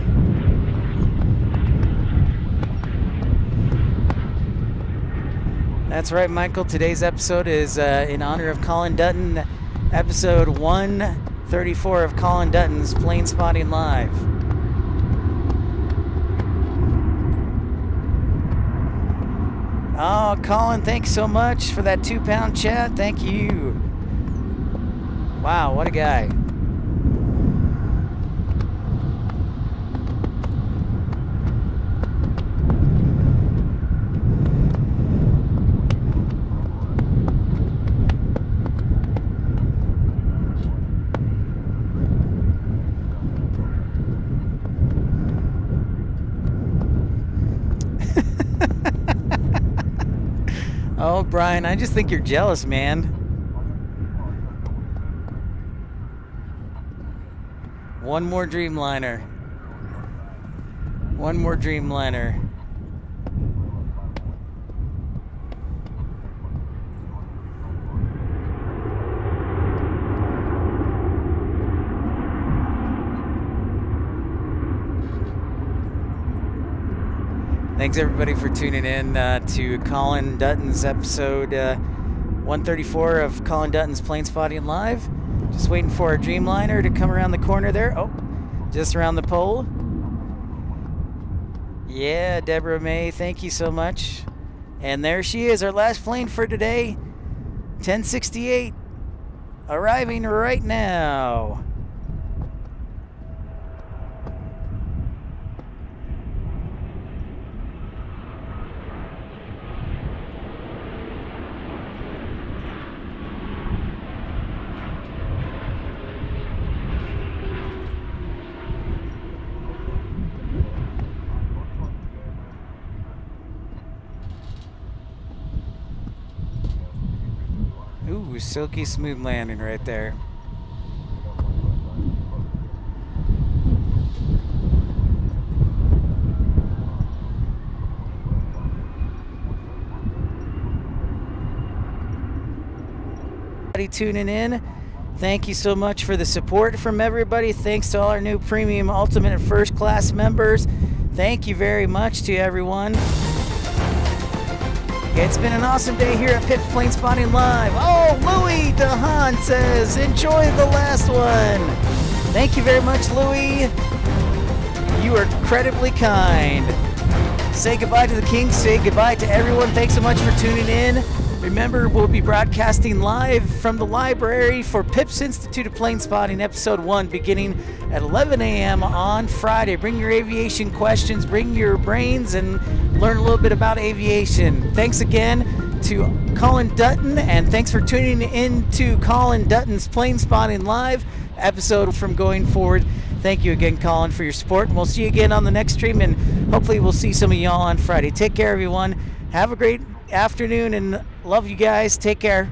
That's right, Michael. Today's episode is in honor of Collin Dutton. Episode 134 of Collin Dutton's Planespotting Live. Oh, Collin, thanks so much for that 2-pound chat. Thank you. Wow, what a guy. Oh, Brian, I just think you're jealous, man. One more Dreamliner. One more Dreamliner. Thanks, everybody, for tuning in to Collin Dutton's episode 134 of Collin Dutton's Planespotting Live. Just waiting for our Dreamliner to come around the corner there. Oh, just around the pole. Yeah, Deborah May, thank you so much. And there she is, our last plane for today. 1068, arriving right now. Ooh, silky smooth landing right there. Tuning in. Thank you so much for the support from everybody. Thanks to all our new premium, ultimate, and first class members. Thank you very much to everyone. It's been an awesome day here at Pips Planespotting Live. Oh, Louis DeHaan says, enjoy the last one. Thank you very much, Louis. You are incredibly kind. Say goodbye to the King. Say goodbye to everyone. Thanks so much for tuning in. Remember, we'll be broadcasting live from the library for Pips Institute of Planespotting, Episode 1, beginning at 11 a.m. on Friday. Bring your aviation questions, bring your brains, and learn a little bit about aviation. Thanks again to Collin Dutton, and thanks for tuning in to Collin Dutton's Planespotting Live episode from going forward. Thank you again, Collin, for your support, and we'll see you again on the next stream, and hopefully we'll see some of y'all on Friday. Take care, everyone. Have a great afternoon, and love you guys. Take care.